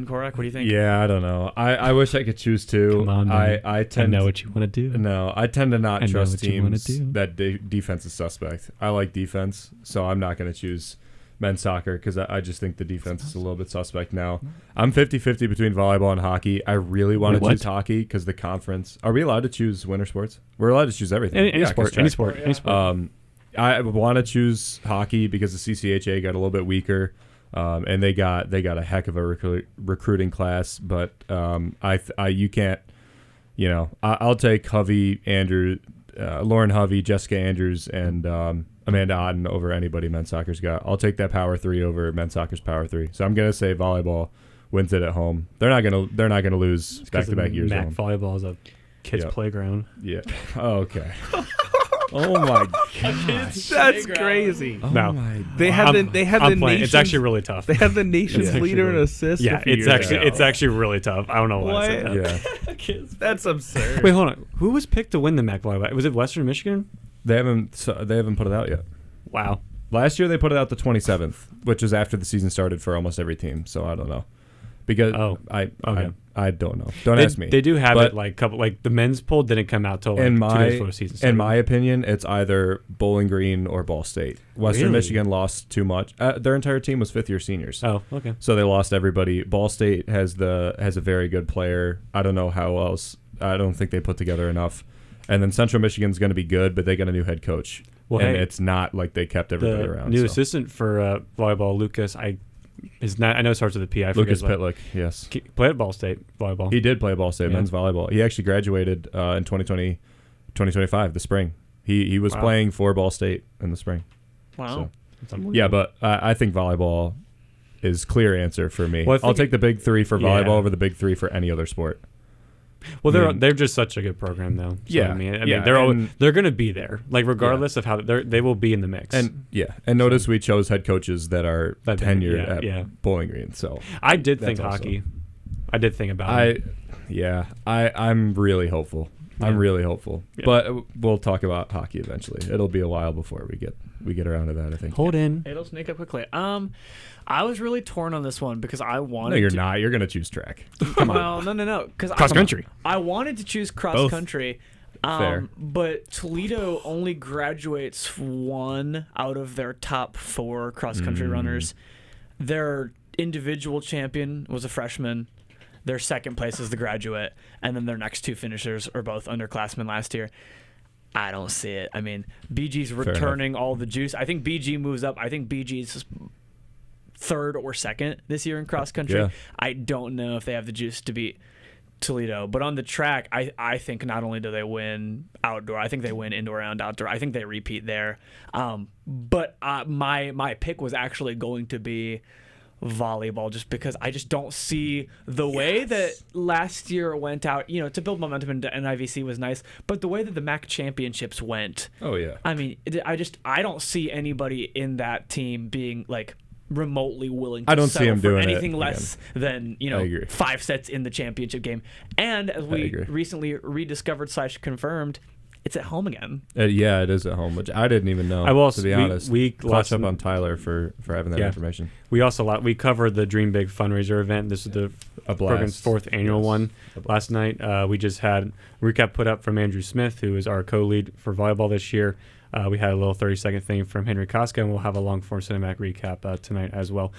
[SPEAKER 1] Korak, what do you think?
[SPEAKER 5] Yeah, I don't know. I wish I could choose two.
[SPEAKER 3] Come on, man.
[SPEAKER 5] I tend
[SPEAKER 3] know what you want to do.
[SPEAKER 5] No, I tend to not
[SPEAKER 3] I know
[SPEAKER 5] trust
[SPEAKER 3] what you wanna
[SPEAKER 5] teams
[SPEAKER 3] do.
[SPEAKER 5] that defense is suspect. I like defense, so I'm not going to choose men's soccer because I just think the defense is a little bit suspect now. I'm 50-50 between volleyball and hockey. I really want to
[SPEAKER 3] Wait, what?
[SPEAKER 5] choose hockey because the conference. Are we allowed to choose winter sports? We're allowed to choose everything.
[SPEAKER 3] Any
[SPEAKER 5] Yeah, 'cause
[SPEAKER 3] sport.
[SPEAKER 5] track.
[SPEAKER 3] Any sport. Any sport.
[SPEAKER 5] I want to choose hockey because the CCHA got a little bit weaker, and they got a heck of a recruiting class. But you can't, I'll take Hovey, Andrew, Lauren Hovey, Jessica Andrews, and Amanda Otten over anybody men's soccer's got. I'll take that power 3 over men's soccer's power 3. So I'm gonna say volleyball wins it at home. They're not gonna lose back-to-back years.
[SPEAKER 3] Mac
[SPEAKER 5] at home.
[SPEAKER 3] volleyball is a kid's
[SPEAKER 5] Yep.
[SPEAKER 3] playground.
[SPEAKER 5] Yeah. Oh, okay. Oh my god.
[SPEAKER 2] That's crazy.
[SPEAKER 5] Oh
[SPEAKER 3] No.
[SPEAKER 5] my.
[SPEAKER 2] They had the
[SPEAKER 3] I'm playing.
[SPEAKER 2] nation's,
[SPEAKER 3] It's actually really tough.
[SPEAKER 2] they had the nation's
[SPEAKER 3] actually
[SPEAKER 2] leader in
[SPEAKER 3] really-
[SPEAKER 2] assists.
[SPEAKER 3] Yeah,
[SPEAKER 2] a few
[SPEAKER 3] it's
[SPEAKER 2] years
[SPEAKER 3] actually
[SPEAKER 2] ago.
[SPEAKER 3] it's actually really tough. I don't know why I said
[SPEAKER 2] What?
[SPEAKER 3] that.
[SPEAKER 5] Yeah.
[SPEAKER 2] That's absurd.
[SPEAKER 3] Wait, hold on. Who was picked to win the MAC volleyball? Was it Western Michigan?
[SPEAKER 5] They haven't put it out yet.
[SPEAKER 3] Wow.
[SPEAKER 5] Last year they put it out the 27th, which was after the season started for almost every team. So I don't know. Because I don't know. Don't ask me.
[SPEAKER 3] They do have it the men's poll didn't come out till 2 days before the season started.
[SPEAKER 5] In my opinion, it's either Bowling Green or Ball State. Western Michigan lost too much. Their entire team was fifth-year seniors.
[SPEAKER 3] Oh, okay.
[SPEAKER 5] So they lost everybody. Ball State has a very good player. I don't know how else. I don't think they put together enough. And then Central Michigan's going to be good, but they got a new head coach. Well, and it's not like they kept everybody around.
[SPEAKER 3] New assistant for volleyball, Lucas. I know it starts with a P.
[SPEAKER 5] Lucas Pitlick, yes.
[SPEAKER 3] Played at Ball State volleyball.
[SPEAKER 5] He did play at Ball State men's volleyball. He actually graduated in 2025, the spring. He was playing for Ball State in the spring.
[SPEAKER 1] Wow.
[SPEAKER 5] So, yeah, but I think volleyball is clear answer for me.
[SPEAKER 3] Well,
[SPEAKER 5] I'll take the big three for volleyball over the big three for any other sport.
[SPEAKER 3] Well, they're just such a good program, though. So, I mean, they're going to be there, like regardless of how they will be in the mix.
[SPEAKER 5] And notice we chose head coaches that are tenured at Bowling Green. So
[SPEAKER 3] I did think hockey. I did think about it.
[SPEAKER 5] I'm really hopeful. Yeah. I'm really hopeful, but we'll talk about hockey eventually. It'll be a while before we get around to that. I think.
[SPEAKER 3] Hold in.
[SPEAKER 1] It'll sneak up quickly. I was really torn on this one because I wanted.
[SPEAKER 5] No, you're not. You're gonna choose track.
[SPEAKER 1] Come on. Well, no. Because
[SPEAKER 5] cross country.
[SPEAKER 1] I wanted to choose cross country.
[SPEAKER 5] Fair.
[SPEAKER 1] But Toledo only graduates one out of their top 4 cross country runners. Their individual champion was a freshman. Their second place is the graduate, and then their next 2 finishers are both underclassmen last year. I don't see it. I mean, BG's returning all the juice. I think BG moves up. I think BG's 3rd or 2nd this year in cross country.
[SPEAKER 5] Yeah.
[SPEAKER 1] I don't know if they have the juice to beat Toledo. But on the track, I think not only do they win outdoor, I think they win indoor and outdoor. I think they repeat there. But my pick was actually going to be volleyball, just because I just don't see the way that last year went out. To build momentum into NIVC was nice, but the way that the MAC championships went.
[SPEAKER 5] Oh yeah.
[SPEAKER 1] I mean, I don't see anybody in that team being like remotely willing to
[SPEAKER 5] I don't see him
[SPEAKER 1] for
[SPEAKER 5] doing
[SPEAKER 1] anything less than 5 sets in the championship game. And as we recently rediscovered / confirmed, it's at home again.
[SPEAKER 5] It is at home, which I didn't even know. To be honest, we clutched up on Tyler for having that information.
[SPEAKER 3] We also we covered the Dream Big fundraiser event. This is the program's 4th annual one. Last night, we just had a recap put up from Andrew Smith, who is our co-lead for volleyball this year. We had a little 30-second thing from Henry Koska, and we'll have a long-form cinematic recap tonight as well.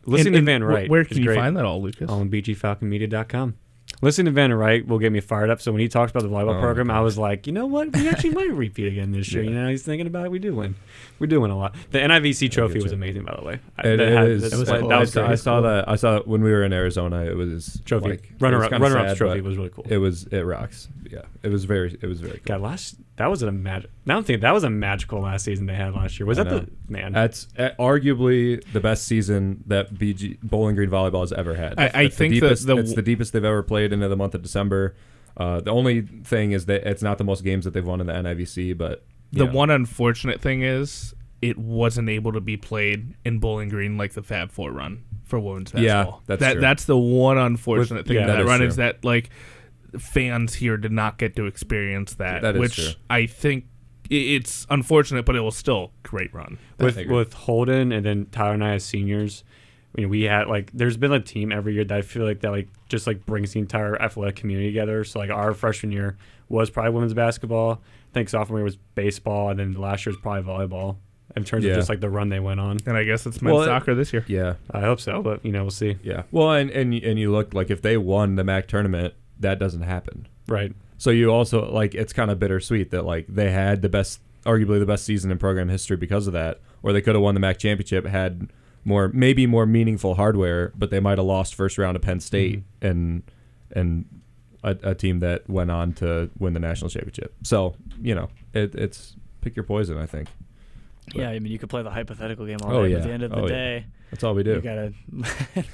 [SPEAKER 3] Listen to Van Wright.
[SPEAKER 2] Where can you find that all, Lucas?
[SPEAKER 3] On bgfalconmedia.com. Listening to Van Wright will get me fired up. So when he talks about the volleyball program, I was like, you know what? We actually might repeat again this year. He's thinking about it. We do win. We're doing a lot. The NIVC trophy was amazing, by the way.
[SPEAKER 5] It was I saw that when we were in Arizona. It was
[SPEAKER 3] trophy. Runner-up trophy was really cool.
[SPEAKER 5] It rocks. Yeah, it was very cool.
[SPEAKER 3] God, that was a magic. I don't think that was a magical last season they had last year. Was that the man?
[SPEAKER 5] That's arguably the best season that Bowling Green volleyball has ever had.
[SPEAKER 2] I think
[SPEAKER 5] it's the deepest they've ever played into the month of December. The only thing is that it's not the most games that they've won in the NIVC, but
[SPEAKER 2] the one unfortunate thing is it wasn't able to be played in Bowling Green like the Fab 4 run for women's basketball.
[SPEAKER 5] Yeah, that's true.
[SPEAKER 2] That's the one unfortunate thing that run
[SPEAKER 5] true.
[SPEAKER 2] Is that fans here did not get to experience that
[SPEAKER 5] is
[SPEAKER 2] which
[SPEAKER 5] true.
[SPEAKER 2] I think it's unfortunate, but it was still a great run.
[SPEAKER 3] With Holden and then Tyler and I as seniors, we had there's been a team every year that I feel like that just brings the entire athletic community together. So our freshman year was probably women's basketball. I think sophomore year was baseball, and then last year was probably volleyball. In terms of just the run they went on.
[SPEAKER 2] And I guess it's men's soccer this year.
[SPEAKER 5] Yeah,
[SPEAKER 3] I hope so, but we'll see.
[SPEAKER 5] Yeah. Well, and you look if they won the MAC tournament, that doesn't happen.
[SPEAKER 3] Right.
[SPEAKER 5] So you also it's kind of bittersweet that they had arguably the best season in program history because of that, or they could have won the MAC championship, had maybe more meaningful hardware, but they might have lost first round to Penn State and a team that went on to win the national championship. So it's pick your poison, I think.
[SPEAKER 1] But, yeah, you could play the hypothetical game all day, but at the end of the day,
[SPEAKER 5] that's all we do.
[SPEAKER 1] You gotta.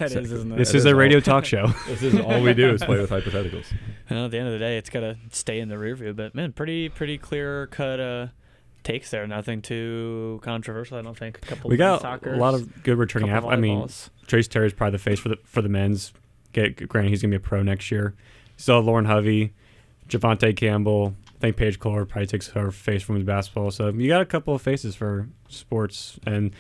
[SPEAKER 1] Isn't it?
[SPEAKER 3] This is a radio talk show.
[SPEAKER 5] This is all we do is play with hypotheticals.
[SPEAKER 1] At the end of the day, it's gotta stay in the rear view. But man, pretty clear cut takes there. Nothing too controversial, I don't think.
[SPEAKER 3] We got a lot of good returning athletes. Trace Terry's probably the face for the men's. Granted, he's gonna be a pro next year. Still Lauren Hovey, Javante Campbell, I think Paige Kohler probably takes her face from women's basketball. So you got a couple of faces for sports. And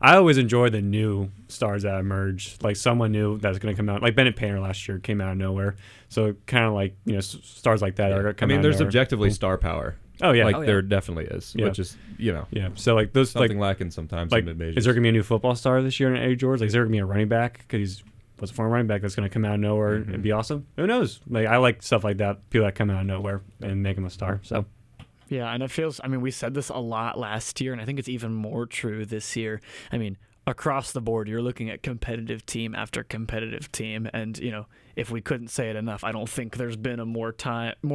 [SPEAKER 3] I always enjoy the new stars that emerge. Like someone new that's going to come out. Like Bennett Painter last year came out of nowhere. So kind of like, stars like that are coming out of
[SPEAKER 5] there's
[SPEAKER 3] nowhere.
[SPEAKER 5] objectively star power.
[SPEAKER 3] Oh, yeah.
[SPEAKER 5] There definitely is, which is,
[SPEAKER 3] Yeah. So like those
[SPEAKER 5] something lacking sometimes in mid-majors.
[SPEAKER 3] Is there going to be a new football star this year in Eddie George? Like, is there going to be a running back? Because was a former running back that's going to come out of nowhere and be awesome. Who knows? Like I like stuff like that. People that come out of nowhere and make them a star. So
[SPEAKER 1] yeah, and it feels. I mean, we said this a lot last year, and I think it's even more true this year. I mean, across the board, you're looking at competitive team after competitive team, and if we couldn't say it enough, I don't think there's been a more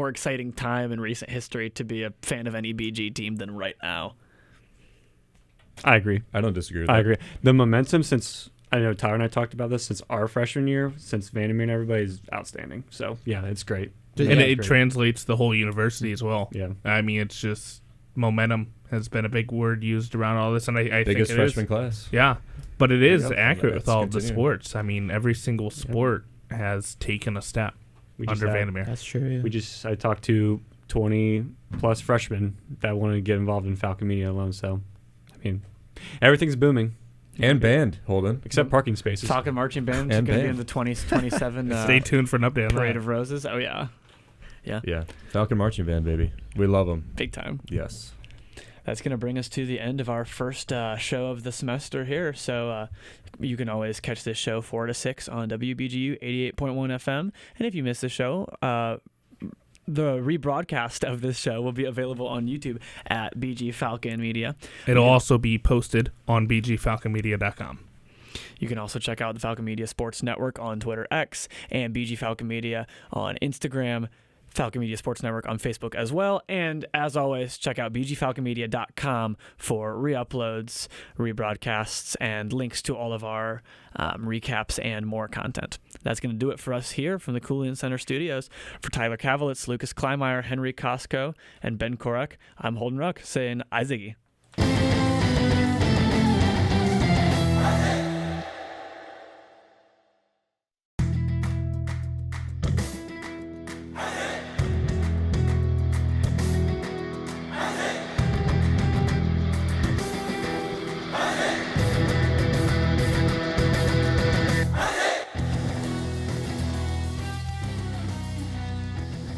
[SPEAKER 1] exciting time in recent history to be a fan of any BG team than right now.
[SPEAKER 3] I agree.
[SPEAKER 5] I don't disagree with that.
[SPEAKER 3] I agree. The momentum since. I know Tyler and I talked about this since our freshman year, since Vandermeer and everybody is outstanding. So, yeah, it's great.
[SPEAKER 2] And it translates the whole university as well.
[SPEAKER 3] Yeah.
[SPEAKER 2] I mean, it's just momentum has been a big word used around all this. And I think
[SPEAKER 5] biggest freshman class.
[SPEAKER 2] Yeah. But it is accurate with all of the sports. I mean, every single sport has taken a step under Vandermeer.
[SPEAKER 4] That's true.
[SPEAKER 3] I talked to 20-plus freshmen that want to get involved in Falcon Media alone. So, I mean, everything's booming.
[SPEAKER 5] And band, Holden.
[SPEAKER 3] Except parking spaces.
[SPEAKER 1] Falcon Marching Band is going to be in the 2027
[SPEAKER 2] Stay tuned for an update on
[SPEAKER 1] Parade
[SPEAKER 2] that.
[SPEAKER 1] of Roses. Oh, yeah.
[SPEAKER 5] Yeah. Falcon Marching Band, baby. We love them.
[SPEAKER 1] Big time.
[SPEAKER 5] Yes.
[SPEAKER 1] That's going to bring us to the end of our first show of the semester here. So you can always catch this show 4 to 6 on WBGU 88.1 FM. And if you miss the show, the rebroadcast of this show will be available on YouTube at BG Falcon Media.
[SPEAKER 2] It'll also be posted on bgfalconmedia.com.
[SPEAKER 1] You can also check out the Falcon Media Sports Network on Twitter X and BG Falcon Media on Instagram, Falcon Media Sports Network on Facebook as well. And as always, check out bgfalconmedia.com for re-uploads, rebroadcasts, and links to all of our recaps and more content. That's going to do it for us here from the Coolian Center Studios. For Tyler Kavelitz, Lucas Kleinmeyer, Henry Costco, and Ben Korek, I'm Holden Ruck saying Izzy.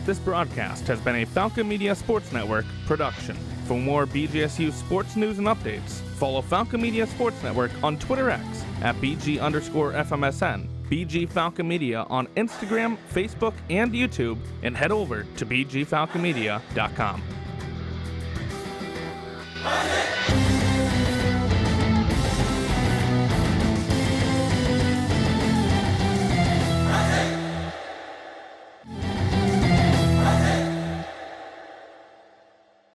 [SPEAKER 2] This broadcast has been a Falcon Media Sports Network production. For more BGSU sports news and updates, follow Falcon Media Sports Network on Twitter X at BG_FMSN, BG Falcon Media on Instagram, Facebook, and YouTube, and head over to BGFalconmedia.com.